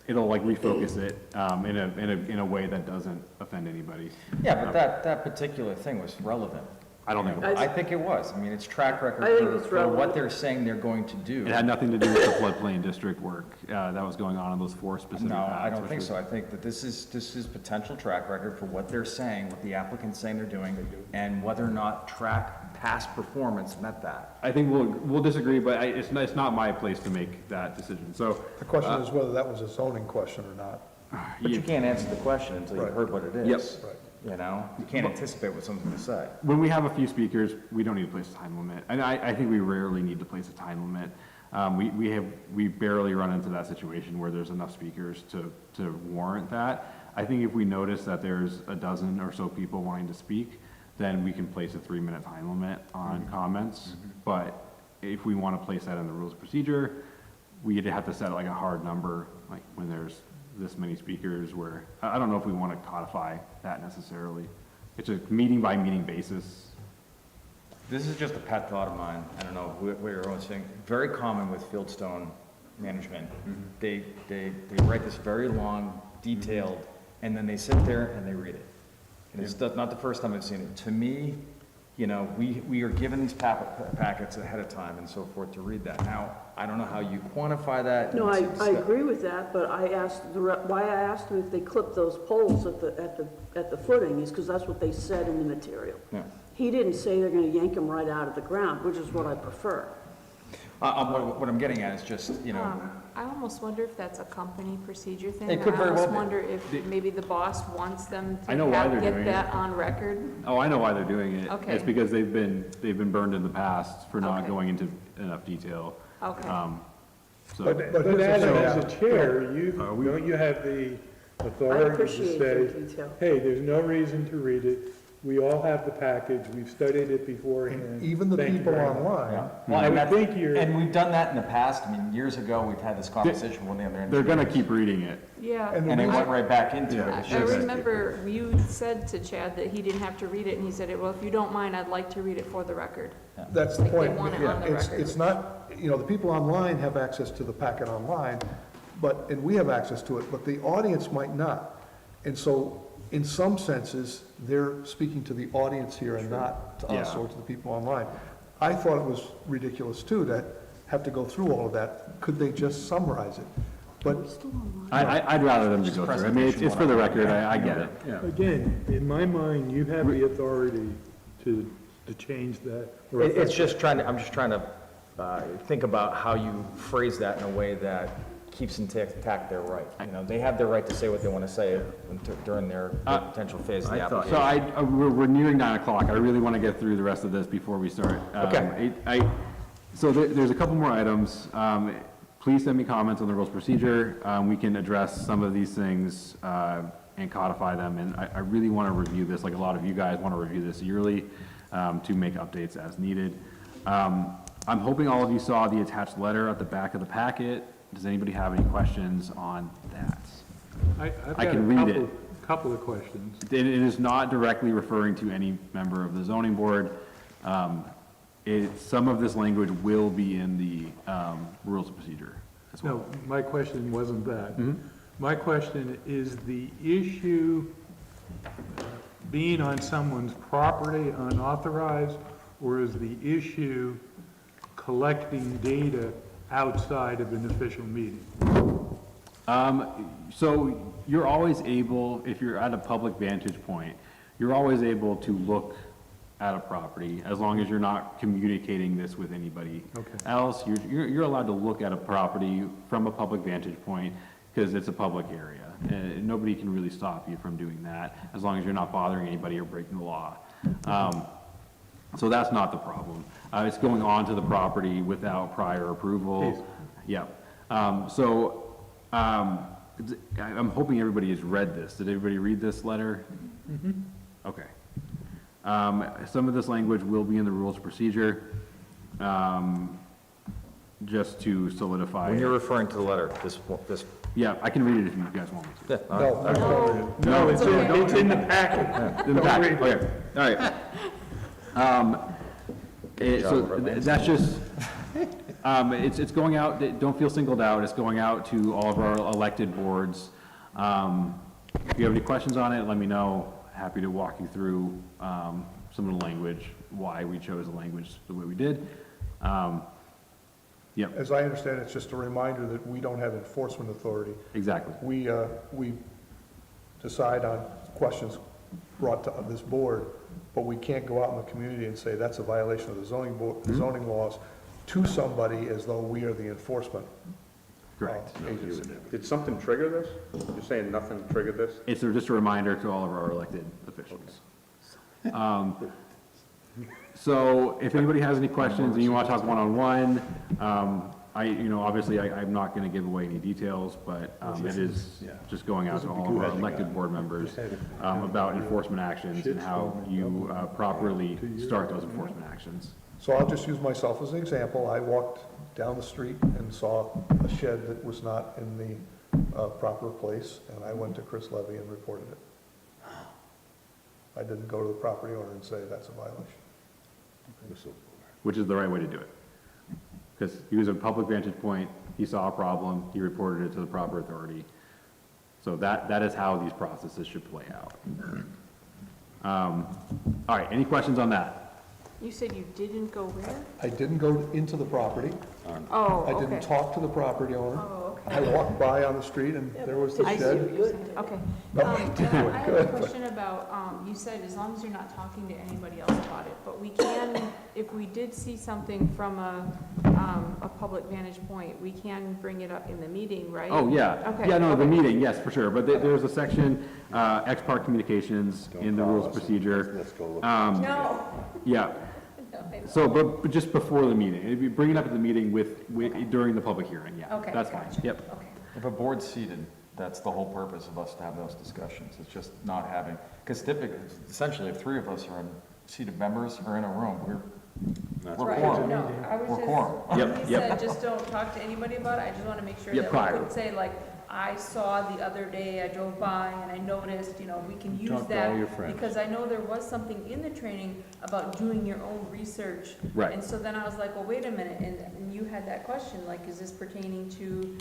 it'll like refocus it, in a way that doesn't offend anybody. Yeah, but that particular thing was relevant. I don't think it was. I think it was. I mean, it's track record I think for, it's for what relevant. they're saying they're going to do. It had nothing to do with the floodplain district work that was going on in those 4 specific No, paths. I don't which think was- so. I think that this is potential track record for what they're saying, what the applicant's saying they're doing, and whether or not track past performance met that. I think we'll disagree, but it's not my place to make that decision, so. The question is whether that was a zoning question or not. But you can't answer the question until you've Right. heard what it is. Yep. Right. You know, you can't anticipate what someone's gonna say. When we have a few speakers, we don't need to place a time limit, and I think we rarely need to place a time limit. We barely run into that situation where there's enough speakers to warrant that. I think if we notice that there's a dozen or so people wanting to speak, then we can place a 3-minute time limit on comments. But if we want to place that in the rules of procedure, we'd have to set like a hard number, like when there's this many speakers, where, I don't know if we want to codify that necessarily. It's a meeting by meeting basis. This is just a pet thought of mine. I don't know what everyone's saying. Very common with Fieldstone management. They write this very long, detailed, and then they sit there and they read it. And it's not the first time I've seen it. To me, you know, we are given these packets ahead of time and so forth to read that. Now, I don't know how you quantify that. No, I agree with that, but I asked, why I asked them if they clipped those poles at the footing is because that's what they said in the material. Yeah. He didn't say they're gonna yank them right out of the ground, which is what I prefer. What I'm getting at is just, you know, I almost wonder if that's a company procedure thing. It could very well I almost be. wonder if maybe the boss wants them I know why to they're get doing that it. on record. Oh, I know why they're doing it. Okay. It's because they've been burned in the past for not Okay. going into enough detail. Okay. So, But Adam, as a chair, don't you have the I authority to appreciate their say, detail. hey, there's no reason to read it, we all have the package, we've studied it beforehand. Even the Thank you people very much." online, well, I and would that's, think you're- and we've done that in the past. I mean, years ago, we've had this conversation with the other they're gonna engineers. keep reading it. Yeah. And And they I- went right back into it. I It's just- remember you said to Chad that he didn't have to read it, and he said, well, if you don't mind, I'd like to read it for the record. that's the Like they point. want it on the record. It's not, you know, the people online have access to the packet online, and we have access to it, but the audience might not. And so, in some senses, they're speaking to the audience here and not to us Yeah. or to the people online. I thought it was ridiculous too, to have to go through all of that. Could they just summarize it? But I'd rather them to go through. I mean, it's for the record, I get it, yeah. Again, in my mind, you have the authority to change that. or It's just trying to, I'm just trying to think about how you phrase that in a way that keeps intact their right. You know, they have their right to say what they want to say during their potential phase of the application. So we're nearing 9 o'clock. I really want to get through the rest of this before we start. Okay. So there's a couple more items. Please send me comments on the rules of procedure. We can address some of these things and codify them. And I really want to review this, like a lot of you guys want to review this yearly to make updates as needed. I'm hoping all of you saw the attached letter at the back of the packet. Does anybody have any questions on that? I've I got can read it. couple of questions. It is not directly referring to any member of the zoning board. Some of this language will be in the rules of procedure as well. No, my question wasn't that. Mhm. My question is the issue being on someone's property unauthorized, or is the issue collecting data outside of an official meeting? So you're always able, if you're at a public vantage point, you're always able to look at a property as long as you're not communicating this with anybody else. You're allowed to look at a property from a public vantage point because it's a public area. And nobody can really stop you from doing that as long as you're not bothering anybody or breaking the law. So that's not the problem. It's going onto the property without prior approval. Yeah. I'm hoping everybody has read this. Did everybody read this letter? Mm-hmm. Okay. Some of this language will be in the rules of procedure, just to solidify. When you're referring to the letter, this, Yeah, I can read it if you guys want me to. No, it's in the packet. In the packet, okay, all right. So that's just, it's going out, don't feel singled out, it's going out to all of our elected boards. If you have any questions on it, let me know. Happy to walk you through some of the language why we chose the language the way we did. Yep, As I understand, it's just a reminder that we don't have enforcement authority. exactly. We decide on questions brought to this board, but we can't go out in the community and say that's a violation of the zoning board, the zoning laws to somebody as though we are the enforcement. Correct. Agency. Did something trigger this? You're saying nothing triggered this? It's just a reminder to all of our elected officials. So if anybody has any questions and you want to talk one-on-one, obviously I'm not going to give away any details, but it is just going out to all of our elected board members about enforcement actions and how you properly start those enforcement actions. So I'll just use myself as an example. I walked down the street and saw a shed that was not in the proper place, and I went to Chris Levy and reported it. I didn't go to the property owner and say that's a violation. Which is the right way to do it. Because he was a public vantage point, he saw a problem, he reported it to the proper authority. So that is how these processes should play out. All right, any questions on that? You said you didn't go where? I didn't go into the property. Oh, I okay. didn't talk to the property owner. Oh, okay. I walked by on the street and there was the I see shed. what you're saying. Okay. No, I have a good. question about, you said as long as you're not talking to anybody else about it, but we can, if we did see something from a public vantage point, we can bring it up in the meeting, right? Oh, yeah. Okay. Yeah, no, the okay. meeting, yes, for sure. But there's a section, ex parte communications in the rules of procedure. No. Yeah. So, but just before the meeting, if you bring it up at the meeting during the public hearing, yeah. Okay, That's fine, gotcha. yep. Okay. If a board's seated, that's the whole purpose of us to have those discussions. It's just not having, because typically, essentially, if three of us are in seated members or in a room, we're Right, quorum. no, I was We're just, quorum. when he said just don't talk to anybody about it, I just want to make sure Yeah, that prior. we could say like, I saw the other day, I drove by and I noticed, we can use Talk to that. all your friends. Because I know there was something in the training about doing your own research. Right. And so then I was like, well, wait a minute, and you had that question, like, is this pertaining to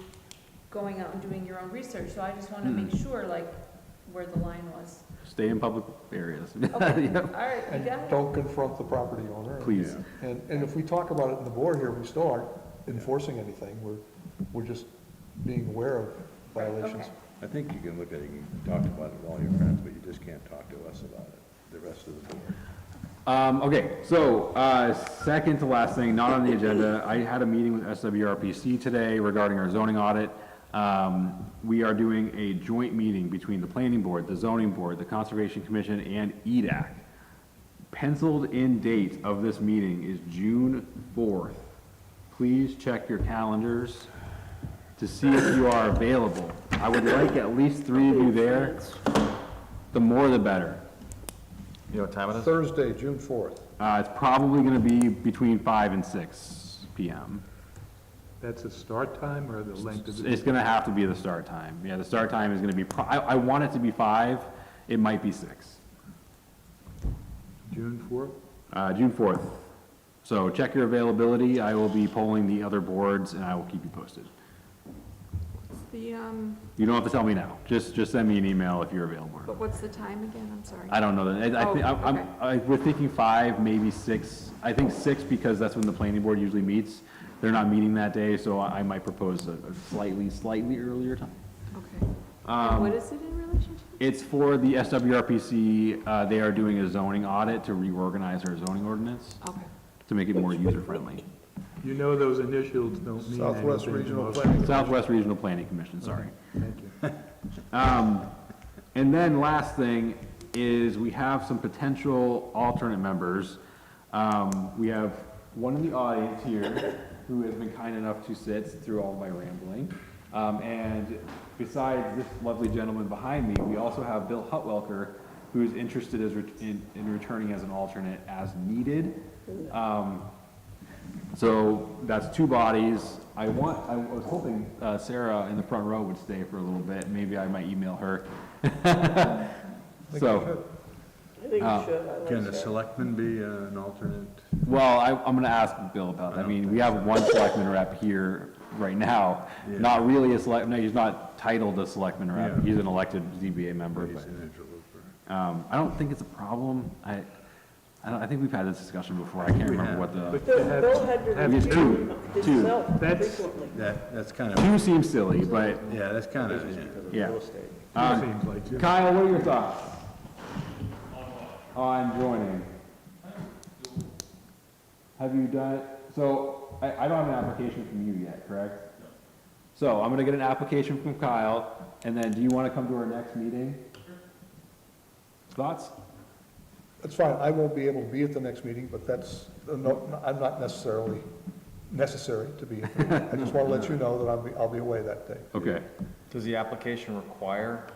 going out and doing your own research? So I just wanted to make sure, like, where the line was. Stay in public areas. Okay, Yep. all right, you And got it. don't confront the property owner. Please. And if we talk about it in the board here, we still aren't enforcing anything. We're just being aware of violations. Okay. I think you can look at it, you can talk about it with all your friends, but you just can't talk to us about it, the rest of the board. Okay, so, second to last thing, not on the agenda, I had a meeting with SWRPC today regarding our zoning audit. We are doing a joint meeting between the planning board, the zoning board, the conservation commission, and EDAC. Penciled in date of this meeting is June 4th. Please check your calendars to see if you are available. I would like at least 3 of you there. The more the better. You know what time it is? Thursday, June 4th. It's probably going to be between 5 and 6 p.m. That's the start time or the length of the? It's going to have to be the start time. Yeah, the start time is going to be, I want it to be 5, it might be 6. June 4th? June 4th. So check your availability. I will be polling the other boards and I will keep you posted. The, You don't have to tell me now. Just send me an email if you're available. but what's the time again? I'm sorry. I don't know that. We're thinking 5, maybe 6. I think 6 because that's when the planning board usually meets. They're not meeting that day, so I might propose a slightly earlier time. Okay. And what is it in relation to? It's for the SWRPC. They are doing a zoning audit to reorganize our zoning ordinance Okay. to make it more user-friendly. You know those initials don't mean anything. Southwest to Regional most Planning. people. Southwest Regional Planning Commission, sorry. Thank you. And then last thing is we have some potential alternate members. We have one in the audience here who has been kind enough to sit through all my rambling. And besides this lovely gentleman behind me, we also have Bill Hutwelker, who is interested in returning as an alternate as needed. So that's 2 bodies. I was hoping Sarah in the front row would stay for a little bit. Maybe I might email her. So, I think you should. I like Can the that. selectman be an alternate? well, I'm going to ask Bill about that. I mean, we have one selectman rep here right now. Yeah. Not really a select, no, he's not titled a selectman rep. Yeah. He's an elected ZBA member. He's But, an interloper. I don't think it's a problem. I think we've had this discussion before, I can't remember what the, Bill had to have review two. himself That's- frequently. That's kind two seems silly, but, yeah, that's kind of, yeah. Seems like two. Kyle, what are your thoughts? On joining? Have you done, so, I don't have an application from you yet, correct? So, I'm gonna get an application from Kyle, and then do you wanna come to our next meeting? Thoughts? That's fine, I won't be able to be at the next meeting, but that's, no, I'm not necessarily necessary to be at the meeting. I just want to let you know that I'll be away that day. Okay. Does the application require,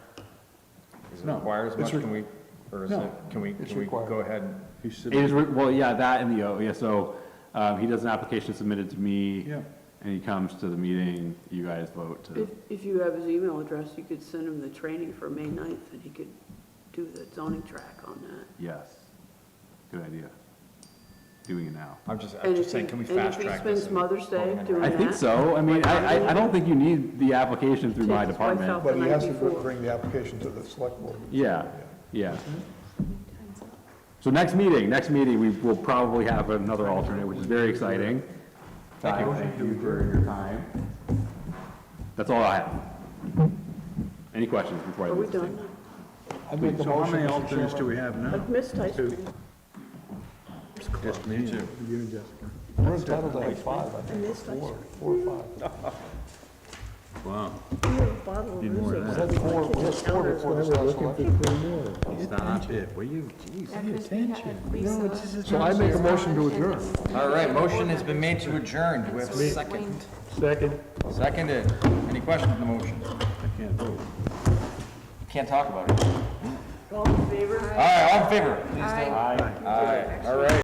does it No. require as much, It's can we, or is No. it, can we required. go ahead? It is, well, yeah, that and the, yeah, so, he does an application submitted to me. Yeah. And he comes to the meeting, you guys vote to, If you have his email address, you could send him the training for May 9th, and he could do the zoning track on that. yes. Good idea. Doing it now. I'm just And saying, if can we he- and fast if he track spends this? Mother's Day doing I think that, so. I mean, I don't think you need the application through my Take his wife department. out. But he The has night to before. bring the application to the select board. Yeah, yeah. So next meeting, we will probably have another alternate, which is very exciting. Thank you for your time. That's all I have. Any questions before I are we leave this done? table? I make a So how motion, many Mr. alternates do Chairman. we have now? I've missed ice cream. Just me too. You and Jessica. We're entitled to have five, I I think, missed ice cream. four or five. Wow. We have a bottle of Need more rosé of that. sitting on the kitchen counter. before this last election. Stop it, will you, geez, Yeah, pay 'cause we attention. had Lisa. So I make a motion to adjourn. All right, motion has been made to adjourn. Do we have a So second? Wayne- Second. Seconded. Any questions on the motion? I can't vote. Can't talk about it. All in favor? All right, all in favor? Aye. Aye, all right.